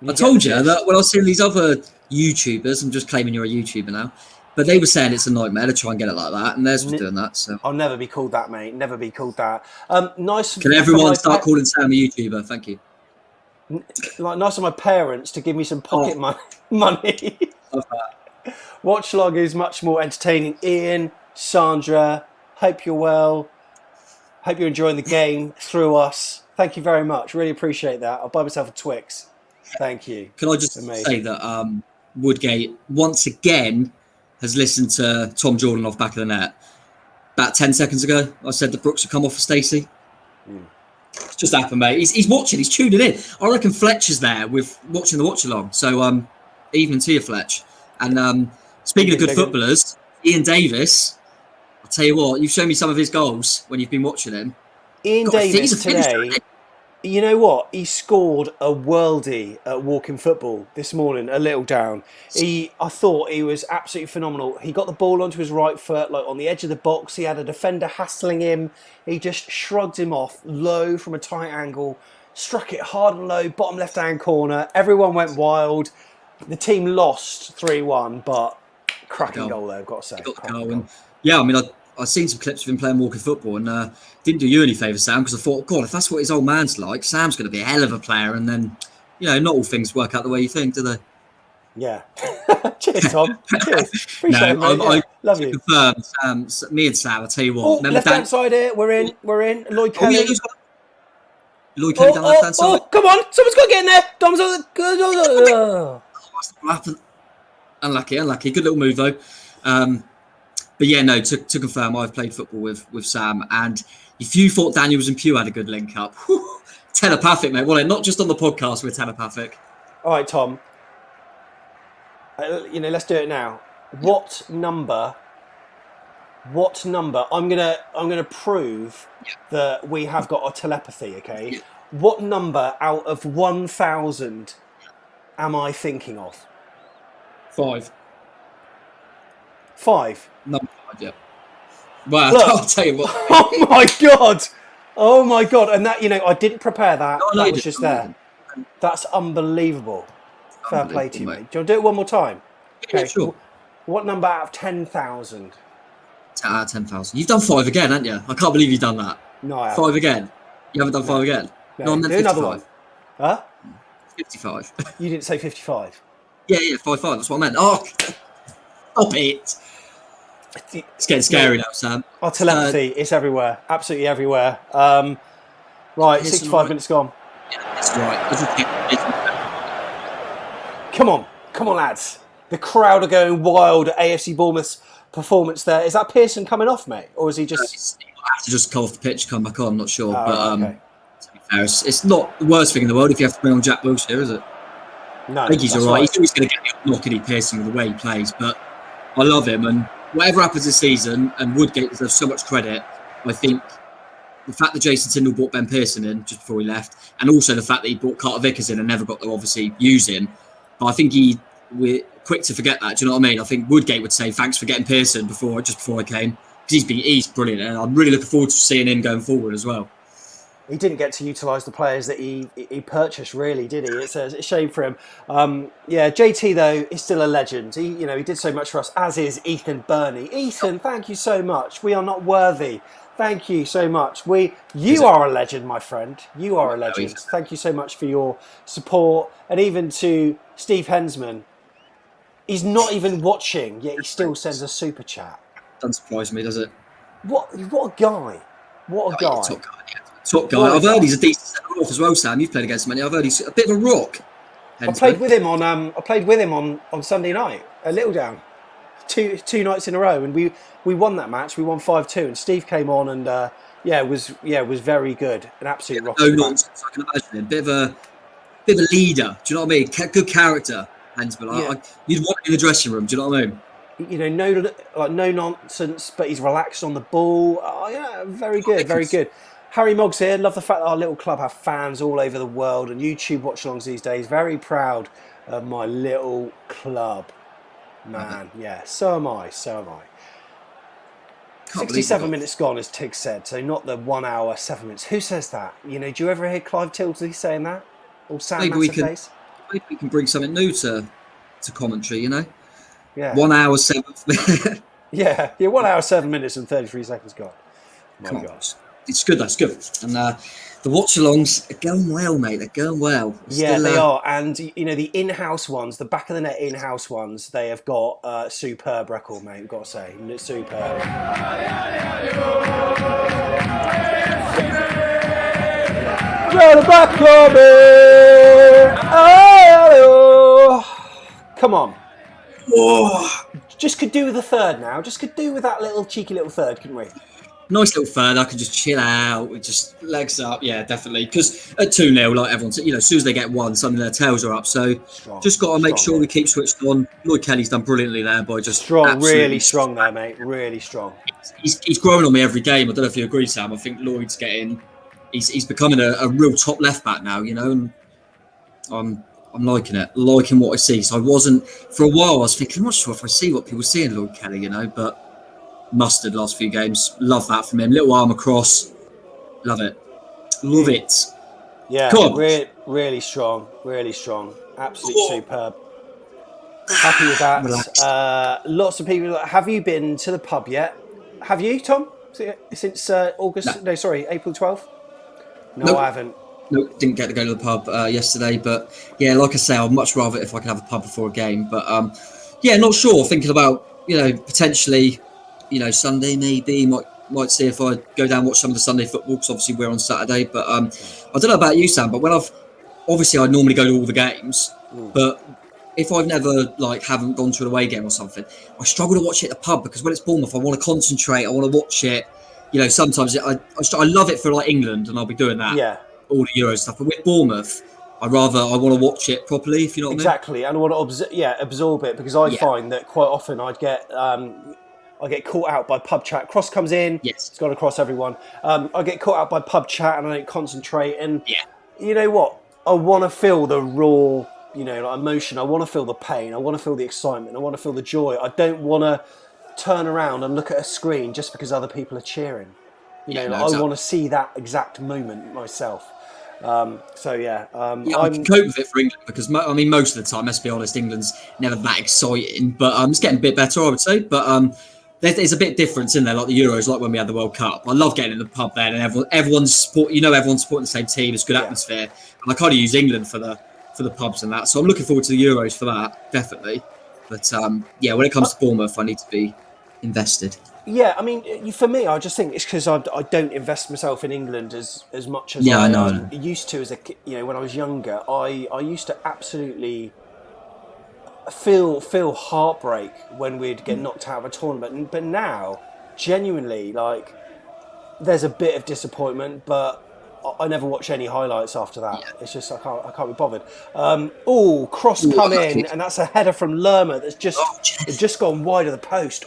I told you that when I was seeing these other YouTubers. I'm just claiming you're a YouTuber now, but they were saying it's a nightmare to try and get it like that, and theirs was doing that. So I'll never be called that, mate. Never be called that. Nice. Can everyone start calling Sam a YouTuber? Thank you. Nice of my parents to give me some pocket money. Watchalong is much more entertaining. Ian, Sandra, hope you're well. Hope you're enjoying the game through us. Thank you very much. Really appreciate that. I'll buy myself a Twix. Thank you. Can I just say that Woodgate once again has listened to Tom Jordan off back of the net. About 10 seconds ago, I said that Brooks would come off for Stacey. It's just happened, mate. He's watching. He's tuning in. I reckon Fletcher's there with watching the watch-along. So evening to you, Fletch. And speaking of good footballers, Ian Davis, I'll tell you what, you've shown me some of his goals when you've been watching him. Ian Davis today, you know what? He scored a worldie at Walking Football this morning, a little down. I thought he was absolutely phenomenal. He got the ball onto his right foot, like on the edge of the box. He had a defender hassling him. He just shrugged him off low from a tight angle, struck it hard and low, bottom left-hand corner. Everyone went wild. The team lost 3-1, but cracking goal there, I've got to say. Got the goal. And, yeah, I mean, I've seen some clips of him playing Walking Football, and didn't do you any favours, Sam, because I thought, God, if that's what his old man's like, Sam's going to be a hell of a player. And then, not all things work out the way you think, do they? Yeah. Cheers, Tom. Cheers. Appreciate it, mate. I love you. Confirm, me and Sam, I'll tell you what. Left-hand side here, we're in. Lloyd Kelly. Lloyd Kelly down the left-hand side. Come on, someone's got to get in there. Dom's on the... Unlucky. Good little move, though. But yeah, no, to confirm, I've played football with Sam, and if you thought Daniels and Pugh had a good link up, telepathic, mate. Well, not just on the podcast, we're telepathic. All right, Tom. Let's do it now. What number? I'm gonna prove that we have got a telepathy. Okay. Yeah. What number out of 1,000 am I thinking of? 5. 5. Number 5, yeah. Well, Look, I'll tell you what. Oh my God! Oh my God. And that, I didn't prepare that. No, That you was just didn't. there. That's unbelievable. Fair play to you, Unbelievable, mate. Do you want to do it one more time? Yeah, sure. What number out of 10,000? 10 out of 10,000. You've done 5 again, haven't you? I can't believe you've done that. No, I 5 haven't. again. You haven't done 5 again. No, I meant do another 55. one. Huh? 55. You didn't say 55. Yeah, 5. That's what I meant. Oh, stop it. It's getting scary now, Sam. Our telepathy, it's everywhere. Absolutely everywhere. Right, 65 minutes gone. Yeah, that's right. Come on, lads. The crowd are going wild at AFC Bournemouth's performance there. Is that Pearson coming off, mate? Or is he just... He might have to just come off the pitch, come back on, I'm not sure. Oh, but okay. to be fair, it's not the worst thing in the world if you have to bring on Jack Wilshere, is it? No, I think he's all right. He's always going to get the knock, and Pearson with the way he plays. But I love him, and whatever happens this season, and Woodgate deserves so much credit. I think the fact that Jason Tindall brought Ben Pearson in just before he left, and also the fact that he brought Carter Vickers in and never got to obviously use him. But I think we're quick to forget that. Do you know what I mean? I think Woodgate would say thanks for getting Pearson just before I came, because he's brilliant, and I'm really looking forward to seeing him going forward as well. He didn't get to utilise the players that he purchased, really, did he? It's a shame for him. JT though is still a legend. He did so much for us, as is Ethan Burney. Ethan, thank you so much. We are not worthy. Thank you so much. You are a legend, my friend. You are a legend. Thank you so much for your support, and even to Steve Hensman. He's not even watching, yet he still sends a super chat. Doesn't surprise me, does it? What a guy! What a guy! Top guy. I've heard he's a decent centre-half as well, Sam. You've played against him, and I've heard he's a bit of a rock. I played with him on Sunday night at Littledown, two nights in a row, and we won that match. We won 5-2, and Steve came on and was very good, an absolute rock. No nonsense. I can imagine him. Bit of a leader. Do you know what I mean? Good character, Hensman. You'd want him in the dressing room. Do you know what I mean? No nonsense, but he's relaxed on the ball. Very good, very good. Harry Moggs here. Love the fact that our little club have fans all over the world and YouTube watch-alongs these days. Very proud of my little club, man. Yeah, so am I. 67 minutes gone, as Tig said. So not the 1 hour 7 minutes. Who says that? Do you ever hear Clive Tildesley saying that? Or Sam Maybe we can bring something new to commentary. Yeah. 1 hour 7. yeah. 1 hour 7 minutes and 33 seconds gone. My gosh. It's good, that's good. And the watch-alongs are going well, mate. They're going well. They are. And, the in-house ones, the back of the net in-house ones, they have got a superb record, mate, I've got to say. Superb. Come on. Oh. Just could do with a third now. Just could do with that little cheeky little third, couldn't we? Nice little third. I could just chill out with just legs up. Yeah, definitely. Because at 2-0, like everyone said, as soon as they get one, suddenly their tails are up. So just got to make sure we keep switched on. Lloyd Kelly's done brilliantly there by just really strong there, mate. Really strong. He's growing on me every game. I don't know if you agree, Sam. I think Lloyd's he's becoming a real top left back now. And I'm liking it, liking what I see. So I wasn't for a while. I was thinking, I'm not sure if I see what people see in Lloyd Kelly, but. Mustard last few games. Love that from him. Little arm across. Love it. Love it. Yeah, really strong. Really strong. Absolutely superb. Happy with that. Lots of people. Have you been to the pub yet? Have you, Tom? Since August? No, sorry, April 12th? No, nope. I haven't. Nope, didn't get to go to the pub yesterday. But yeah, like I say, I'd much rather if I could have a pub before a game. But not sure. Thinking about, potentially... Sunday maybe might see if I go down and watch some of the Sunday football because obviously we're on Saturday. But I don't know about you, Sam. But when I normally go to all the games, but if I've never haven't gone to an away game or something, I struggle to watch it at the pub because when it's Bournemouth, I want to concentrate. I want to watch it. Sometimes I love it for England, and I'll be doing that. Yeah. All the Euro stuff. But with Bournemouth, I want to watch it properly. If you know what I mean. Exactly, and I want to absorb it because I find that quite often I get caught out by pub chat. Cross comes in. Yes. It's gone across everyone. I get caught out by pub chat and I don't concentrate. And you know what? I want to feel the raw, emotion. I want to feel the pain. I want to feel the excitement. I want to feel the joy. I don't want to turn around and look at a screen just because other people are cheering. I want to see that exact moment myself. I can cope with it for England because most of the time, let's be honest, England's never that exciting, but it's getting a bit better, I would say. But there's a bit difference in there, like the Euros, like when we had the World Cup. I love getting in the pub there, and everyone's supporting the same team. It's good atmosphere, and I kind of use England for the pubs and that. So I'm looking forward to the Euros for that, definitely. But when it comes to Bournemouth, I need to be invested. Yeah, I mean, for me, I just think it's because I don't invest myself in England as much as I used to as when I was younger. I used to absolutely feel heartbreak when we'd get knocked out of a tournament, but now, genuinely, like, there's a bit of disappointment, but I never watch any highlights after that. Yeah. It's just I can't be bothered. Cross come in, and that's a header from Lerma that's just gone wide of the post.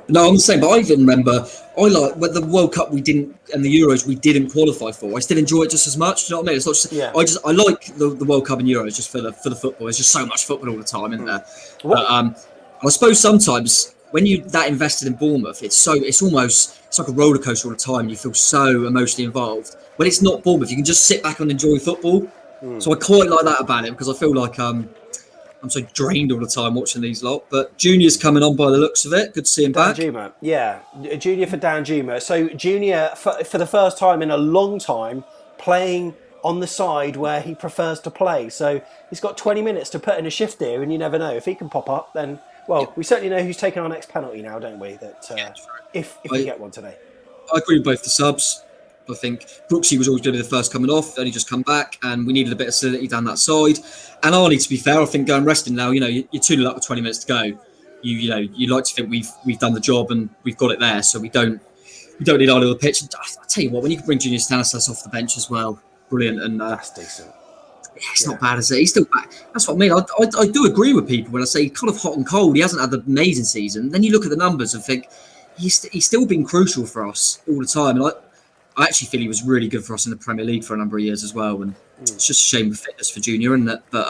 No, I'm the same, but I even remember when the World Cup we didn't, and the Euros we didn't qualify for. I still enjoy it just as much. Do you know what I mean? It's not just, I like the World Cup and Euros just for the football. There's just so much football all the time, isn't there? But I suppose sometimes when you that invested in Bournemouth, it's like a roller coaster all the time. You feel so emotionally involved. When it's not Bournemouth, you can just sit back and enjoy football. So I quite like that about it because I feel like I'm so drained all the time watching these lot. But Junior's coming on by the looks of it. Good to see him back. Juma. Yeah, Junior for Dan Juma. So Junior, for the first time in a long time, playing on the side where he prefers to play. So he's got 20 minutes to put in a shift here, and you never know. If he can pop up, then, we certainly know who's taking our next penalty now, don't we? If we get one today. I agree with both the subs. I think Brooksy was always going to be the first coming off, only just come back, and we needed a bit of solidity down that side. And Arnie, to be fair, I think going resting now, you're 2-0 up with 20 minutes to go. You like to think we've done the job and we've got it there, so we don't need Arnie on the pitch. I tell you what, when you can bring Junior Stanislas off the bench as well, brilliant. And that's decent. It's not bad, is it? He's still back. That's what I mean. I do agree with people when I say kind of hot and cold. He hasn't had an amazing season. Then you look at the numbers and think he's still been crucial for us all the time. And I actually feel he was really good for us in the Premier League for a number of years as well. And it's just a shame with fitness for Junior, isn't it? But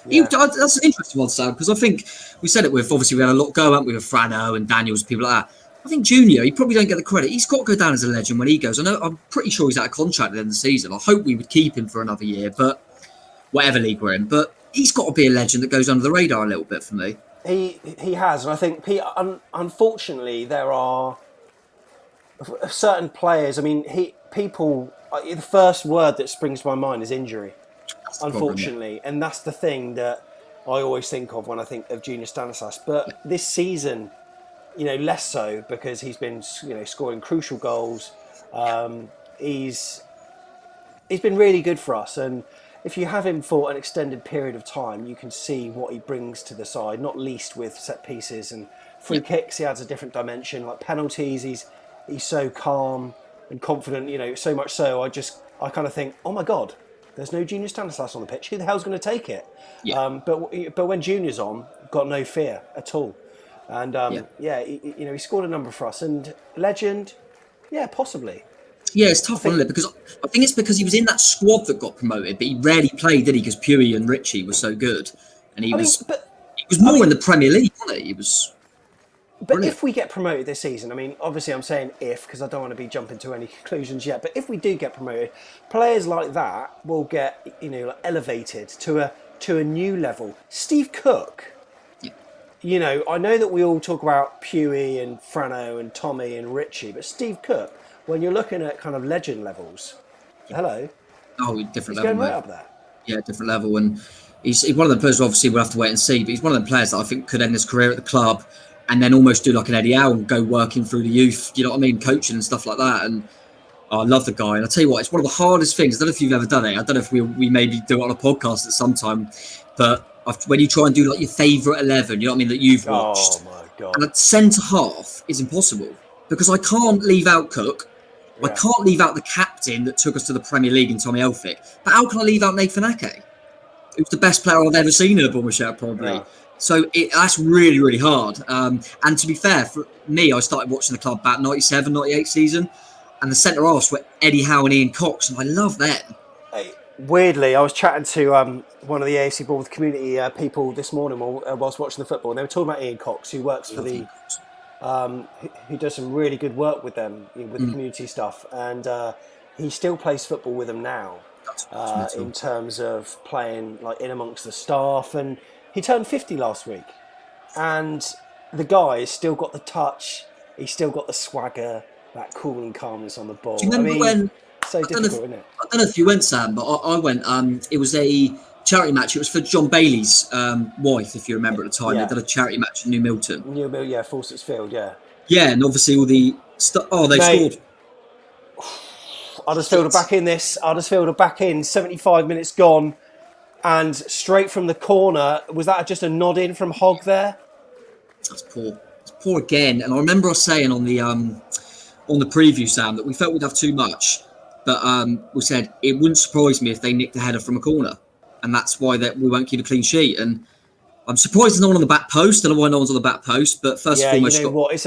that's an interesting one, Sam, because I think we said it with, obviously we had a lot go, haven't we, with Frano and Daniels and people like that. I think Junior, he probably don't get the credit. He's got to go down as a legend when he goes. I'm pretty sure he's out of contract at the end of the season. I hope we would keep him for another year, but whatever league we're in. But he's got to be a legend that goes under the radar a little bit for me. He has, and I think unfortunately there are certain players. I mean, the first word that springs to my mind is injury, unfortunately, and that's the thing that I always think of when I think of Junior Stanislas. But this season, less so because he's been, scoring crucial goals. He's been really good for us, and if you have him for an extended period of time, you can see what he brings to the side, not least with set pieces and free kicks. He adds a different dimension, like penalties. He's so calm and confident, so much so I kind of think, oh my God, there's no Junior Stanislas on the pitch. Who the hell's going to take it? Yeah. But when Junior's on, got no fear at all. And he scored a number for us. And legend, possibly. Yeah, it's tough, isn't it? Because I think it's because he was in that squad that got promoted, but he rarely played, did he? Because Pewee and Richie were so good, and he was more in the Premier League, wasn't he? He was. But brilliant. If we get promoted this season, I mean, obviously I'm saying if because I don't want to be jumping to any conclusions yet. But if we do get promoted, players like that will get elevated to a new level. Steve Cook. Yeah. I know that we all talk about Pewee and Frano and Tommy and Richie, but Steve Cook. When you're looking at kind of legend levels, hello. Oh, different level. Going right up there. Yeah, different level. And he's one of the players, obviously, we'll have to wait and see, but he's one of the players that I think could end his career at the club and then almost do like an Eddie Howe and go working through the youth, you know what I mean, coaching and stuff like that. And I love the guy. And I'll tell you what, it's one of the hardest things. I don't know if you've ever done it. I don't know if we maybe do it on a podcast at some time, but when you try and do like your favourite 11, you know what I mean, that you've watched. Oh, my God. And at centre half is impossible because I can't leave out Cook. I can't leave out the captain that took us to the Premier League in Tommy Elphick. But how can I leave out Nathan Ake? Who's the best player I've ever seen in a Bournemouth shirt, probably. Yeah. So that's really, really hard. And to be fair, for me, I started watching the club about 97, 98 season. And the centre-halves were Eddie Howe and Ian Cox. And I love them. Hey, weirdly, I was chatting to one of the AFC Bournemouth community people this morning whilst watching the football. And they were talking about Ian Cox, who works for the who does some really good work with them, with the community stuff, and he still plays football with them now. In terms of playing like in amongst the staff, and he turned 50 last week, and the guy has still got the touch, he's still got the swagger, that cool and calmness on the ball. Do you remember when? So difficult, isn't it? I don't know if you went, Sam, but I went. It was a charity match. It was for John Bailey's wife, if you remember at the time. Yeah. They did a charity match in New Milton. Yeah, Fawcett's Field, yeah. Yeah, and obviously all the stuff. Oh, they scored. Huddersfield are back in this. Huddersfield are back in. 75 minutes gone, and straight from the corner. Was that just a nod in from Hogg there? That's poor. It's poor again. And I remember us saying on the preview, Sam, that we felt we'd have too much, but we said it wouldn't surprise me if they nicked a header from a corner, and that's why that we won't keep a clean sheet. And I'm surprised there's no one on the back post. I don't know why no one's on the back post, but first and foremost, you know what? It's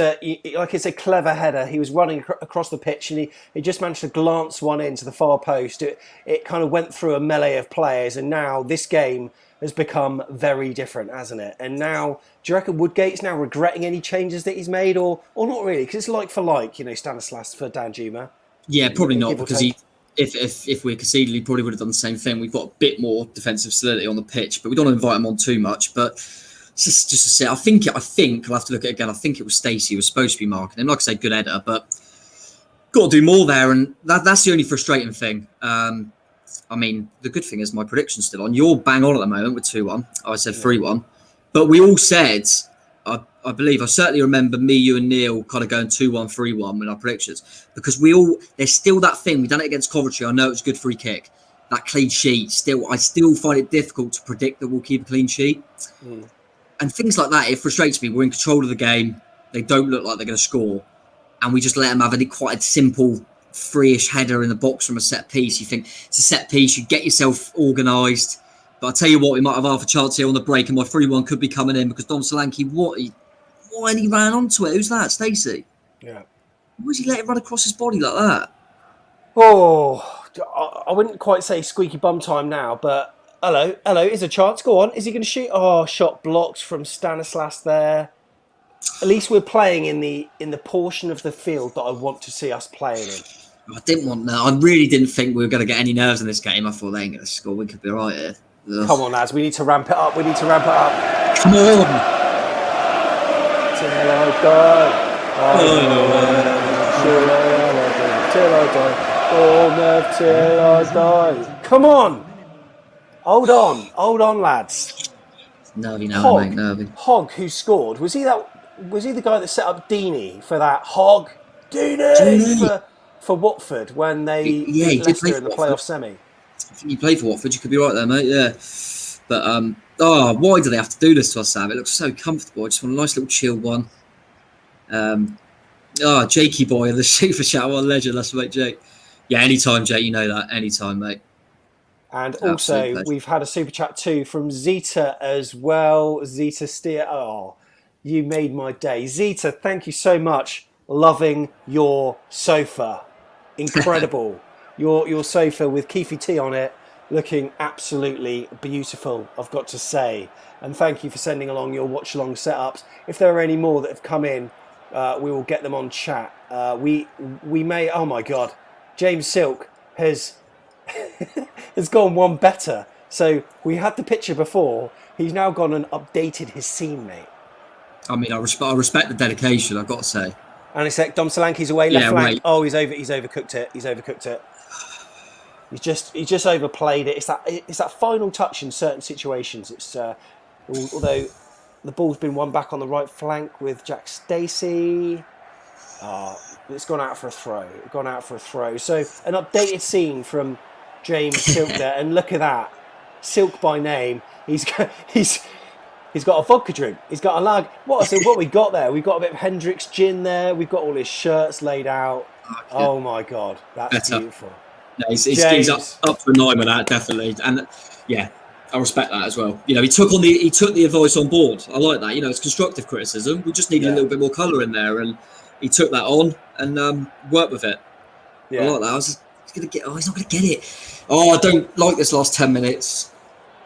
a clever header. He was running across the pitch, and he just managed to glance one into the far post. It kind of went through a melee of players, and now this game has become very different, hasn't it? And now, do you reckon Woodgate's now regretting any changes that he's made, or not really? Because it's like for like, Stanislas for Danjuma. Yeah, probably not, because if we conceded, he probably would have done the same thing. We've got a bit more defensive solidity on the pitch, but we don't want to invite him on too much. But it's just to say, I think I'll have to look at it again. I think it was Stacey who was supposed to be marking him. Like I say, good header, but got to do more there, and that's the only frustrating thing. I mean, the good thing is my prediction's still on. You're bang on at the moment with 2-1. I said 3-1, but we all said. I believe, I certainly remember me, you and Neil kind of going 2-1, 3-1 with our predictions, because there's still that thing. We've done it against Coventry. I know it's a good free kick. That clean sheet, I still find it difficult to predict that we'll keep a clean sheet. And things like that, it frustrates me. We're in control of the game. They don't look like they're going to score. And we just let them have quite a simple, free-ish header in the box from a set piece. You think it's a set piece, you get yourself organised. But I tell you what, we might have half a chance here on the break, and my 3-1 could be coming in because Dom Solanke, when he ran onto it, who's that? Stacey? Yeah. Why did he let it run across his body like that? Oh, I wouldn't quite say squeaky bum time now, but hello, is a chance. Go on. Is he going to shoot? Oh, shot blocked from Stanislas there. At least we're playing in the portion of the field that I want to see us playing in. I didn't want that. I really didn't think we were going to get any nerves in this game. I thought they ain't going to score. We could be right here. Ugh. Come on, lads. We need to ramp it up. Come on. Till I die. Till I die. Come on. Hold on, lads. Nervy now, mate. Nervy. Hogg, who scored, was he the guy that set up Deeney for that? Hogg, Deeney for Watford when they beat Leicester in the playoff semi. I think you played for Watford. You could be right there, mate. Yeah, but why do they have to do this to us, Sam? It looks so comfortable. I just want a nice little chill one. Jakey boy, the super shout one legend. That's mate Jake. Yeah, anytime, Jake. You know that. Anytime, mate. And also, we've had a super chat too from Zeta as well. Zeta Steer. Oh, you made my day. Zeta, thank you so much. Loving your sofa. Incredible. Your sofa with Keefy tea on it, looking absolutely beautiful, I've got to say. And thank you for sending along your watch-along setups. If there are any more that have come in, we will get them on chat. We may... Oh, my God. James Silk has gone one better. So we had the picture before. He's now gone and updated his scene, mate. I mean, I respect the dedication, I've got to say. And it's like Dom Solanke's away left flank. Right. Oh, he's overcooked it. He's just overplayed it. It's that final touch in certain situations. It's although the ball's been won back on the right flank with Jack Stacey. It's gone out for a throw. So an updated scene from James Silk there, and look at that, Silk by name. He's got a vodka drink. He's got a lag. What we got there? We've got a bit of Hendrick's gin there. We've got all his shirts laid out. Oh my God, that's beautiful. No, he's up to a 9 with that, definitely. And yeah, I respect that as well. He took the advice on board. I like that. It's constructive criticism. We just needed a little bit more colour in there, and he took that on and worked with it. Yeah. I like that. He's not going to get it. Oh, I don't like this last 10 minutes.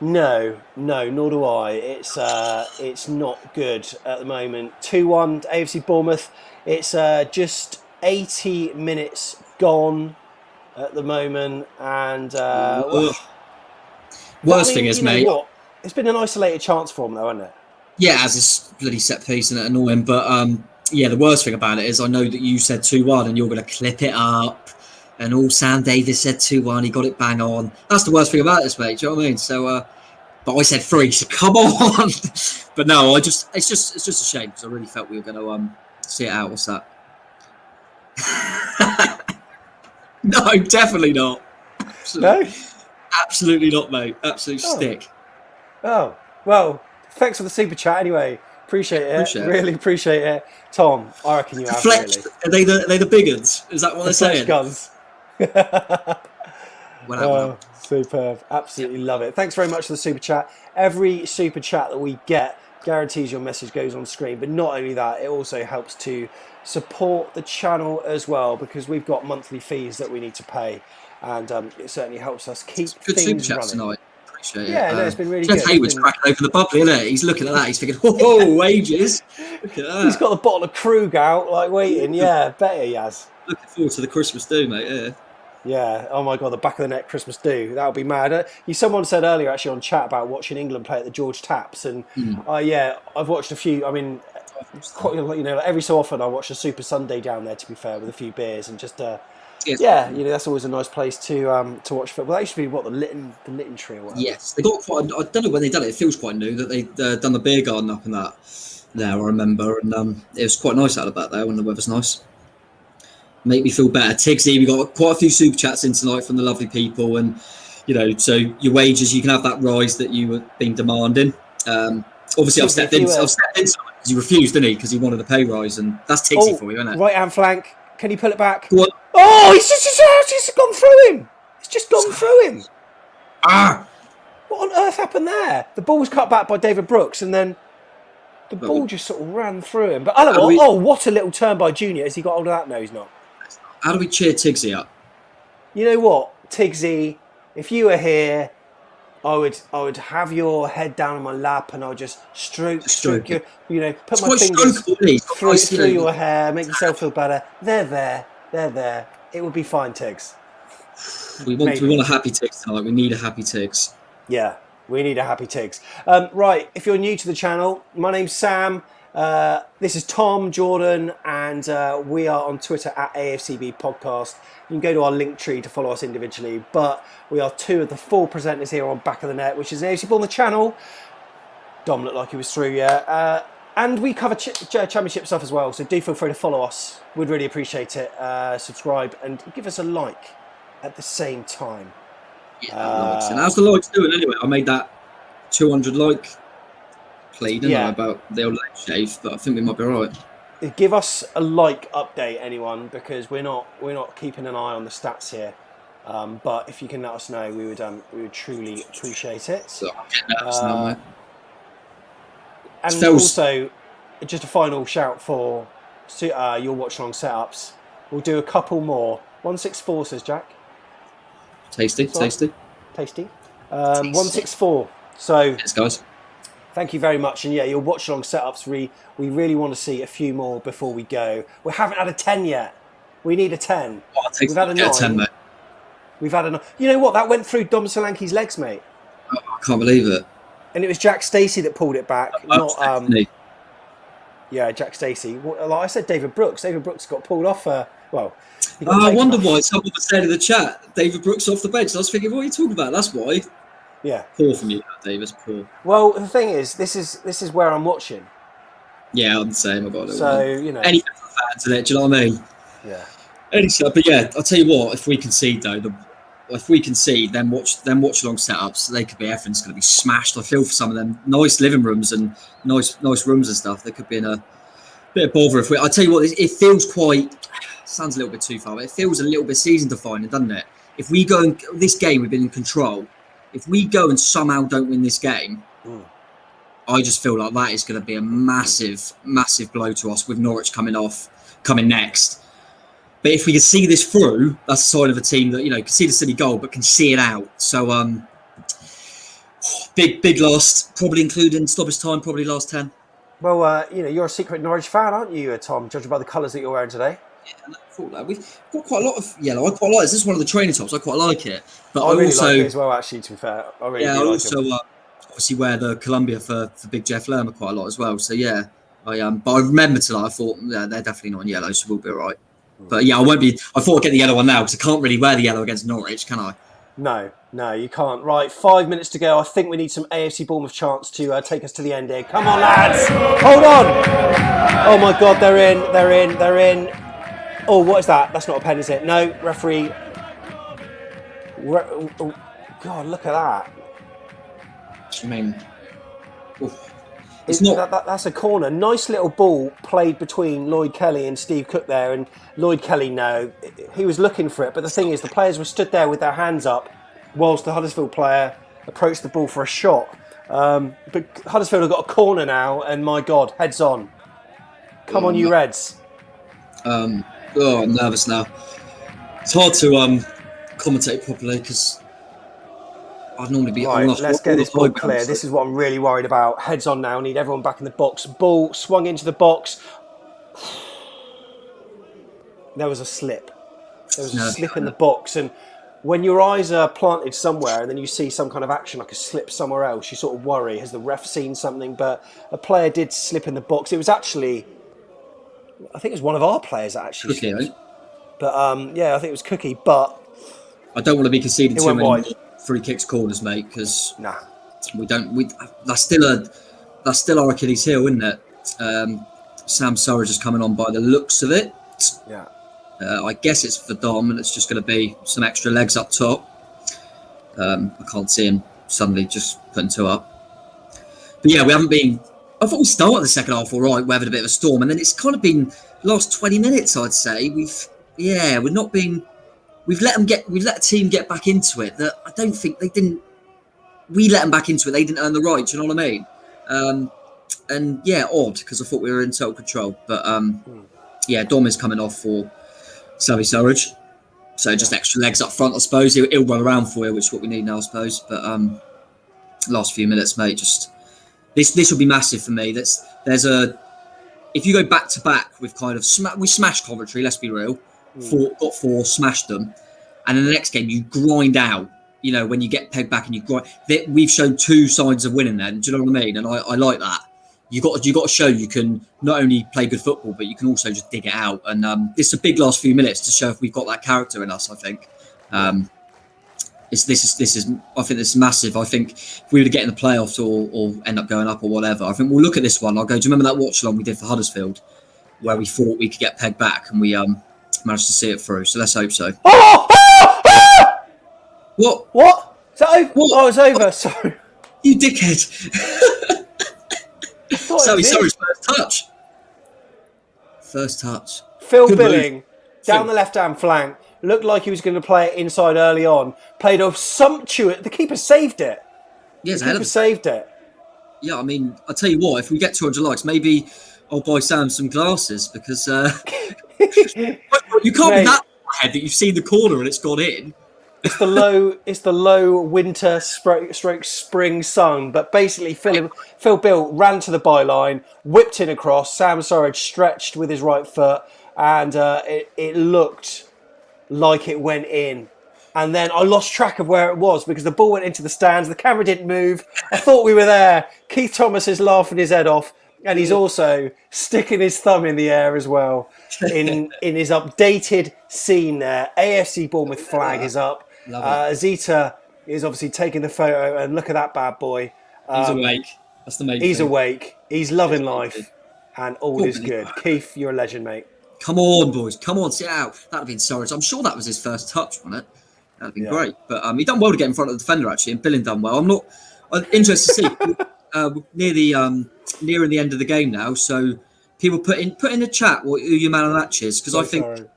No, nor do I. It's not good at the moment. 2-1 AFC Bournemouth. It's just 80 minutes gone at the moment, and worst thing is, mate. What? It's been an isolated chance for them, though, hasn't it? Yeah, as this bloody set piece and annoying, but yeah, the worst thing about it is I know that you said 2-1 and you're going to clip it up. And all Sam Davis said 2-1. He got it bang on. That's the worst thing about this, mate. Do you know what I mean? So, but I said 3. So come on. But no, it's just a shame because I really felt we were going to see it out. What's that? No, definitely not. Absolutely not, mate. Absolute stick. Oh well, thanks for the super chat anyway. Appreciate it. Really appreciate it, Tom. I reckon you have. Fletch, really. Are they the big uns? Is that what they're saying? Guns. Well, superb. Absolutely love it. Thanks very much for the super chat. Every super chat that we get guarantees your message goes on screen, but not only that, it also helps to support the channel as well, because we've got monthly fees that we need to pay, and it certainly helps us keep good things super chat running. tonight. Appreciate it. Yeah, no, it's been really Jeff good. Hayward's cracking open the bubbly, isn't it? He's looking at that. He's thinking, "Oh, wages." Look at that. He's got the bottle of Krug out, like waiting. Yeah, better he has. Looking forward to the Christmas do, mate. Yeah. Yeah. Oh my God, the back of the net Christmas do. That would be mad. Someone said earlier actually on chat about watching England play at the George Taps, and yeah, I've watched a few. I mean, quite, every so often I watch a Super Sunday down there. To be fair, with a few beers and just. Yeah, that's always a nice place to watch football. That used to be the Lytton Tree or whatever. Yes, they got quite. I don't know when they done it. It feels quite new that they done the beer garden up and that. There, I remember, and it was quite nice out of that there when the weather's nice. Make me feel better. Tigsy, we got quite a few super chats in tonight from the lovely people, and so your wages, you can have that rise that you were being demanding. Obviously, I've stepped in because he refused, didn't he? Because he wanted a pay rise, and that's Tigsy for you, isn't it? Right hand flank. Can you pull it back? Go on. Oh, it's just gone through him. It's just gone through him. What on earth happened there? The ball was cut back by David Brooks, and then the ball just sort of ran through him. But what a little turn by Junior. Has he got hold of that? No, he's not. How do we cheer Tigsy up? You know what, Tigsy? If you were here, I would have your head down on my lap, and I would just stroke your, put my fingers through your hair, make yourself feel better. They're there. It would be fine, Tiggs. We want a happy Tiggs tonight. We need a happy Tiggs. Yeah, we need a happy Tiggs. Right, if you're new to the channel, my name's Sam. This is Tom, Jordan, and we are on Twitter at AFCB Podcast. You can go to our link tree to follow us individually, but we are 2 of the 4 presenters here on Back of the Net, which is an AFC Bournemouth channel. Dom looked like he was through, yeah. And we cover championship stuff as well, so do feel free to follow us. We'd really appreciate it. Subscribe and give us a like at the same time. Yeah, likes. And how's the likes doing anyway? I made that 200 like plea, didn't I, about the old leg shave, but I think we might be all right. Give us a like update, anyone, because we're not keeping an eye on the stats here. But if you can let us know, we would truly appreciate it. So, now, and also, just a final shout for your watch-along setups. We'll do a couple more. 164 says Jack. Tasty. 164. So, thanks, guys. Thank you very much. And yeah, your watch-along setups, we really want to see a few more before we go. We haven't had a 10 yet. We need a 10. We've had a 9. 10, mate. We've had a 9. You know what? That went through Dom Solanke's legs, mate. Oh, I can't believe it. And it was Jack Stacey that pulled it back, yeah, Jack Stacey. Like I said, David Brooks. David Brooks got pulled off. I wonder why someone was saying in the chat, David Brooks off the bench. I was thinking, what are you talking about? That's why. Yeah. Poor from you, Davis. Poor. Well, the thing is, this is where I'm watching. Yeah, I'm the same. I've got a little So, anything for fans in it, do you know what I mean? Yeah. But yeah, I'll tell you what, if we concede though, then watch along setups, they could be, everything's going to be smashed. I feel for some of them nice living rooms and nice rooms and stuff. They could be in a bit of bother if I'll tell you what, it feels sounds a little bit too far, but it feels a little bit season defining, doesn't it? If we go this game, we've been in control. If we go and somehow don't win this game, I just feel like that is going to be a massive, massive blow to us with Norwich coming next. But if we can see this through, that's a sign of a team that, can see the silly goal, but can see it out. So, Big loss, probably including stoppage time, probably last 10. Well, you're a secret Norwich fan, aren't you, Tom? Judging by the colours that you're wearing today. Yeah, and I thought that we've got quite a lot of yellow. I quite like this. This is one of the training tops. I quite like it. But I really also like it as well, actually, to be fair. I really do like it. Obviously wear the Columbia for Big Jeff Lerma quite a lot as well. So yeah, but I remember tonight. I thought they're definitely not in yellow, so we'll be all right. But yeah, I won't be. I thought I'd get the yellow one now because I can't really wear the yellow against Norwich, can I? No, you can't. Right, 5 minutes to go. I think we need some AFC Bournemouth chance to take us to the end here. Come on, lads! Hold on! Oh my God, they're in. Oh, what is that? That's not a pen, is it? No, referee. Oh, God, look at that. I mean, it's not. That's a corner. Nice little ball played between Lloyd Kelly and Steve Cook there. And Lloyd Kelly, no, he was looking for it. But the thing is, the players were stood there with their hands up whilst the Huddersfield player approached the ball for a shot. But Huddersfield have got a corner now. And my God, heads on. Come on, you Reds. I'm nervous now. It's hard to commentate properly because I'd normally be... Right, let's get this ball clear. This is what I'm really worried about. Heads on now. Need everyone back in the box. Ball swung into the box. There was a slip. There was a slip in the box. And when your eyes are planted somewhere and then you see some kind of action like a slip somewhere else, you sort of worry. Has the ref seen something? But a player did slip in the box. It was actually... I think it was one of our players that actually Cookie, right? But I think it was Cookie. But I don't want to be conceding too many free kicks, corners, mate, because we don't. That's still our Achilles heel, isn't it? Sam Surridge is coming on by the looks of it. Yeah. I guess it's for Dom, and it's just going to be some extra legs up top. I can't see him suddenly just putting two up. But yeah, we haven't been. I thought we started the second half all right, weathered a bit of a storm, and then it's kind of been last 20 minutes. I'd say we've not been. We've let the team get back into it. That I don't think they didn't. We let them back into it. They didn't earn the right. Do you know what I mean? And yeah, odd because I thought we were in total control. But Dom is coming off for Surridge, so just extra legs up front. I suppose he'll run around for you, which is what we need now, I suppose. But last few minutes, mate, just. This will be massive for me. If you go back to back with kind of we smashed Coventry. Let's be real. Got four, smashed them, and in the next game you grind out. You know, when you get pegged back and you grind. We've shown two sides of winning. Then, do you know what I mean? And I like that. You got to show you can not only play good football, but you can also just dig it out. And this is a big last few minutes to show if we've got that character in us. I think. I think this is massive. I think if we were to get in the playoffs or end up going up or whatever, I think we'll look at this one. I'll go, do you remember that watch-along we did for Huddersfield where we thought we could get pegged back and we managed to see it through? So let's hope so. What? Is that over? What? Oh, it's over. Sorry. You dickhead. Surridge's first touch. Phil Good Billing move. Down the left-hand flank. Looked like he was going to play it inside early on. Played off sumptuous. The keeper saved it. Yes, the keeper saved it. Yeah, I mean, I'll tell you what. If we get 200 likes, maybe I'll buy Sam some glasses because you can't be that ahead that you've seen the corner and it's gone in. It's the low winter stroke spring sun. But basically, Phil Bill ran to the byline, whipped in across. Sam Surridge stretched with his right foot, and it looked like it went in. And then I lost track of where it was because the ball went into the stands. The camera didn't move. I thought we were there. Keith Thomas is laughing his head off. And he's also sticking his thumb in the air as well in his updated scene there. AFC Bournemouth flag is up. Zita is obviously taking the photo. And look at that bad boy. He's awake. That's the main thing. He's awake. He's loving life. And all is good. Keith, you're a legend, mate. Come on, boys. Come on, sit out. That'd have been Surridge. I'm sure that was his first touch, wasn't it? That'd have been great. But he done well to get in front of the defender, actually, and Billing done well. I'm interested to see nearing the end of the game now. So people put in the chat who your man of the match is, because I think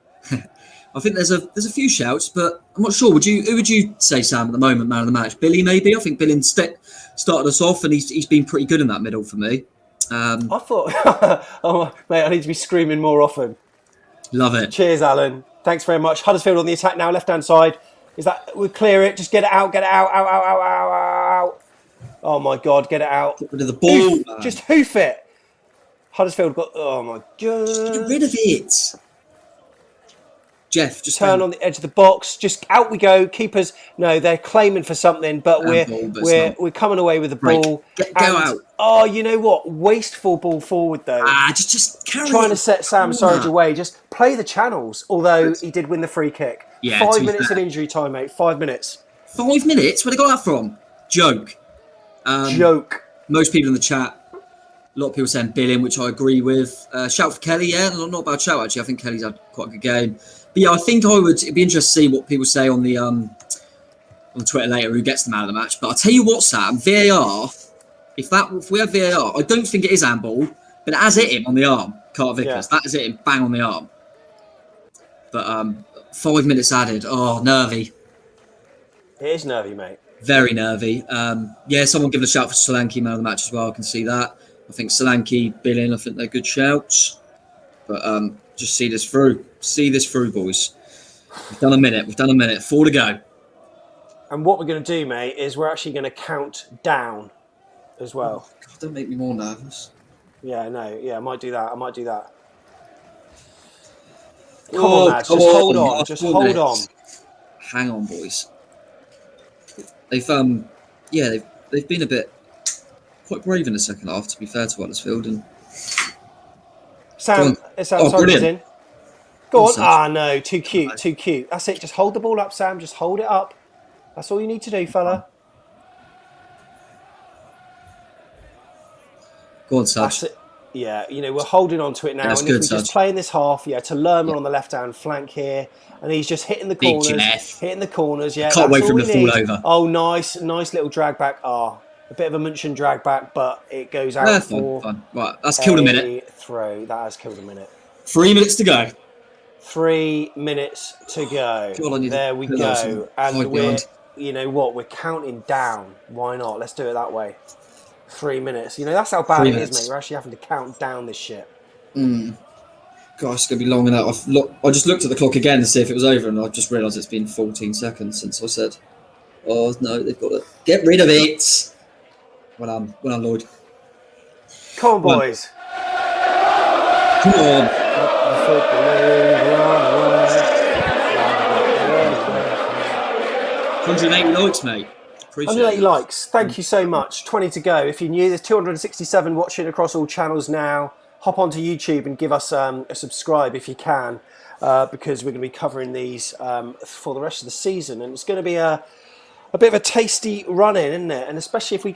there's a few shouts, but I'm not sure. Who would you say, Sam, at the moment, man of the match? Billy, maybe? I think Billing started us off, and he's been pretty good in that middle for me. I thought, oh mate, I need to be screaming more often. Love it. Cheers, Alan. Thanks very much. Huddersfield on the attack now, left-hand side. Is that, we clear it, just get it out. Oh my God, get it out. Get rid of the ball, man. Just hoof it. Huddersfield got, oh my Get God. rid of it. Jeff, just Turn on the edge of the box. Just out we go. Keepers, no, they're claiming for something, but we're coming away with the ball. Go out. Oh, you know what? Wasteful ball forward though. Just carry Trying it. to set Sam Surridge away. Just play the channels. Although he did win the free kick. Yeah, 5 minutes of injury time, mate. 5 minutes. 5 minutes? Where they got that from? Joke. Joke. Most people in the chat. A lot of people saying Billing, which I agree with. Shout for Kelly, yeah, not a bad shout actually. I think Kelly's had quite a good game. But yeah, I think it'd be interesting to see what people say on the on Twitter later who gets the man of the match. But I'll tell you what, Sam, VAR. If we have VAR, I don't think it is handball, but it has hit him on the arm. Carter Vickers, that has hit him bang on the arm. But 5 minutes added. Oh, nervy. It is nervy, mate. Very nervy. Yeah, someone give a shout for Solanke, man of the match as well. I can see that. I think Solanke, Billing, I think they're good shouts. But just see this through. See this through, boys. We've done a minute. 4 to go. And what we're going to do, mate, is we're actually going to count down as well. Oh, God, don't make me more nervous. Yeah, no. Yeah, I might do that. Come on, lads. Just hold on. Just hold on. Hang on, boys. They've been a bit quite brave in the second half, to be fair to Huddersfield. And Sam is in. Go on. Ah, no, too cute. That's it. Just hold the ball up, Sam. Just hold it up. That's all you need to do, fella. Go on, Sarge. That's it. Yeah, we're holding on to it now. Yeah, and if we just play in this half, to Lerma on the left-hand flank here, and he's just hitting the corners. Yeah, can't wait for him to fall over. Oh, nice little drag back. A bit of a Munchen drag back, but it goes out for fun. Right, that's killed a minute. Throw. That has killed a minute. 3 minutes to go. 3 minutes to go. There we go. And we're counting down. Why not? Let's do it that way. 3 minutes. That's how bad it is, mate. We're actually having to count down this shit. Gosh, it's going to be long enough. I just looked at the clock again to see if it was over, and I just realised it's been 14 seconds since I said, oh, no, they've got to get rid of it. Well done, Lloyd. Come on, boys. Come on. 180 likes, mate. 180 likes. Thank you so much. 20 to go. If you're new, there's 267 watching across all channels now. Hop onto YouTube and give us a subscribe if you can, because we're going to be covering these for the rest of the season, and it's going to be a bit of a tasty run-in, isn't it? And especially if we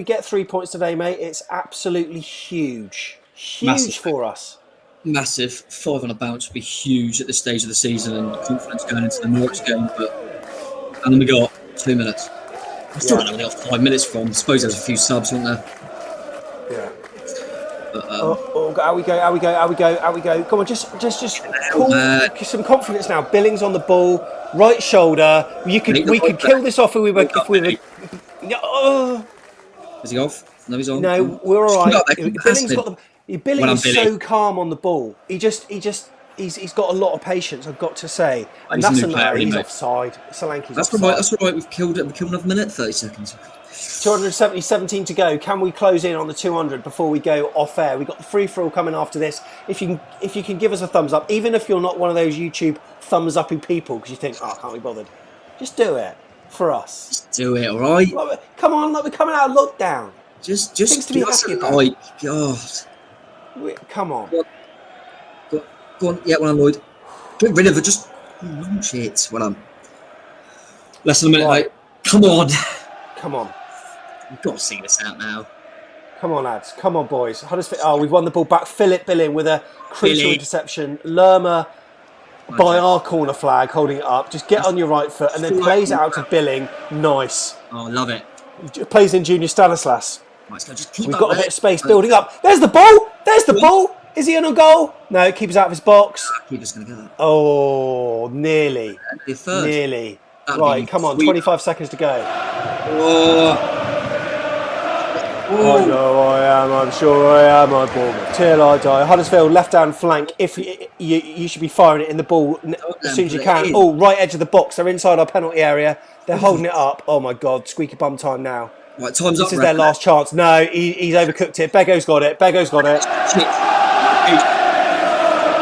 get 3 points today, mate, it's absolutely huge for us. Massive. 5 on a bounce would be huge at this stage of the season, and confidence going into the Norwich game. And then we got 2 minutes. I still don't know where they got 5 minutes from. I suppose there's a few subs, weren't there? Yeah. But, out we go. Come on, just some confidence now. Billings on the ball, right shoulder. We could kill this off if we were. Is he off? No, he's on. No, we're all right. Billings got the. Billing is so calm on the ball. He's got a lot of patience, I've got to say. And that's another. He's offside. Solanke's offside. That's right. We've killed another minute. 30 seconds. 17 to go. Can we close in on the 200 before we go off air? We've got the free for all coming after this. If you can give us a thumbs up, even if you're not one of those YouTube thumbs uppy people because you think, oh, can't be bothered, just do it for us. Just do it, all right? Come on, we're coming out of lockdown. Just things to be happy about. Like, God. Come on. Go on. Yeah, well done, Lloyd. Get rid of it. Just launch it. Well done. Less than a minute, mate. Come on. We've got to see this out now. Come on, lads. Come on, boys. We've won the ball back. Philip Billing with a crucial interception. Lerma by our corner flag, holding it up. Just get on your right foot and then plays it out to Billing. Nice. Oh, love it. Plays in Junior Stanislas. Right, so just keep We've got a bit of space building up. There's the ball. Is he on a goal? No, keeper's out of his box. Keeper's going to go. Oh, nearly. Nearly. Right, come on. 25 seconds to go. I know I am. I'm sure I am. I ball till I die. Huddersfield left-hand flank. If you should be firing it in the ball as soon as you can. Oh, right edge of the box. They're inside our penalty area. They're holding it up. Oh my God! Squeaky bum time now. Right, time's up. This is their last chance. No, he's overcooked it. Bego's got it. Shit.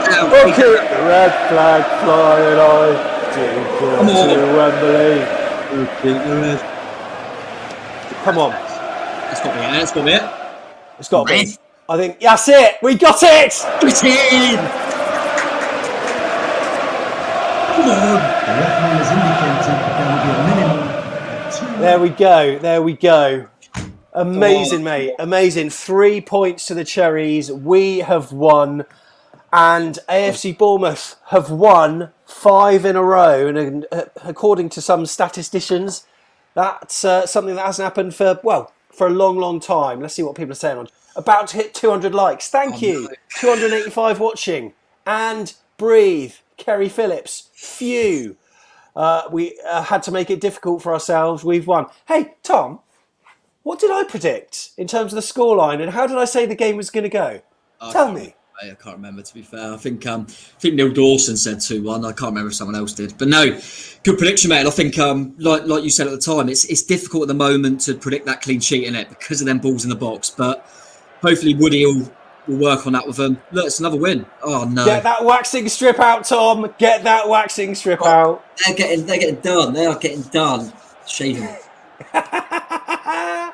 Okay. Red flag flying high. Come on. Wembley. Come on. It's got me. It's got to be. I think that's it. We got it. It's in. Come on. The referee has indicated that there will be a minimum of 2. There we go. Amazing, mate. Amazing. 3 points to the Cherries. We have won. And AFC Bournemouth have won 5 in a row. And according to some statisticians, that's something that hasn't happened for a long, long time. Let's see what people are saying. About to hit 200 likes. Thank you. No. 285 watching. And breathe. Kerry Phillips. Phew. We had to make it difficult for ourselves. We've won. Hey, Tom, what did I predict in terms of the scoreline? And how did I say the game was going to go? Tell me. I can't remember, to be fair. I think Neil Dawson said 2-1. I can't remember if someone else did. But no, good prediction, mate. I think, like you said at the time, it's difficult at the moment to predict that clean sheet in it because of them balls in the box. But hopefully Woody will work on that with them. Look, it's another win. Oh, no. Get that waxing strip out, Tom. Get that waxing strip out. They're getting done. They are getting done. Shaving. I'm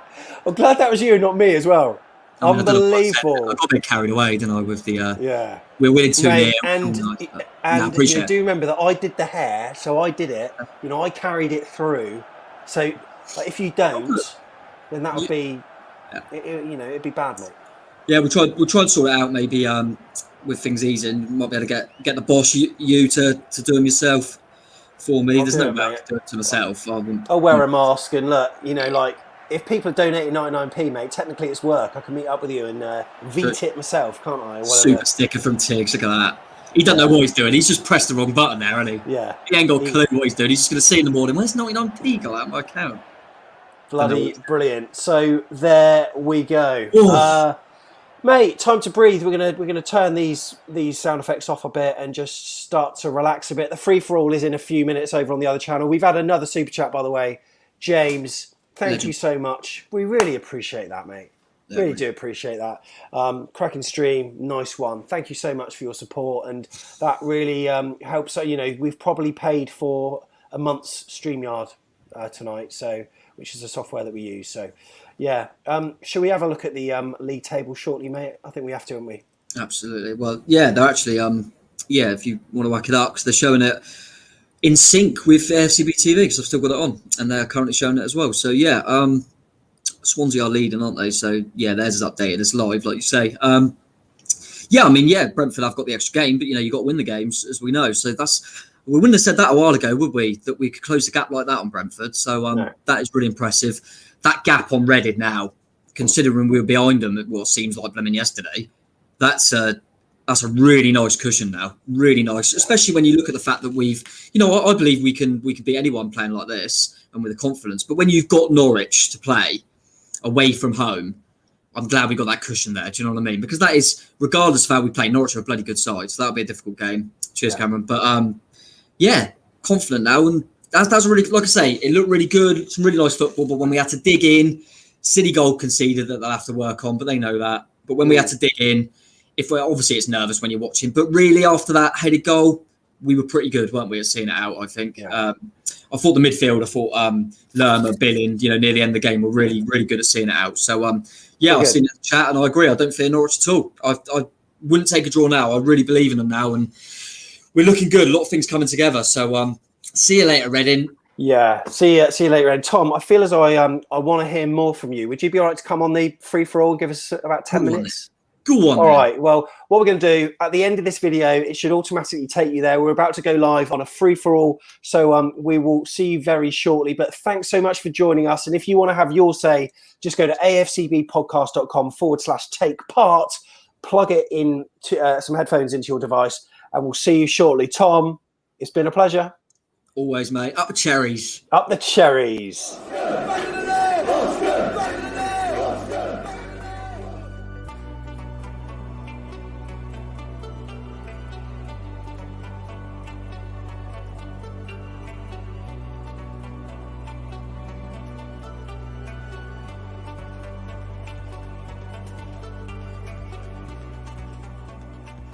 glad that was you and not me as well. I mean, Unbelievable. I got a bit carried away, didn't I, with the... yeah. We're winning 2-0. And you do remember that I did the hair, so I did it. You know, I carried it through. So if you don't, then that would be... it'd be bad, mate. Yeah, we'll try and sort it out maybe with things easing. Might be able to get the boss you to do them yourself for me. There's no way I can do it to myself. I'll wear a mask and look, if people are donating 99p, mate, technically it's work. I can meet up with you and VT myself, can't I? Super sticker from Tiggs, look at that. He doesn't know what he's doing. He's just pressed the wrong button there, hasn't he? Yeah. He ain't got a clue what he's doing. He's just going to see in the morning, where's 99p go out of my account? Bloody brilliant. So there we go. Mate, time to breathe. We're gonna turn these sound effects off a bit and just start to relax a bit. The free for all is in a few minutes over on the other channel. We've had another super chat, by the way. James, thank you so much. We really appreciate that, mate. Really do appreciate that. Cracking stream, nice one. Thank you so much for your support, and that really helps. We've probably paid for a month's StreamYard tonight, which is a software that we use. So, yeah. Shall we have a look at the league table shortly, mate? I think we have to, haven't we? Absolutely. Well, yeah, they're actually, if you want to whack it up, because they're showing it in sync with AFCB TV, because I've still got it on, and they're currently showing it as well. So, yeah, Swansea are leading, aren't they? So, yeah, theirs is updated. It's live, like you say. Brentford have got the extra game, but, you got to win the games, as we know. So we wouldn't have said that a while ago, would we? That we could close the gap like that on Brentford. So that is really impressive. That gap on Reading now, considering we were behind them at what seems like blooming yesterday, that's a really nice cushion now. Really nice, especially when you look at the fact that I believe we can beat anyone playing like this and with the confidence. But when you've got Norwich to play away from home, I'm glad we got that cushion there. Do you know what I mean? Because that is, regardless of how we play, Norwich are a bloody good side. So that'll be a difficult game. Cheers, Cameron. But confident now, and that's really, like I say, it looked really good. Some really nice football, but when we had to dig in, City goal conceded that they'll have to work on, but they know that. But when we had to dig in, obviously it's nervous when you're watching, but really after that headed goal, we were pretty good, weren't we, at seeing it out, I think. Yeah. I thought the midfield, Lerma, Billing, near the end of the game were really, really good at seeing it out. So, I've seen it in the chat and I agree. I don't fear Norwich at all. I wouldn't take a draw now. I really believe in them now and we're looking good. A lot of things coming together. So, see you later, Reading. Yeah, see you later. And Tom, I feel as though I want to hear more from you. Would you be all right to come on the free-for-all, give us about 10 minutes? Go on. All right. Well, what we're going to do at the end of this video, it should automatically take you there. We're about to go live on a free-for-all, so we will see you very shortly. But thanks so much for joining us. And if you want to have your say, just go to afcbpodcast.com/take part, plug it in some headphones into your device, and we'll see you shortly. Tom, it's been a pleasure. Always, mate. Up the Cherries. Up the Cherries.